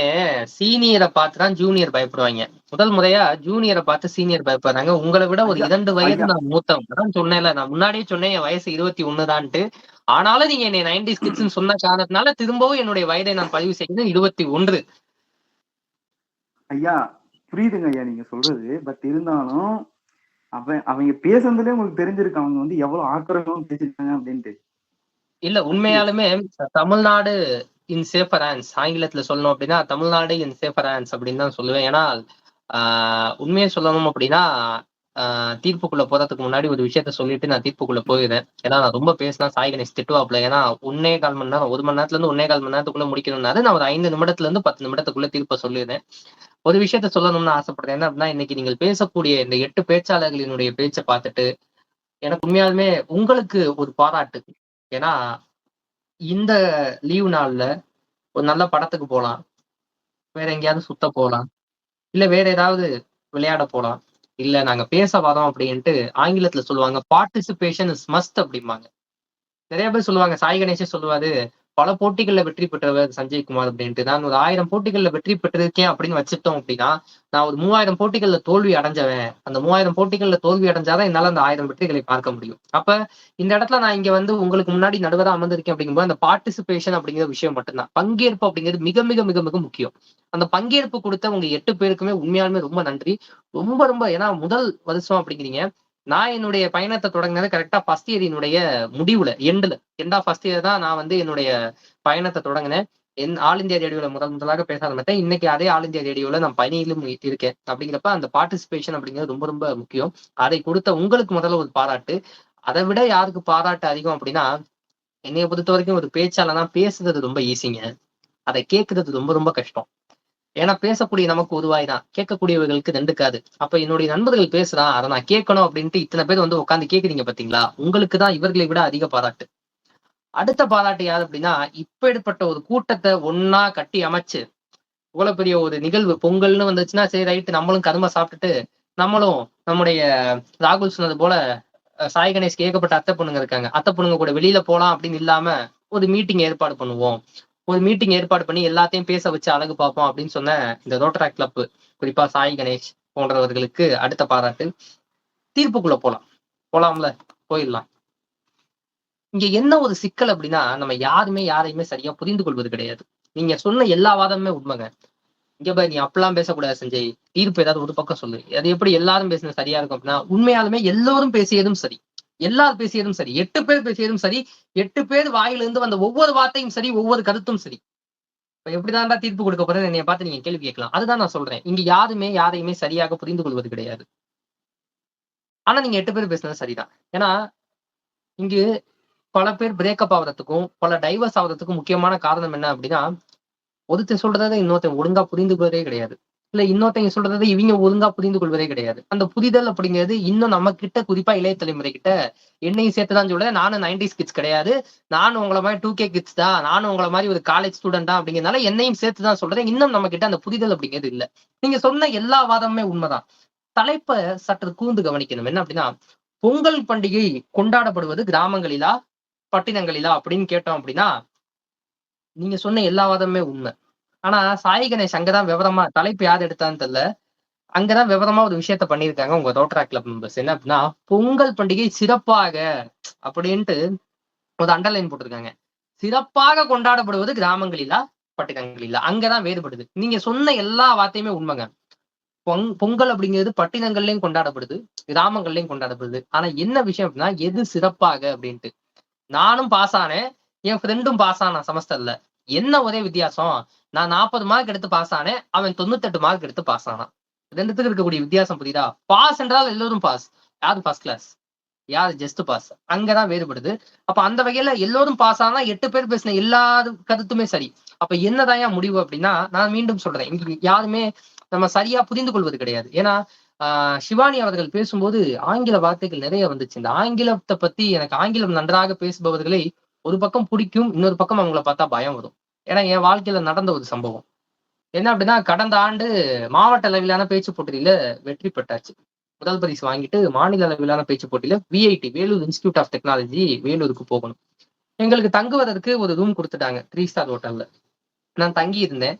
Speaker 5: சீனியரை பார்த்துதான் ஜூனியர் பயப்படுவாங்க. முதல் முறையா ஜூனியரை பார்த்து சீனியர் பயப்படுறாங்க. உங்களை விட ஒரு 2 வயது நான் மூத்தவங்க தான் சொன்னேன்ல, நான் முன்னாடியே சொன்னேன் என் வயசு 21 தான்ட்டு. ஆனாலும் நீங்க என்னை 90s கிட்ஸ்ன்னு சொன்ன காரணத்தினால திரும்பவும் என்னுடைய வயதை நான் பதிவு செய்யறது 21.
Speaker 3: ஐயா புரியுதுங்க ஐயா நீங்க சொல்றது. பட் இருந்தாலும் அவங்க பேசுறதுலயே உங்களுக்கு தெரிஞ்சிருக்கு அவங்க வந்து எவ்வளவு ஆக்கிரகமா பேசிருக்காங்க அப்படின்ட்டு.
Speaker 5: இல்ல உண்மையாலுமே தமிழ்நாடு இன் சேஃபர் ஹேண்ட்ஸ், ஆங்கிலத்துல சொல்லணும் அப்படின்னா தமிழ்நாடு இன் சேஃபர் ஹேண்ட்ஸ் அப்படின்னு தான் சொல்லுவேன். ஏன்னா உண்மையை சொல்லணும் அப்படின்னா தீர்ப்புக்குள்ள போறதுக்கு முன்னாடி ஒரு விஷயத்த சொல்லிட்டு நான் தீர்ப்புக்குள்ள போயிடுறேன். ஏன்னா நான் ரொம்ப பேசினா சாய் கணேஷ் திட்டுவாப்ல. ஏன்னா 1.25 மணி நேரம், 1 மணி நேரத்துல இருந்து 1.25 மணி நேரத்துக்குள்ள முடிக்கணும்னாரு. நான் ஒரு 5 நிமிடத்துல இருந்து 10 நிமிடத்துக்குள்ள தீர்ப்பை சொல்லிடுறேன். ஒரு விஷயத்த சொல்லணும்னு ஆசைப்படுறேன். என்ன அப்படின்னா, இன்னைக்கு நீங்கள் பேசக்கூடிய இந்த 8 பேச்சாளர்களினுடைய பேச்சை பார்த்துட்டு எனக்கு உண்மையாலுமே உங்களுக்கு ஒரு பாராட்டு. ஏன்னா இந்த லீவு நாள்ல ஒரு நல்ல படத்துக்கு போலாம், வேற எங்கேயாவது சுத்த போலாம், இல்ல வேற ஏதாவது விளையாட போலாம், இல்ல நாங்க பேச வரோம் அப்படின்ட்டு ஆங்கிலத்துல சொல்லுவாங்க பார்ட்டிசிபேஷன் இஸ் மஸ்ட் அப்படிம்பாங்க. நிறைய பேர் சொல்லுவாங்க, சாய் கணேஷே சொல்லுவாரு, பல போட்டிகள்ல வெற்றி பெற்றவர் சஞ்சய்குமார் அப்படின்ட்டு. நான் ஒரு 1000 போட்டிகள்ல வெற்றி பெற்றிருக்கேன் அப்படின்னு வச்சுட்டோம் அப்படின்னா, நான் ஒரு 3000 போட்டிகள்ல தோல்வி அடைஞ்சவன். அந்த 3000 போட்டிகள்ல தோல்வி அடைஞ்சாதான் என்னால அந்த 1000 வெற்றிகளை பார்க்க முடியும். அப்ப இந்த இடத்துல நான் இங்க வந்து உங்களுக்கு முன்னாடி நடுவரா அமர்ந்திருக்கேன் அப்படிங்கும்போது அந்த பார்ட்டிசிபேஷன் அப்படிங்கிற விஷயம் மட்டும்தான். பங்கேற்பு அப்படிங்கிறது மிக மிக மிக மிக முக்கியம். அந்த பங்கேற்பு கொடுத்த உங்க 8 பேருக்குமே உண்மையாலுமே ரொம்ப நன்றி. ரொம்ப ரொம்ப ஏன்னா முதல் வருஷம் அப்படிங்கிறீங்க. நான் என்னுடைய பயணத்தை தொடங்கினது கரெக்டா ஃபர்ஸ்ட் இயரினுடைய முடிவுல, எண்ட் ஆஃப் ஃபர்ஸ்ட் இயர் தான் நான் வந்து என்னுடைய பயணத்தை தொடங்கினேன். ஆல் இந்தியா ரேடியோல முதலாக பேச ஆரம்பித்தேன். இன்னைக்கு அதே ஆல் இந்தியா ரேடியோல நான் பணியிலும் இருக்கேன். அப்படிங்கிறப்ப அந்த பார்ட்டிசிபேஷன் அப்படிங்கிறது ரொம்ப ரொம்ப முக்கியம். அதை கொடுத்த உங்களுக்கு முதல்ல ஒரு பாராட்டு. அதை விட யாருக்கு பாராட்டு அதிகம் அப்படின்னா, என்னைய பொறுத்த வரைக்கும் ஒரு பேச்சாளனா பேசுறது ரொம்ப ஈஸிங்க, அதை கேட்கறது ரொம்ப ரொம்ப கஷ்டம். ஏன்னா பேசக்கூடிய நமக்கு ஒரு வாய் தான், கேட்கக்கூடியவர்களுக்கு 2 காது. அப்ப என்னுடைய நண்பர்கள் பேசுறான், அதை நான் கேட்கணும் அப்படின்ட்டு இத்தனை பேர் வந்து உட்காந்து கேக்குறீங்க பாத்தீங்களா, உங்களுக்கு தான் இவர்களை விட அதிக பாராட்டு. அடுத்த பாராட்டு யாரு அப்படின்னா, இப்படிப்பட்ட ஒரு கூட்டத்தை ஒன்னா கட்டி அமைச்சு இவ்வளவு பெரிய ஒரு நிகழ்வு பொங்கல்னு வந்துச்சுன்னா சரி ரைட்டு நம்மளும் கரும்பை சாப்பிட்டுட்டு நம்மளும் நம்முடைய ராகுல் சொன்னது போல சாய் கணேஷ்க்கு ஏகப்பட்ட அத்தை பொண்ணுங்க இருக்காங்க, அத்தை பொண்ணுங்க கூட வெளியில போலாம் அப்படின்னு இல்லாம ஒரு மீட்டிங் ஏற்பாடு பண்ணுவோம், ஒரு மீட்டிங் ஏற்பாடு பண்ணி எல்லாத்தையும் பேச வச்சு அழகு பார்ப்போம் அப்படின்னு சொன்ன இந்த ரோட்டராக்ட் கிளப், குறிப்பா சாய் கணேஷ் போன்றவர்களுக்கு அடுத்த பாராட்டு. தீர்ப்புக்குள்ள போலாம்ல, போயிடலாம். இங்க என்ன ஒரு சிக்கல் அப்படின்னா, நம்ம யாருமே யாரையுமே சரியா புரிந்து கொள்வது கிடையாது. நீங்க சொன்ன எல்லா வாதமுமே உண்மைங்க. இங்க பாய், நீ அப்பெல்லாம் பேசக்கூடாது சஞ்சய், தீர்ப்பு ஏதாவது ஒரு பக்கம் சொல்லு. அது எப்படி எல்லாரும் பேசுனது சரியா இருக்கும் அப்படின்னா, உண்மையாலுமே எல்லாரும் பேசியதும் சரி, எல்லாரும் பேசியதும் சரி, 8 பேர் பேசியதும் சரி, 8 பேர் வாயிலிருந்து வந்த ஒவ்வொரு வார்த்தையும் சரி, ஒவ்வொரு கருத்தும் சரி. இப்ப எப்படிதான்டா தீர்ப்பு கொடுக்க போறேன்னு என்னைய பார்த்து நீங்க கேள்வி கேட்கலாம். அதுதான் நான் சொல்றேன், இங்க யாருமே யாரையுமே சரியாக புரிந்து கொள்வது கிடையாது. ஆனா நீங்க 8 பேர் பேசுனது சரிதான். ஏன்னா இங்கு பல பேர் பிரேக்கப் ஆகுறதுக்கும் பல டைவர்ஸ் ஆகுறதுக்கும் முக்கியமான காரணம் என்ன அப்படின்னா, ஒருத்தர் சொல்றதை இன்னொருத்தன் ஒழுங்கா புரிந்து கொள்வதே கிடையாது, இல்ல இன்னொருத்தங்க சொல்றதை இவங்க ஒழுங்கா புரிந்து கொள்வதே கிடையாது. அந்த புரிதல் அப்படிங்கிறது இன்னும் நம்ம கிட்ட, குறிப்பா இளைய தலைமுறை கிட்ட, என்னையும் சேர்த்துதான் சொல்றேன். நானும் 90s கிட்ஸ் கிடையாது, நானும் உங்களை மாதிரி 2K கிட்ஸ் தான், நானும் உங்களை மாதிரி ஒரு காலேஜ் ஸ்டூடெண்ட் தான். அப்படிங்கிறதுனால என்னையும் சேர்த்துதான் சொல்றேன். இன்னும் நம்ம கிட்ட அந்த புரிதல் அப்படிங்கிறது இல்ல. நீங்க சொன்ன எல்லா வாதமுமே உண்மைதான். தலைப்பை சற்று கூர்ந்து கவனிக்கணும். என்ன அப்படின்னா, பொங்கல் பண்டிகை கொண்டாடப்படுவது கிராமங்களிலா பட்டினங்களிலா அப்படின்னு கேட்டோம் அப்படின்னா, நீங்க சொன்ன எல்லா வாதமுமே உண்மை. ஆனா சாய் கணேஷ் அங்கதான் விவரமா, தலைப்பு யார் எடுத்தான்னு தெரியல, அங்கதான் விவரமா ஒரு விஷயத்த பண்ணியிருக்காங்க உங்க ரோட்டரா கிளப் மெம்பர்ஸ். என்ன அப்படின்னா, பொங்கல் பண்டிகை சிறப்பாக அப்படின்ட்டு ஒரு அண்டர்லைன் போட்டிருக்காங்க. சிறப்பாக கொண்டாடப்படுவது கிராமங்களிலா பட்டினங்களிலா, அங்கதான் வேறுபடுது. நீங்க சொன்ன எல்லா வார்த்தையுமே உண்மைங்க. பொங்கல் அப்படிங்கிறது பட்டினங்கள்லயும் கொண்டாடப்படுது, கிராமங்கள்லயும் கொண்டாடப்படுது. ஆனா என்ன விஷயம் அப்படின்னா, எது சிறப்பாக அப்படின்ட்டு. நானும் பாஸ் ஆனேன், என் ஃப்ரெண்டும் பாஸ் ஆனான் செமஸ்டர்ல. என்ன ஒரே வித்தியாசம், நான் 40 மார்க் எடுத்து பாஸ் ஆனேன், அவன் 98 மார்க் எடுத்து பாஸ் ஆனான். ரெண்டுத்துக்கு இருக்கக்கூடிய வித்தியாசம் புரியுதா? பாஸ் என்றால் எல்லோரும் பாஸ், யாரு ஃபர்ஸ்ட் கிளாஸ், யாரு ஜஸ்ட் பாஸ், அங்கதான் வேறுபடுது. அப்ப அந்த வகையில எல்லோரும் பாஸ் ஆனா 8 பேர் பேசின எல்லா கருத்துமே சரி. அப்ப என்னதான் முடிவு அப்படின்னா, நான் மீண்டும் சொல்றேன், இங்க யாருமே நம்ம சரியா புரிந்து கொள்வது கிடையாது. ஏன்னா சிவானி அவர்கள் பேசும்போது ஆங்கில வார்த்தைகள் நிறைய வந்துச்சு. இந்த ஆங்கிலத்தை பத்தி, எனக்கு ஆங்கிலம் நன்றாக பேசுபவர்களை ஒரு பக்கம் பிடிக்கும், இன்னொரு பக்கம் அவங்கள பார்த்தா பயம் வரும். ஏன்னா என் வாழ்க்கையில நடந்த ஒரு சம்பவம் என்ன அப்படின்னா, கடந்த ஆண்டு மாவட்ட அளவிலான பேச்சு போட்டியில வெற்றி பெற்றாச்சு. முதல் பரிசு வாங்கிட்டு மாநில அளவிலான பேச்சு போட்டியில VIT, Vellore institute of technology, வேலூருக்கு போகணும். எங்களுக்கு தங்குவதற்கு ஒரு ரூம் கொடுத்துட்டாங்க 3 ஸ்டார் ஹோட்டல்ல. நான் தங்கி இருந்தேன்.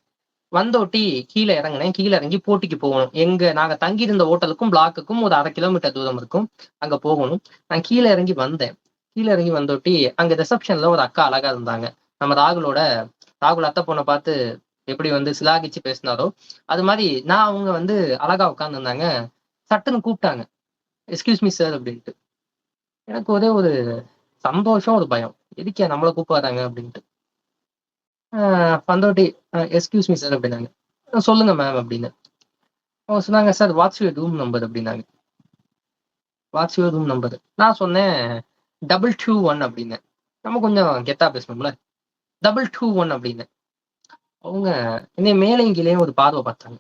Speaker 5: வந்தோட்டி கீழே இறங்கினேன். கீழே இறங்கி போட்டிக்கு போகணும். நாங்க தங்கி இருந்த ஹோட்டலுக்கும் பிளாக்குக்கும் ஒரு 1/2 கிலோமீட்டர் தூரம் இருக்கும், அங்க போகணும். நான் கீழே இறங்கி வந்தேன். கீழே இறங்கி வந்தோட்டி அங்க ரிசப்ஷன்ல ஒரு அக்கா அழகா இருந்தாங்க. நம்ம ராகுல் அத்தை பொண்ணை பார்த்து எப்படி வந்து சிலாகிச்சு பேசினாரோ அது மாதிரி நான் அவங்க வந்து அழகா உட்காந்துருந்தாங்க. சட்டுன்னு கூப்பிட்டாங்க, எக்ஸ்கியூஸ் மீ சார் அப்படின்ட்டு. எனக்கு ஒரே ஒரு சந்தோஷம், ஒரு பயம். எதுக்கே நம்மளை கூப்பிடாதாங்க அப்படின்ட்டு வந்தோட்டி எக்ஸ்கியூஸ் மீ சார் அப்படின்னாங்க. சொல்லுங்க மேம் அப்படின்னு. அவங்க சொன்னாங்க, sir what's your room number அப்படின்னாங்க. What's your room number. நான் சொன்னேன் 221 அப்படின்னு. நம்ம கொஞ்சம் கெத்தா பேசணும்ல, 221 அப்படின்னு. அவங்க என்னைய மேலையும் கீழையும் ஒரு பார்வை பார்த்தாங்க.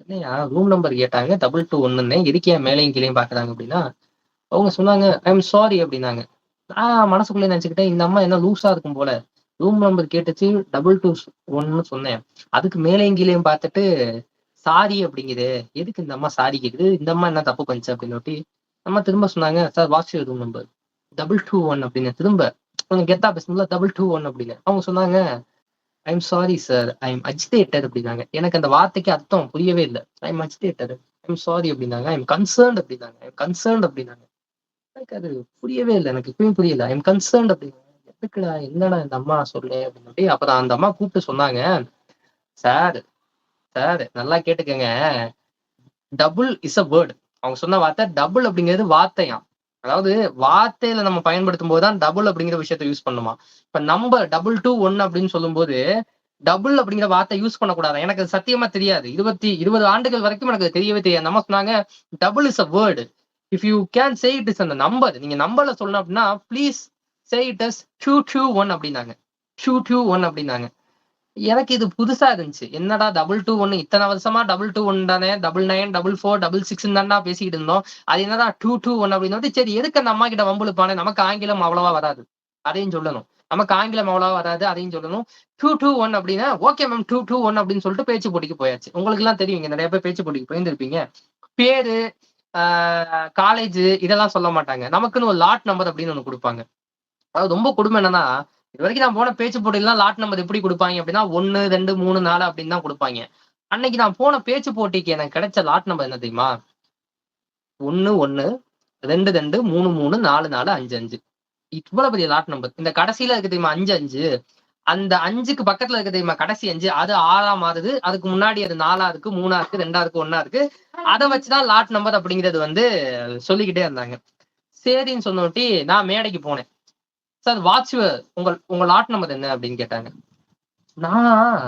Speaker 5: என்னையா ரூம் நம்பர் கேட்டாங்க, 221 எதுக்கே மேலையும் கீழையும் பாக்குறாங்க அப்படின்னா, அவங்க சொன்னாங்க ஐ எம் சாரி அப்படின்னாங்க. நான் மனசுக்குள்ளே நினைச்சுக்கிட்டேன், இந்த அம்மா என்ன லூஸா இருக்கும் போல, ரூம் நம்பர் கேட்டுச்சு 221 சொன்னேன், அதுக்கு மேலையும் கீழையும் பார்த்துட்டு சாரி அப்படிங்குது, எதுக்கு இந்த அம்மா சாரி கேக்குது, இந்த அம்மா என்ன தப்பு பண்ணுச்சு அப்படின்னு நம்ம திரும்ப சொன்னாங்க, sir what's your room number 221 அப்படின்னு. திரும்ப கொஞ்சம் கெத்தா பேசணும்ல, 221 அப்படின்னு. அவங்க சொன்னாங்க, I am sorry sir, I am agitated அப்படின்னாங்க. எனக்கு அந்த வார்த்தைக்கு அர்த்தம் புரியவே இல்லை. I am agitated, I am sorry அப்படின்னாங்க. ஐ எம் கன்சர்ன்ட் அப்படின்னாங்க. ஐ எம் கன்சர்ன்ட் அப்படின்னாங்க. எனக்கு அது புரியவே இல்லை, எனக்கு இப்பயும் புரியல. ஐ எம் கன்சர்ன்ட் அப்படின்னாங்க. எதுக்குடா, என்னடா இந்த அம்மா சொல்லு அப்படின்னு. அப்புறம் அந்த அம்மா கூப்பிட்டு சொன்னாங்க, சார் சார் நல்லா கேட்டுக்கங்க, டபுள் இஸ் அ வேர்டு. அவங்க சொன்ன வார்த்தை டபுள் அப்படிங்கிறது வார்த்தையாம். அதாவது வார்த்தையில நம்ம பயன்படுத்தும் போதுதான் டபுள் அப்படிங்கிற விஷயத்த யூஸ் பண்ணுமா. இப்ப நம்பர் 221 அப்படின்னு சொல்லும் போது டபுள் அப்படிங்கிற வார்த்தை யூஸ் பண்ணக்கூடாது. எனக்கு அது சத்தியமா தெரியாது. 20 ஆண்டுகள் வரைக்கும் எனக்கு தெரியவே தெரியாது. நம்ம சொன்னாங்க double is a word, if you can say it is அந்த நம்பர், நீங்க நம்பர்ல சொல்லணும் அப்படின்னா ப்ளீஸ் சே இட் இஸ் 221 அப்படின்னாங்க. 221 அப்படின்னாங்க. எனக்கு இது புதுசா இருந்துச்சு. என்னடா 221, இத்தனை வருஷமா 221 தானே, 99, 44, 66 தான்டா பேசிக்கிட்டு இருந்தோம். அது என்னடா 221 அப்படின்னு. சரி எதுக்கு அந்த அம்மா கிட்ட வம்புழுப்பானே, நமக்கு ஆங்கிலம் அவ்வளவா வராது, அதையும் சொல்லணும். நமக்கு ஆங்கிலம் அவ்வளவா வராது, அதையும் சொல்லணும். 221 அப்படின்னா ஓகே மேம் 221 அப்படின்னு சொல்லிட்டு பேச்சு போட்டிக்கு போயாச்சு. உங்களுக்கு எல்லாம் தெரியும், நிறைய பேர் பேச்சு போட்டிக்கு போயிருந்திருப்பீங்க. பேரு, காலேஜ் இதெல்லாம் சொல்ல மாட்டாங்க. நமக்குன்னு ஒரு லாட் நம்பர் அப்படின்னு ஒண்ணு கொடுப்பாங்க. அதாவது ரொம்ப கொடுமை என்னன்னா, இது வரைக்கும் நான் போன பேச்சு போட்டிலாம் லாட் நம்பர் எப்படி கொடுப்பாங்க அப்படின்னா 1, 2, 3, 4 அப்படின்னு தான் கொடுப்பாங்க. அன்னைக்கு நான் போன பேச்சு போட்டிக்கு எனக்கு கிடைச்ச லாட் நம்பர் என்ன தெரியுமா? 1, 1, 2, 2, 3, 3, 4, 4, 5, 5. இவ்வளவு பெரிய லாட் நம்பர். இந்த கடைசியில இருக்கு தெரியுமா 5, 5. அந்த 5க்கு பக்கத்துல இருக்கு தெரியுமா கடைசி 5, அது 6ஆ மாறுது. அதுக்கு முன்னாடி அது 4ஆ இருக்கு, 3ஆ இருக்கு, 2ஆ இருக்கு, 1ஆ இருக்கு. அதை வச்சுதான் லாட் நம்பர் அப்படிங்கிறது வந்து சொல்லிக்கிட்டே இருந்தாங்க. சரின்னு சொன்னோட்டி நான் மேடைக்கு போனேன். சார் வாட்ஸ் உங்க லாட் நம்பர் என்ன அப்படின்னு கேட்டாங்க. நான்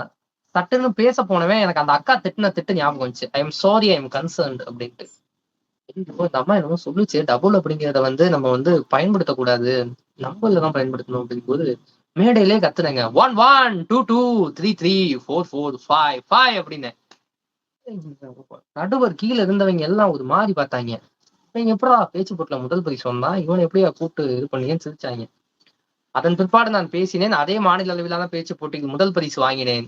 Speaker 5: சட்டுன்னு பேச போனவன், எனக்கு அந்த அக்கா திட்டு ஞாபகம் வந்துச்சு. ஐ am sorry, I am concerned அப்படின்ட்டு. இந்த அம்மா என்னமோ சொல்லுச்சு, டபுள் அப்படிங்கிறத வந்து நம்ம வந்து பயன்படுத்தக்கூடாது, நம்பர்ல தான் பயன்படுத்தணும் அப்படிங்கும் போது மேடையிலே கத்துனேங்க, 1 1 2 2 3 3 4 4 5 5 அப்படின்னு. நடுவர் கீழே இருந்தவங்க எல்லாம் ஒரு மாதிரி பார்த்தாங்க. நீங்க எப்படா பேச்சு போட்டுல முதல் பரிசு சொன்னா, இவன் எப்படியா கூப்பிட்டு இது பண்ணீங்கன்னு சிரிச்சாங்க. அதன் பிற்பாடு நான் பேசினேன். அதே மாநில அளவிலான பேச்சு போட்டிக்கு முதல் பரிசு வாங்கினேன்.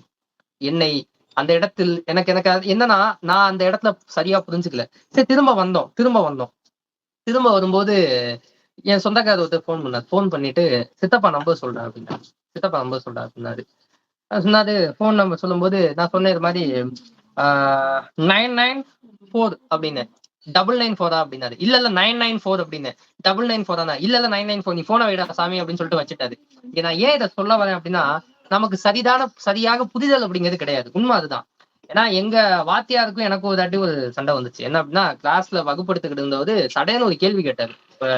Speaker 5: என்னை அந்த இடத்தில் எனக்கு என்னன்னா, நான் அந்த இடத்துல சரியா புரிஞ்சுக்கல. சரி திரும்ப வரும்போது என் சொந்தக்காரர் ஒருத்தர் ஃபோன் பண்ணார். ஃபோன் பண்ணிட்டு சித்தப்பா நம்பர் சொல்றேன் அப்படின்னா. சித்தப்பா நம்பர் சொல்றேன் அப்படின்னாரு. சொன்னாரு. ஃபோன் நம்பர் சொல்லும் போது நான் சொன்னேன் இது மாதிரி 994 அப்படின்னு. 994 அப்படின்னாரு. இல்ல 994 அப்படின்னு. 994 இல்ல 994, நீ போன வைடா சாமி அப்படின்னு சொல்லிட்டு வச்சுட்டாரு. நான் ஏன் இதை சொல்ல வரேன் அப்படின்னா, நமக்கு சரியாக புரிதல் அப்படிங்கிறது கிடையாது. உண்மை அதுதான். ஏன்னா எங்க வாத்தியாருக்கும் எனக்கும் ஒரு தாட்டி ஒரு சண்டை வந்துச்சு. என்ன அப்படின்னா, கிளாஸ்ல வகுப்படுத்திக்கிட்டு இருந்தவர் சடையன்னு ஒரு கேள்வி கேட்டாரு.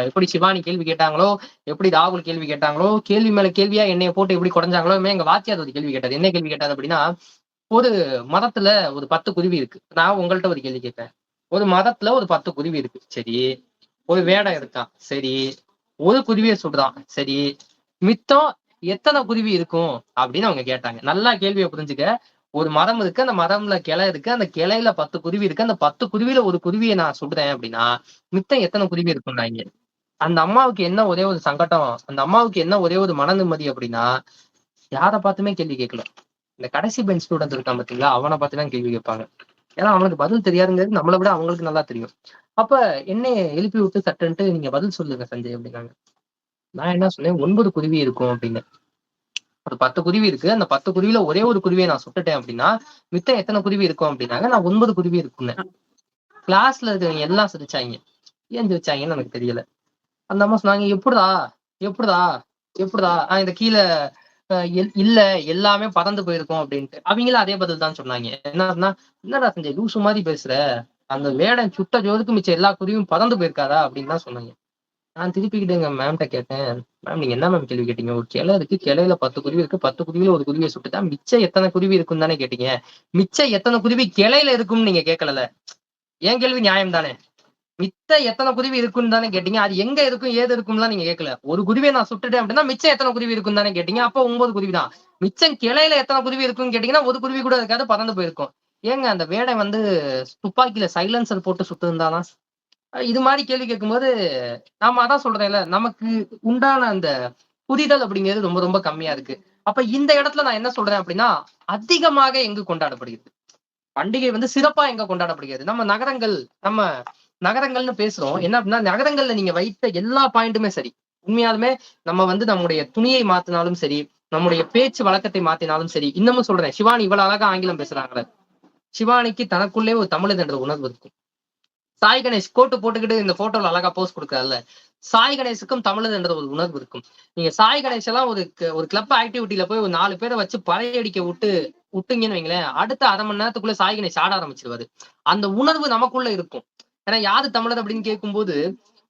Speaker 5: எப்படி சிவானி கேள்வி கேட்டாங்களோ, எப்படி ராகுல் கேள்வி கேட்டாங்களோ, கேள்வி மேல கேள்வியா என்னைய போட்டு எப்படி குறைஞ்சாங்களோ, எங்க வாத்தியார் ஒரு கேள்வி கேட்டாரு. என்ன கேள்வி கேட்டாரு அப்படின்னா, ஒரு மதத்துல ஒரு 10 குருவி இருக்கு. நான் உங்கள்கிட்ட ஒரு கேள்வி கேட்பேன். ஒரு மதத்துல ஒரு 10 குருவி இருக்கு. சரி, ஒரு வேடம் இருக்கான். சரி, ஒரு குருவியை சுடுறான். சரி, மித்தம் எத்தனை குருவி இருக்கும் அப்படின்னு அவங்க கேட்டாங்க. நல்லா கேள்வியை புரிஞ்சுக்க. ஒரு மரம் இருக்கு, அந்த மரம்ல கிளை இருக்கு, அந்த கிளையில 10 குருவி இருக்கு, அந்த 10 குருவியில ஒரு குருவியை நான் சுடுறேன் அப்படின்னா மித்தம் எத்தனை குருவி இருக்கும்னாங்க. அந்த அம்மாவுக்கு என்ன ஒரே ஒரு சங்கடம், அந்த அம்மாவுக்கு என்ன ஒரே ஒரு மன நிம்மதி அப்படின்னா, யாரை பார்த்துமே கேள்வி கேட்கல. இந்த கடைசி பெஞ்ச் ஸ்டூடெண்ட் இருக்கான் பாத்தீங்களா, அவனை பார்த்துதான் கேள்வி கேட்பாங்க. ஏன்னா அவனுக்கு பதில் தெரியாதுங்கிறது நம்மளை விட அவங்களுக்கு நல்லா தெரியும். அப்ப என்னை எழுப்பி விட்டு சட்டுன்ட்டு நீங்க பதில் சொல்லுங்க சஞ்சய் அப்படின்னாங்க. நான் என்ன சொன்னேன், 9 குருவி இருக்கும் அப்படின்னு. ஒரு 10 குருவி இருக்கு, அந்த 10 குருவியில ஒரே ஒரு குருவியை நான் சுட்டுட்டேன் அப்படின்னா மித்தம் எத்தனை குருவி இருக்கும் அப்படின்னாங்க. நான் 9 குருவி இருக்குன்னு. கிளாஸ்ல இருக்கிறவங்க எல்லாம் சிரிச்சாங்க. ஏன் சிரிச்சாங்கன்னு எனக்கு தெரியல. அந்த அம்மா சொன்னாங்க, எப்படிதா இந்த கீழே இல்ல எல்லாமே பறந்து போயிருக்கும் அப்படின்ட்டு. அவங்களும் அதே பதில் தான் சொன்னாங்க. என்னடா சஞ்சய் லூசு மாதிரி பேசுற, அந்த வேடம் சுட்ட ஜோதுக்கு மிச்சம் எல்லா குருவியும் பறந்து போயிருக்காதா அப்படின்னு தான் சொன்னாங்க. நான் திருப்பிக்கிட்டு எங்க மேம்கிட்ட கேட்டேன், மேம் நீங்க என்ன மேம் கேள்வி கேட்டீங்க? ஒரு கிளை இருக்கு, கிளையில 10 குருவி இருக்கு, 10 குருவியில ஒரு குருவியை சுட்டுட்டா மிச்சம் எத்தனை குருவி இருக்குன்னு தானே கேட்டீங்க. மிச்சம் எத்தனை குருவி கிளையில இருக்கும்னு நீங்க கேட்கல. ஏன் கேள்வி நியாயம் தானே. மிச்ச எத்தனை குருவி இருக்குன்னு தானே கேட்டீங்க. அது எங்க இருக்கும் ஏது இருக்கும்லாம் நீங்க கேட்கல. ஒரு குருவியை நான் சுட்டுட்டேன் அப்படின்னா மிச்சம் எத்தனை குருவி இருக்குன்னு தானே கேட்டீங்க. அப்போ 9 குருவி தான். மிச்சம் கிளையில எத்தனை குருவி இருக்குன்னு கேட்டீங்கன்னா ஒரு குருவி கூட இருக்காது, பறந்து போயிருக்கும். ஏங்க அந்த வேடை துப்பாக்கியில சைலன்சர் போட்டு சுட்டு இருந்தானா? இது மாதிரி கேள்வி கேட்கும்போது நாம அதான் சொல்றேன்ல, நமக்கு உண்டான அந்த புரிதல் அப்படிங்கிறது ரொம்ப ரொம்ப கம்மியா இருக்கு. அப்ப இந்த இடத்துல நான் என்ன சொல்றேன் அப்படின்னா, அதிகமாக எங்கு கொண்டாடப்படுகிறது பண்டிகை சிறப்பா எங்க கொண்டாடப்படுகிறது? நம்ம நகரங்கள்னு பேசுறோம். என்ன அப்படின்னா, நகரங்கள்ல நீங்க வைத்த எல்லா பாயிண்ட்டுமே சரி. உண்மையாலுமே நம்ம நம்முடைய துணியை மாத்தினாலும் சரி, நம்முடைய பேச்சு வழக்கத்தை மாத்தினாலும் சரி. இன்னமும் சொல்றேன், சிவானி இவ்வளவு அழகா ஆங்கிலம் பேசுறாங்களே, சிவானிக்கு தனக்குள்ளே ஒரு தமிழ் என்ற உணர்வு இருக்கும். சாய் கணேஷ் கோட்டு போட்டுக்கிட்டு இந்த போட்டோல அழகா போஸ்ட் கொடுக்கறதுல சாய் கணேஷுக்கும் தமிழ் என்ற ஒரு உணர்வு இருக்கும். நீங்க சாய் கணேஷ் எல்லாம் ஒரு கிளப் ஆக்டிவிட்டியில போய் ஒரு 4 பேரை வச்சு பறையடிக்க விட்டுங்கன்னு வைங்களேன், அடுத்த அரை மணி நேரத்துக்குள்ள சாய் கணேஷ் ஆட ஆரம்பிச்சிருவாரு. அந்த உணர்வு நமக்குள்ள இருக்கும். ஏன்னா யாரு தமிழர் அப்படின்னு கேட்கும்போது,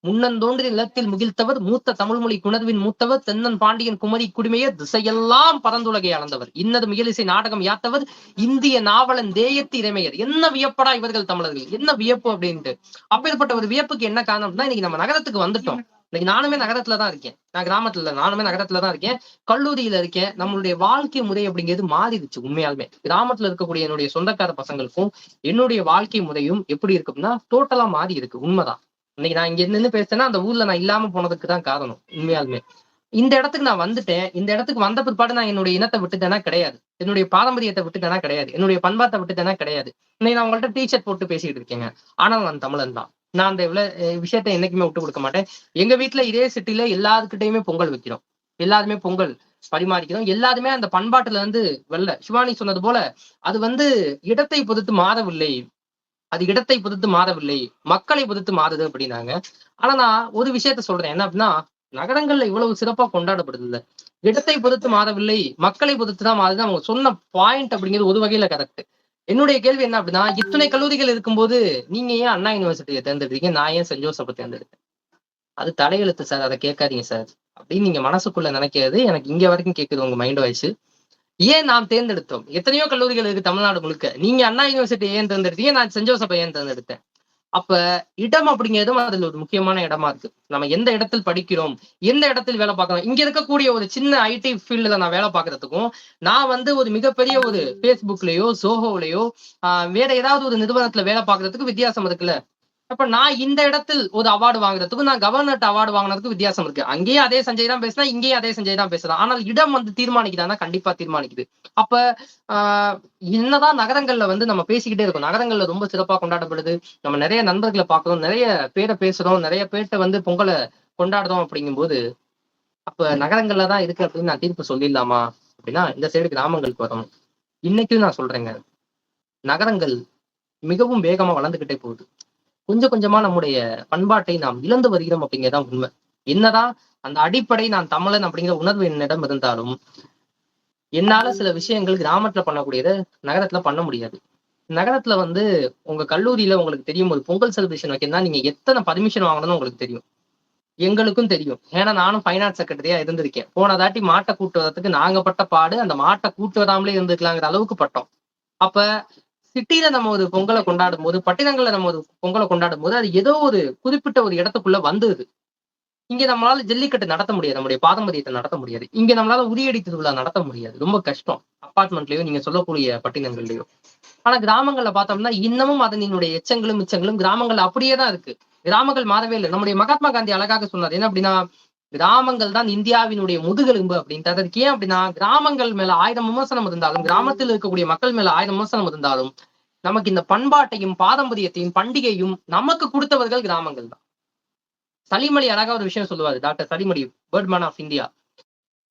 Speaker 5: முன்னந்தோன்றி நிலத்தில் முகிழ்த்தவர் மூத்த தமிழ்மொழி குணர்வின் மூத்தவர் தென்னன் பாண்டியன் குமரி குடிமையர் திசையெல்லாம் பரந்துலகை அளந்தவர் இன்னது மிகிலிசை நாடகம் யாத்தவர் இந்திய நாவலன் தேயத்து இறைமையர். என்ன வியப்படா இவர்கள் தமிழர்கள், என்ன வியப்பு அப்படின்ட்டு. அப்பேற்பட்ட ஒரு வியப்புக்கு என்ன காரணம் அப்படின்னா, இன்னைக்கு நம்ம நகரத்துக்கு வந்துட்டோம். இன்னைக்கு நானுமே நகரத்துலதான் இருக்கேன். நான் கிராமத்துல இல்ல, நானுமே நகரத்துலதான் இருக்கேன், கல்லூரியில இருக்கேன். நம்மளுடைய வாழ்க்கை முறை அப்படிங்கிறது மாறிடுச்சு. உண்மையாலுமே கிராமத்துல இருக்கக்கூடிய என்னுடைய சொந்தக்கார பசங்களுக்கும் என்னுடைய வாழ்க்கை முறையும் எப்படி இருக்கு அப்படின்னா டோட்டலா மாறி இருக்கு. உண்மைதான். இன்னைக்கு நான் இங்க நின்று பேசுறேன்னா அந்த ஊர்ல நான் இல்லாம போனதுக்கு தான் காரணம். உண்மையாலுமே இந்த இடத்துக்கு நான் வந்துட்டேன். இந்த இடத்துக்கு வந்த பிற்பாடு நான் என்னுடைய இனத்தை விட்டுட்டேனா கிடையாது, என்னுடைய பாரம்பரியத்தை விட்டுட்டேனா கிடையாது, என்னுடைய பண்பாட்டை விட்டுட்டேனா கிடையாது. இன்னைக்கு நான் உங்கள்ட்ட டிஷர்ட் போட்டு பேசிட்டு இருக்கேங்க, ஆனால் நான் தமிழன் தான். நான் அந்த விஷயத்த என்னைக்குமே விட்டு கொடுக்க மாட்டேன். எங்க வீட்டுல இதே சிட்டில எல்லாருக்கிட்டையுமே பொங்கல் வைக்கிறோம், எல்லாருமே பொங்கல் பரிமாறிக்கிறோம், எல்லாருமே அந்த பண்பாட்டுல வெள்ள. சிவானி சொன்னது போல அது இடத்தை பொறுத்து மாறவில்லை, அது இடத்தை பொறுத்து மாறவில்லை, மக்களை பொறுத்து மாறுது அப்படின்னாங்க. ஆனா நான் ஒரு விஷயத்த சொல்றேன், என்ன அப்படின்னா, நகரங்கள்ல இவ்வளவு சிறப்பா கொண்டாடப்படுது இல்ல, இடத்தை பொறுத்து மாறவில்லை, மக்களை பொறுத்து தான் மாறுது. அவங்க சொன்ன பாயிண்ட் அப்படிங்கிறது ஒரு வகையில கரெக்ட். என்னுடைய கேள்வி என்ன அப்படின்னா, இத்தனை கல்லூரிகள் இருக்கும்போது நீங்க ஏன் அண்ணா யூனிவர்சிட்டியை தேர்ந்தெடுத்தீங்க, நான் ஏன் சென்ட் ஜோசப்பை தேர்ந்தெடுத்தேன்? அது தலையெழுத்து சார், அதை கேட்காதீங்க சார் அப்படின்னு நீங்க மனசுக்குள்ள நினைக்கிறது எனக்கு இங்க வரைக்கும் கேட்குது உங்க மைண்ட் வாய்ஸ். ஏன் நாம் தேர்ந்தெடுத்தோம்? எத்தனையோ கல்லூரிகள் இருக்கு தமிழ்நாடு முழுக்க. நீங்க அண்ணா யூனிவர்சிட்டி ஏன் தேர்ந்தெடுத்தீங்க, நான் சென்ட் ஜோசப்பை ஏன் தேர்ந்தெடுத்தேன்? அப்ப இடம் அப்படிங்கிறதும் அதுல ஒரு முக்கியமான இடமா இருக்கு. நம்ம எந்த இடத்தில் படிக்கிறோம், எந்த இடத்தில் வேலை பார்க்கறோம். இங்க இருக்கக்கூடிய ஒரு சின்ன ஐடி ஃபீல்டுல நான் வேலை பார்க்கறதுக்கும், நான் ஒரு மிகப்பெரிய ஒரு பேஸ்புக்லயோ சோஹோலயோ வேற ஏதாவது ஒரு நிறுவனத்துல வேலை பார்க்கறதுக்கு வித்தியாசம் இருக்குல்ல. அப்ப நான் இந்த இடத்தில் ஒரு அவார்டு வாங்குறதுக்கும் நான் கவர்னர் அவார்டு வாங்கினதுக்கு வித்தியாசம் இருக்கு. அங்கேயே அதே சஞ்சய் தான் பேசுனா, இங்கேயே அதே சஞ்சய் தான் பேசுறான். ஆனால் இடம் தீர்மானிக்குதானா? கண்டிப்பா தீர்மானிக்குது. அப்ப என்னதான் நகரங்கள்ல நம்ம பேசிக்கிட்டே இருக்கோம், நகரங்கள்ல ரொம்ப சிறப்பா கொண்டாடப்படுது, நம்ம நிறைய நண்பர்களை பார்க்கிறோம், நிறைய பேரை பேசுறோம், நிறைய பேர்ட்ட பொங்கலை கொண்டாடுறோம். அப்படிங்கும்போது அப்ப நகரங்கள்ல தான் இருக்கு அப்படின்னு நான் தீர்ப்பு சொல்லிடலாமா அப்படின்னா, இந்த சைடு கிராமங்களுக்கு வரணும். இன்னைக்கும் நான் சொல்றேங்க, நகரங்கள் மிகவும் வேகமா வளர்ந்துகிட்டே போகுது. கொஞ்சம் கொஞ்சமா நம்முடைய பண்பாட்டை நாம் இழந்து வருகிறோம் அப்படிங்கிறதான் உண்மை. என்னதான் அந்த அடிப்படை நான் தமிழன் அப்படிங்கிற உணர்வு என்னிடம் இருந்தாலும், என்னால சில விஷயங்கள் கிராமத்துல பண்ணக்கூடியதை நகரத்துல பண்ண முடியாது. நகரத்துல உங்க கல்லூரியில உங்களுக்கு தெரியும், ஒரு பொங்கல் செலிப்ரேஷன் வைக்கணும்னா நீங்க எத்தனை பர்மிஷன் வாங்கணும்னு உங்களுக்கு தெரியும், எங்களுக்கும் தெரியும். ஏன்னா நானும் ஃபைனான்ஸ் செக்ரட்டரியா இருந்திருக்கேன். போனதாட்டி மாட்டை கூட்டு வரதுக்கு நாங்க பட்ட பாடு, அந்த மாட்டை கூட்டு வராமலே இருந்துக்கலாங்கிற அளவுக்கு பட்டோம். அப்ப சிட்டியில நம்ம ஒரு பொங்கலை கொண்டாடும் போது, பட்டினங்கள்ல நம்ம ஒரு பொங்கலை கொண்டாடும் போது, அது ஏதோ ஒரு குறிப்பிட்ட ஒரு இடத்துக்குள்ள வந்துருது. இங்க நம்மளால ஜல்லிக்கட்டு நடத்த முடியாது, நம்முடைய பாரம்பரியத்தை நடத்த முடியாது, இங்க நம்மளால உரியடி திருவிழா நடத்த முடியாது, ரொம்ப கஷ்டம். அப்பார்ட்மெண்ட்லயோ நீங்க சொல்லக்கூடிய பட்டினங்கள்லயோ. ஆனா கிராமங்கள்ல பார்த்தோம்னா இன்னமும் அதனுடைய எச்சங்களும் மிச்சங்களும் கிராமங்கள்ல அப்படியே தான் இருக்கு. கிராமங்கள் மாறவே இல்லை. நம்முடைய மகாத்மா காந்தி அழகாக சொன்னார், என்ன அப்படின்னா, கிராமங்கள் தான் இந்தியாவினுடைய முதுகெலும்பு அப்படின்ட்டு. அதற்கு ஏன் அப்படின்னா, கிராமங்கள் மேல 1000 விமர்சனம் இருந்தாலும், கிராமத்தில் இருக்கக்கூடிய மக்கள் மேல 1000 விமர்சனம் இருந்தாலும், நமக்கு இந்த பண்பாட்டையும் பாரம்பரியத்தையும் பண்டிகையும் நமக்கு கொடுத்தவர்கள் கிராமங்கள் தான். சலீம் அலி அழகா ஒரு விஷயம் சொல்லுவாரு, doctor Salim Ali, birdman of India.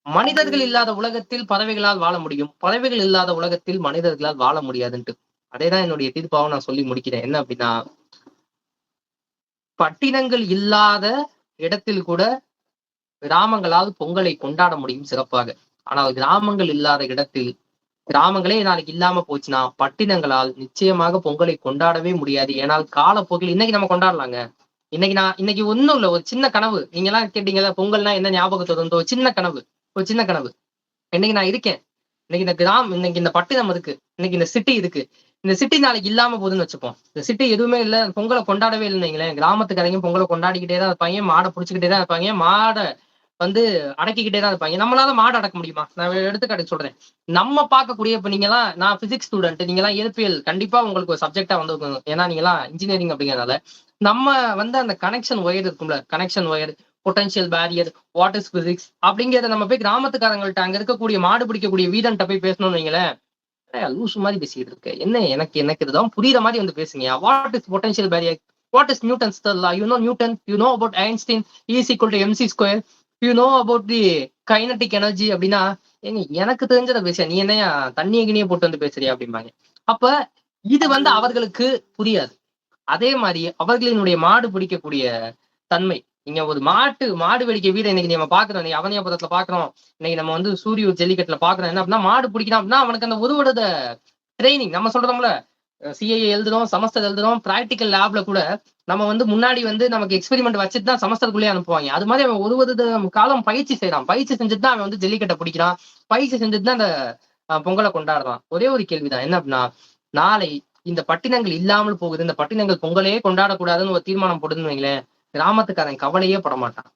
Speaker 5: மனிதர்கள் இல்லாத உலகத்தில் பறவைகளால் வாழ முடியும், பறவைகள் இல்லாத உலகத்தில் மனிதர்களால் வாழ முடியாதுன்ட்டு. அதேதான் என்னுடைய தீர்ப்பாக நான் சொல்லி முடிக்கிறேன். என்ன அப்படின்னா, பட்டினங்கள் இல்லாத இடத்தில் கூட கிராமங்களால் பொங்கலை கொண்டாட முடியும் சிறப்பாக. ஆனால் கிராமங்கள் இல்லாத இடத்தில், கிராமங்களே நாளைக்கு இல்லாம போச்சுன்னா பட்டினங்களால் நிச்சயமாக பொங்கலை கொண்டாடவே முடியாது. ஏனால் காலப்போக்கில் இன்னைக்கு நம்ம கொண்டாடலாங்க. இன்னைக்கு ஒண்ணும் இல்ல, ஒரு சின்ன கனவு. நீங்க எல்லாம் கேட்டீங்கல்ல பொங்கல்னா என்ன ஞாபகத்தை வந்து, ஒரு சின்ன கனவு, ஒரு சின்ன கனவு. இன்னைக்கு நான் இருக்கேன், இன்னைக்கு இந்த இன்னைக்கு இந்த பட்டினம் இருக்கு, இன்னைக்கு இந்த சிட்டி இருக்கு. இந்த சிட்டி நாளைக்கு இல்லாம போகுதுன்னு வச்சுப்போம். இந்த சிட்டி எதுவுமே இல்ல, பொங்கலை கொண்டாடவே இல்லைங்களேன். கிராமத்துக்காரங்க பொங்கலை கொண்டாடிக்கிட்டே தான் இருப்பாங்க, மாடை பிடிச்சிக்கிட்டே தான் இருப்பாங்க, மாடை வந்து அடக்கிக்கிட்டே தான் இருப்பாங்க. நம்மளால மாடு அடக்க முடியுமா? நான் எடுத்துக்காட்டு சொல்றேன். நம்ம பார்க்கக்கூடிய, இப்ப நீங்க எல்லாம், நான் பிசிக்ஸ் ஸ்டூடெண்ட், நீங்க எல்லாம் இயற்பியல் கண்டிப்பா உங்களுக்கு ஒரு சப்ஜெக்டா வந்து, ஏன்னா நீங்க எல்லாம் இன்ஜினியரிங் அப்படிங்கிறதுனால நம்ம வந்து அந்த கனெக்ஷன் ஒயர் இருக்கும்ல, connection wire, potential barrier, what is physics அப்படிங்கிறத நம்ம போய் கிராமத்துக்காரங்கள்ட்ட, அங்க இருக்கக்கூடிய மாடு பிடிக்கக்கூடிய வீரன்ட்ட போய் பேசணும்னு வைங்களேன், லூசு மாதிரி பேசிட்டு இருக்கு, என்ன எனக்கு இதுதான் புரியுற மாதிரி வந்து பேசுங்க. What is potential barrier, what is Newton's law, you know Newton, you know about Einstein, is equal to MC square, you know about the kinetic energy அப்படின்னா, எனக்கு தெரிஞ்சதை பேச நீ என்னையா தண்ணிய கிணிய போட்டு வந்து பேசுறியா அப்படிம்பாங்க. அப்ப இது வந்து அவர்களுக்கு புரியாது. அதே மாதிரி அவர்களினுடைய மாடு பிடிக்கக்கூடிய தன்மை, நீங்க ஒரு மாடு வெடிக்க வீர இன்னைக்கு நம்ம பாக்குறோம், நீ அவனியாபுரத்துல பாக்குறோம், இன்னைக்கு நம்ம வந்து சூரிய ஜல்லிக்கட்டுல பாக்குறோம். என்ன அப்படின்னா, மாடு பிடிக்கணும் அப்படின்னா அவனுக்கு அந்த ஒரு வருட ட்ரைனிங். நம்ம சொல்றோம்ல, சிஐஏ எழுதுறோம், செமஸ்டர் எழுதுறோம், பிராக்டிக்கல் லேப்ல கூட நம்ம வந்து முன்னாடி வந்து நமக்கு எக்ஸ்பெரிமெண்ட் வச்சுட்டு தான் செமஸ்டருக்குள்ளேயே அனுப்புவாங்க. அது மாதிரி அவன் ஒரு வருட காலம் பயிற்சி செய்யறான், பயிற்சி செஞ்சுட்டு தான் அவன் வந்து ஜல்லிக்கட்டை பிடிக்கிறான், பயிற்சி செஞ்சுட்டு தான் அந்த பொங்கலை கொண்டாடுறான். ஒரே ஒரு கேள்விதான், என்ன அப்படின்னா, நாளை இந்த பட்டினங்கள் இல்லாமல் போகுது, இந்த பட்டினங்கள் பொங்கலையே கொண்டாடக்கூடாதுன்னு ஒரு தீர்மானம் போடுதுன்னு வைங்களேன், கிராமத்துக்காரன் கவலையே பட மாட்டான்.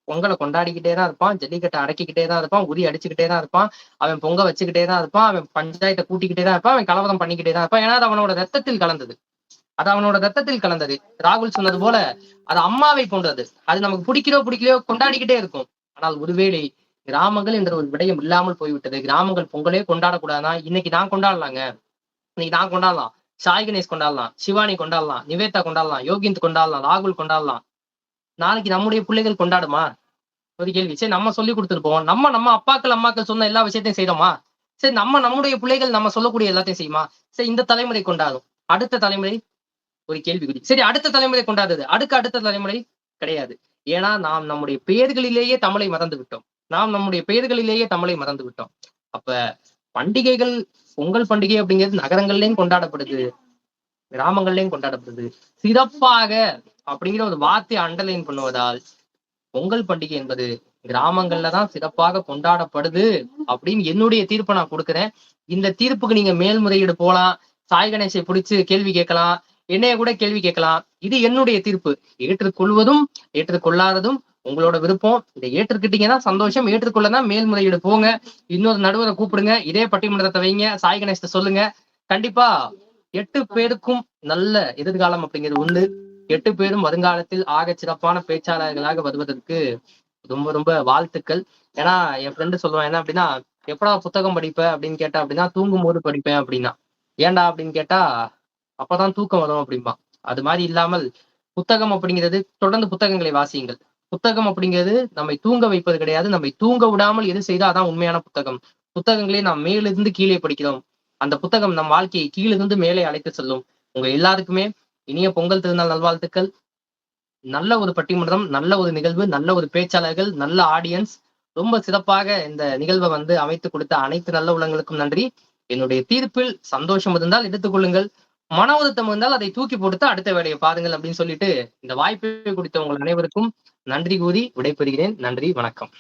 Speaker 5: பொங்கலை கொண்டாடிக்கிட்டே தான் இருப்பான், ஜல்லிக்கட்டை அடக்கிக்கிட்டே தான் இருப்பான், உரி அடிச்சுக்கிட்டே தான் இருப்பான், அவன் பொங்க வச்சுக்கிட்டே தான் இருப்பான், அவன் பஞ்சாயத்தை கூட்டிக்கிட்டே தான் இருப்பான், அவன் கலவரம் பண்ணிக்கிட்டே தான் இருப்பான். ஏன்னா அது அவனோட ரத்தத்தில் கலந்தது. ராகுல் சொன்னது போல அது அம்மாவை போன்றது. அது நமக்கு பிடிக்கலையோ கொண்டாடிக்கிட்டே இருக்கும். ஆனால் ஒருவேளை கிராமங்கள் என்ற ஒரு விடயம் இல்லாமல் போய்விட்டது, கிராமங்கள் பொங்கலே கொண்டாடக்கூடாதுன்னா இன்னைக்கு நான் கொண்டாடலாங்க. இன்னைக்கு நான் கொண்டாடலாம், சாய் கணேஷ் கொண்டாடலாம், சிவானி கொண்டாடலாம், நிவேதா கொண்டாடலாம், யோகிந்த் கொண்டாடலாம், ராகுல் கொண்டாடலாம். நாளைக்கு நம்முடைய பிள்ளைகள் கொண்டாடுமா? ஒரு கேள்வி. சரி, நம்ம சொல்லி கொடுத்துருப்போம், நம்ம அம்மாக்கள் சொன்ன எல்லா விஷயத்தையும் செய்யறோமா? சரி, நம்முடைய பிள்ளைகள் நம்ம சொல்லக்கூடிய எல்லாத்தையும் செய்யுமா? சரி, இந்த தலைமுறை கொண்டாடும், அடுத்த தலைமுறை ஒரு கேள்விக்குறி. சரி, அடுத்த தலைமுறை கொண்டாடுது, அடுத்த தலைமுறை கிடையாது. ஏன்னா நாம் நம்முடைய பெயர்களிலேயே தமிழை மறந்து விட்டோம். அப்ப பண்டிகைகள், பொங்கல் பண்டிகை அப்படிங்கிறது நகரங்கள்லயும் கொண்டாடப்படுது, கிராமங்கள்லயும் கொண்டாடப்படுது. சிறப்பாக அப்படிங்கிற ஒரு வார்த்தையை அண்டர்லைன் பண்ணுவதால் பொங்கல் பண்டிகை என்பது கிராமங்கள்ல தான் சிறப்பாக கொண்டாடப்படுது அப்படின்னு என்னுடைய தீர்ப்பை நான் கொடுக்குறேன். இந்த தீர்ப்புக்கு நீங்க மேல்முறையீடு போலாம், சாய் கணேஷை பிடிச்சு கேள்வி கேட்கலாம், என்னைய கூட கேள்வி கேட்கலாம். இது என்னுடைய தீர்ப்பு. ஏற்றுக்கொள்வதும் ஏற்றுக்கொள்ளாததும் உங்களோட விருப்பம். இதை ஏற்றுக்கிட்டீங்கன்னா சந்தோஷம், ஏற்றுக்கொள்ளதான் மேல்முறையீடு போங்க, இன்னொரு நடுவரை கூப்பிடுங்க, இதே பட்டிமன்றத்தை வைங்க, சாய் கணேஷ்ட சொல்லுங்க. கண்டிப்பா 8 பேருக்கும் நல்ல எதிர்காலம் அப்படிங்கிறது உண்டு. 8 பேரும் வருங்காலத்தில் ஆக சிறப்பான பேச்சாளர்களாக வருவதற்கு ரொம்ப ரொம்ப வாழ்த்துக்கள். ஏன்னா என் ஃப்ரெண்டு சொல்லுவான், என்ன அப்படின்னா, எப்படா புத்தகம் படிப்பேன் அப்படின்னு கேட்டா அப்படின்னா, தூங்கும் போது படிப்பேன் அப்படின்னா. ஏன்டா அப்படின்னு கேட்டா, அப்பதான் தூக்கம் வரும் அப்படின்பா. அது மாதிரி இல்லாமல் புத்தகம் அப்படிங்கிறது, தொடர்ந்து புத்தகங்களை வாசியுங்கள். புத்தகம் அப்படிங்கிறது நம்மை தூங்க வைப்பது கிடையாது, நம்மை தூங்க விடாமல் எது செய்தா அதான் உண்மையான புத்தகம். புத்தகங்களே நாம் மேலிருந்து கீழே படிக்கிறோம், அந்த புத்தகம் நம் வாழ்க்கையை கீழிருந்து மேலே அழைத்து செல்லும். உங்க எல்லாருக்குமே இனிய பொங்கல் திருநாள் நல்வாழ்த்துக்கள். நல்ல ஒரு பட்டிமன்றம், நல்ல ஒரு நிகழ்வு, நல்ல ஒரு பேச்சாளர்கள், நல்ல ஆடியன்ஸ். ரொம்ப சிறப்பாக இந்த நிகழ்வை வந்து அமைத்து கொடுத்த அனைத்து நல்ல உள்ளங்களுக்கும் நன்றி. என்னுடைய தீர்ப்பில் சந்தோஷம் இருந்தால் எடுத்துக்கொள்ளுங்கள், மன வருத்தம் இருந்தால் அதை தூக்கி போட்டு அடுத்த வேலையை பாருங்கள் அப்படின்னு சொல்லிட்டு இந்த வாய்ப்பை கொடுத்த உங்கள் அனைவருக்கும் நன்றி கூறி விடைபெறுகிறேன். நன்றி, வணக்கம்.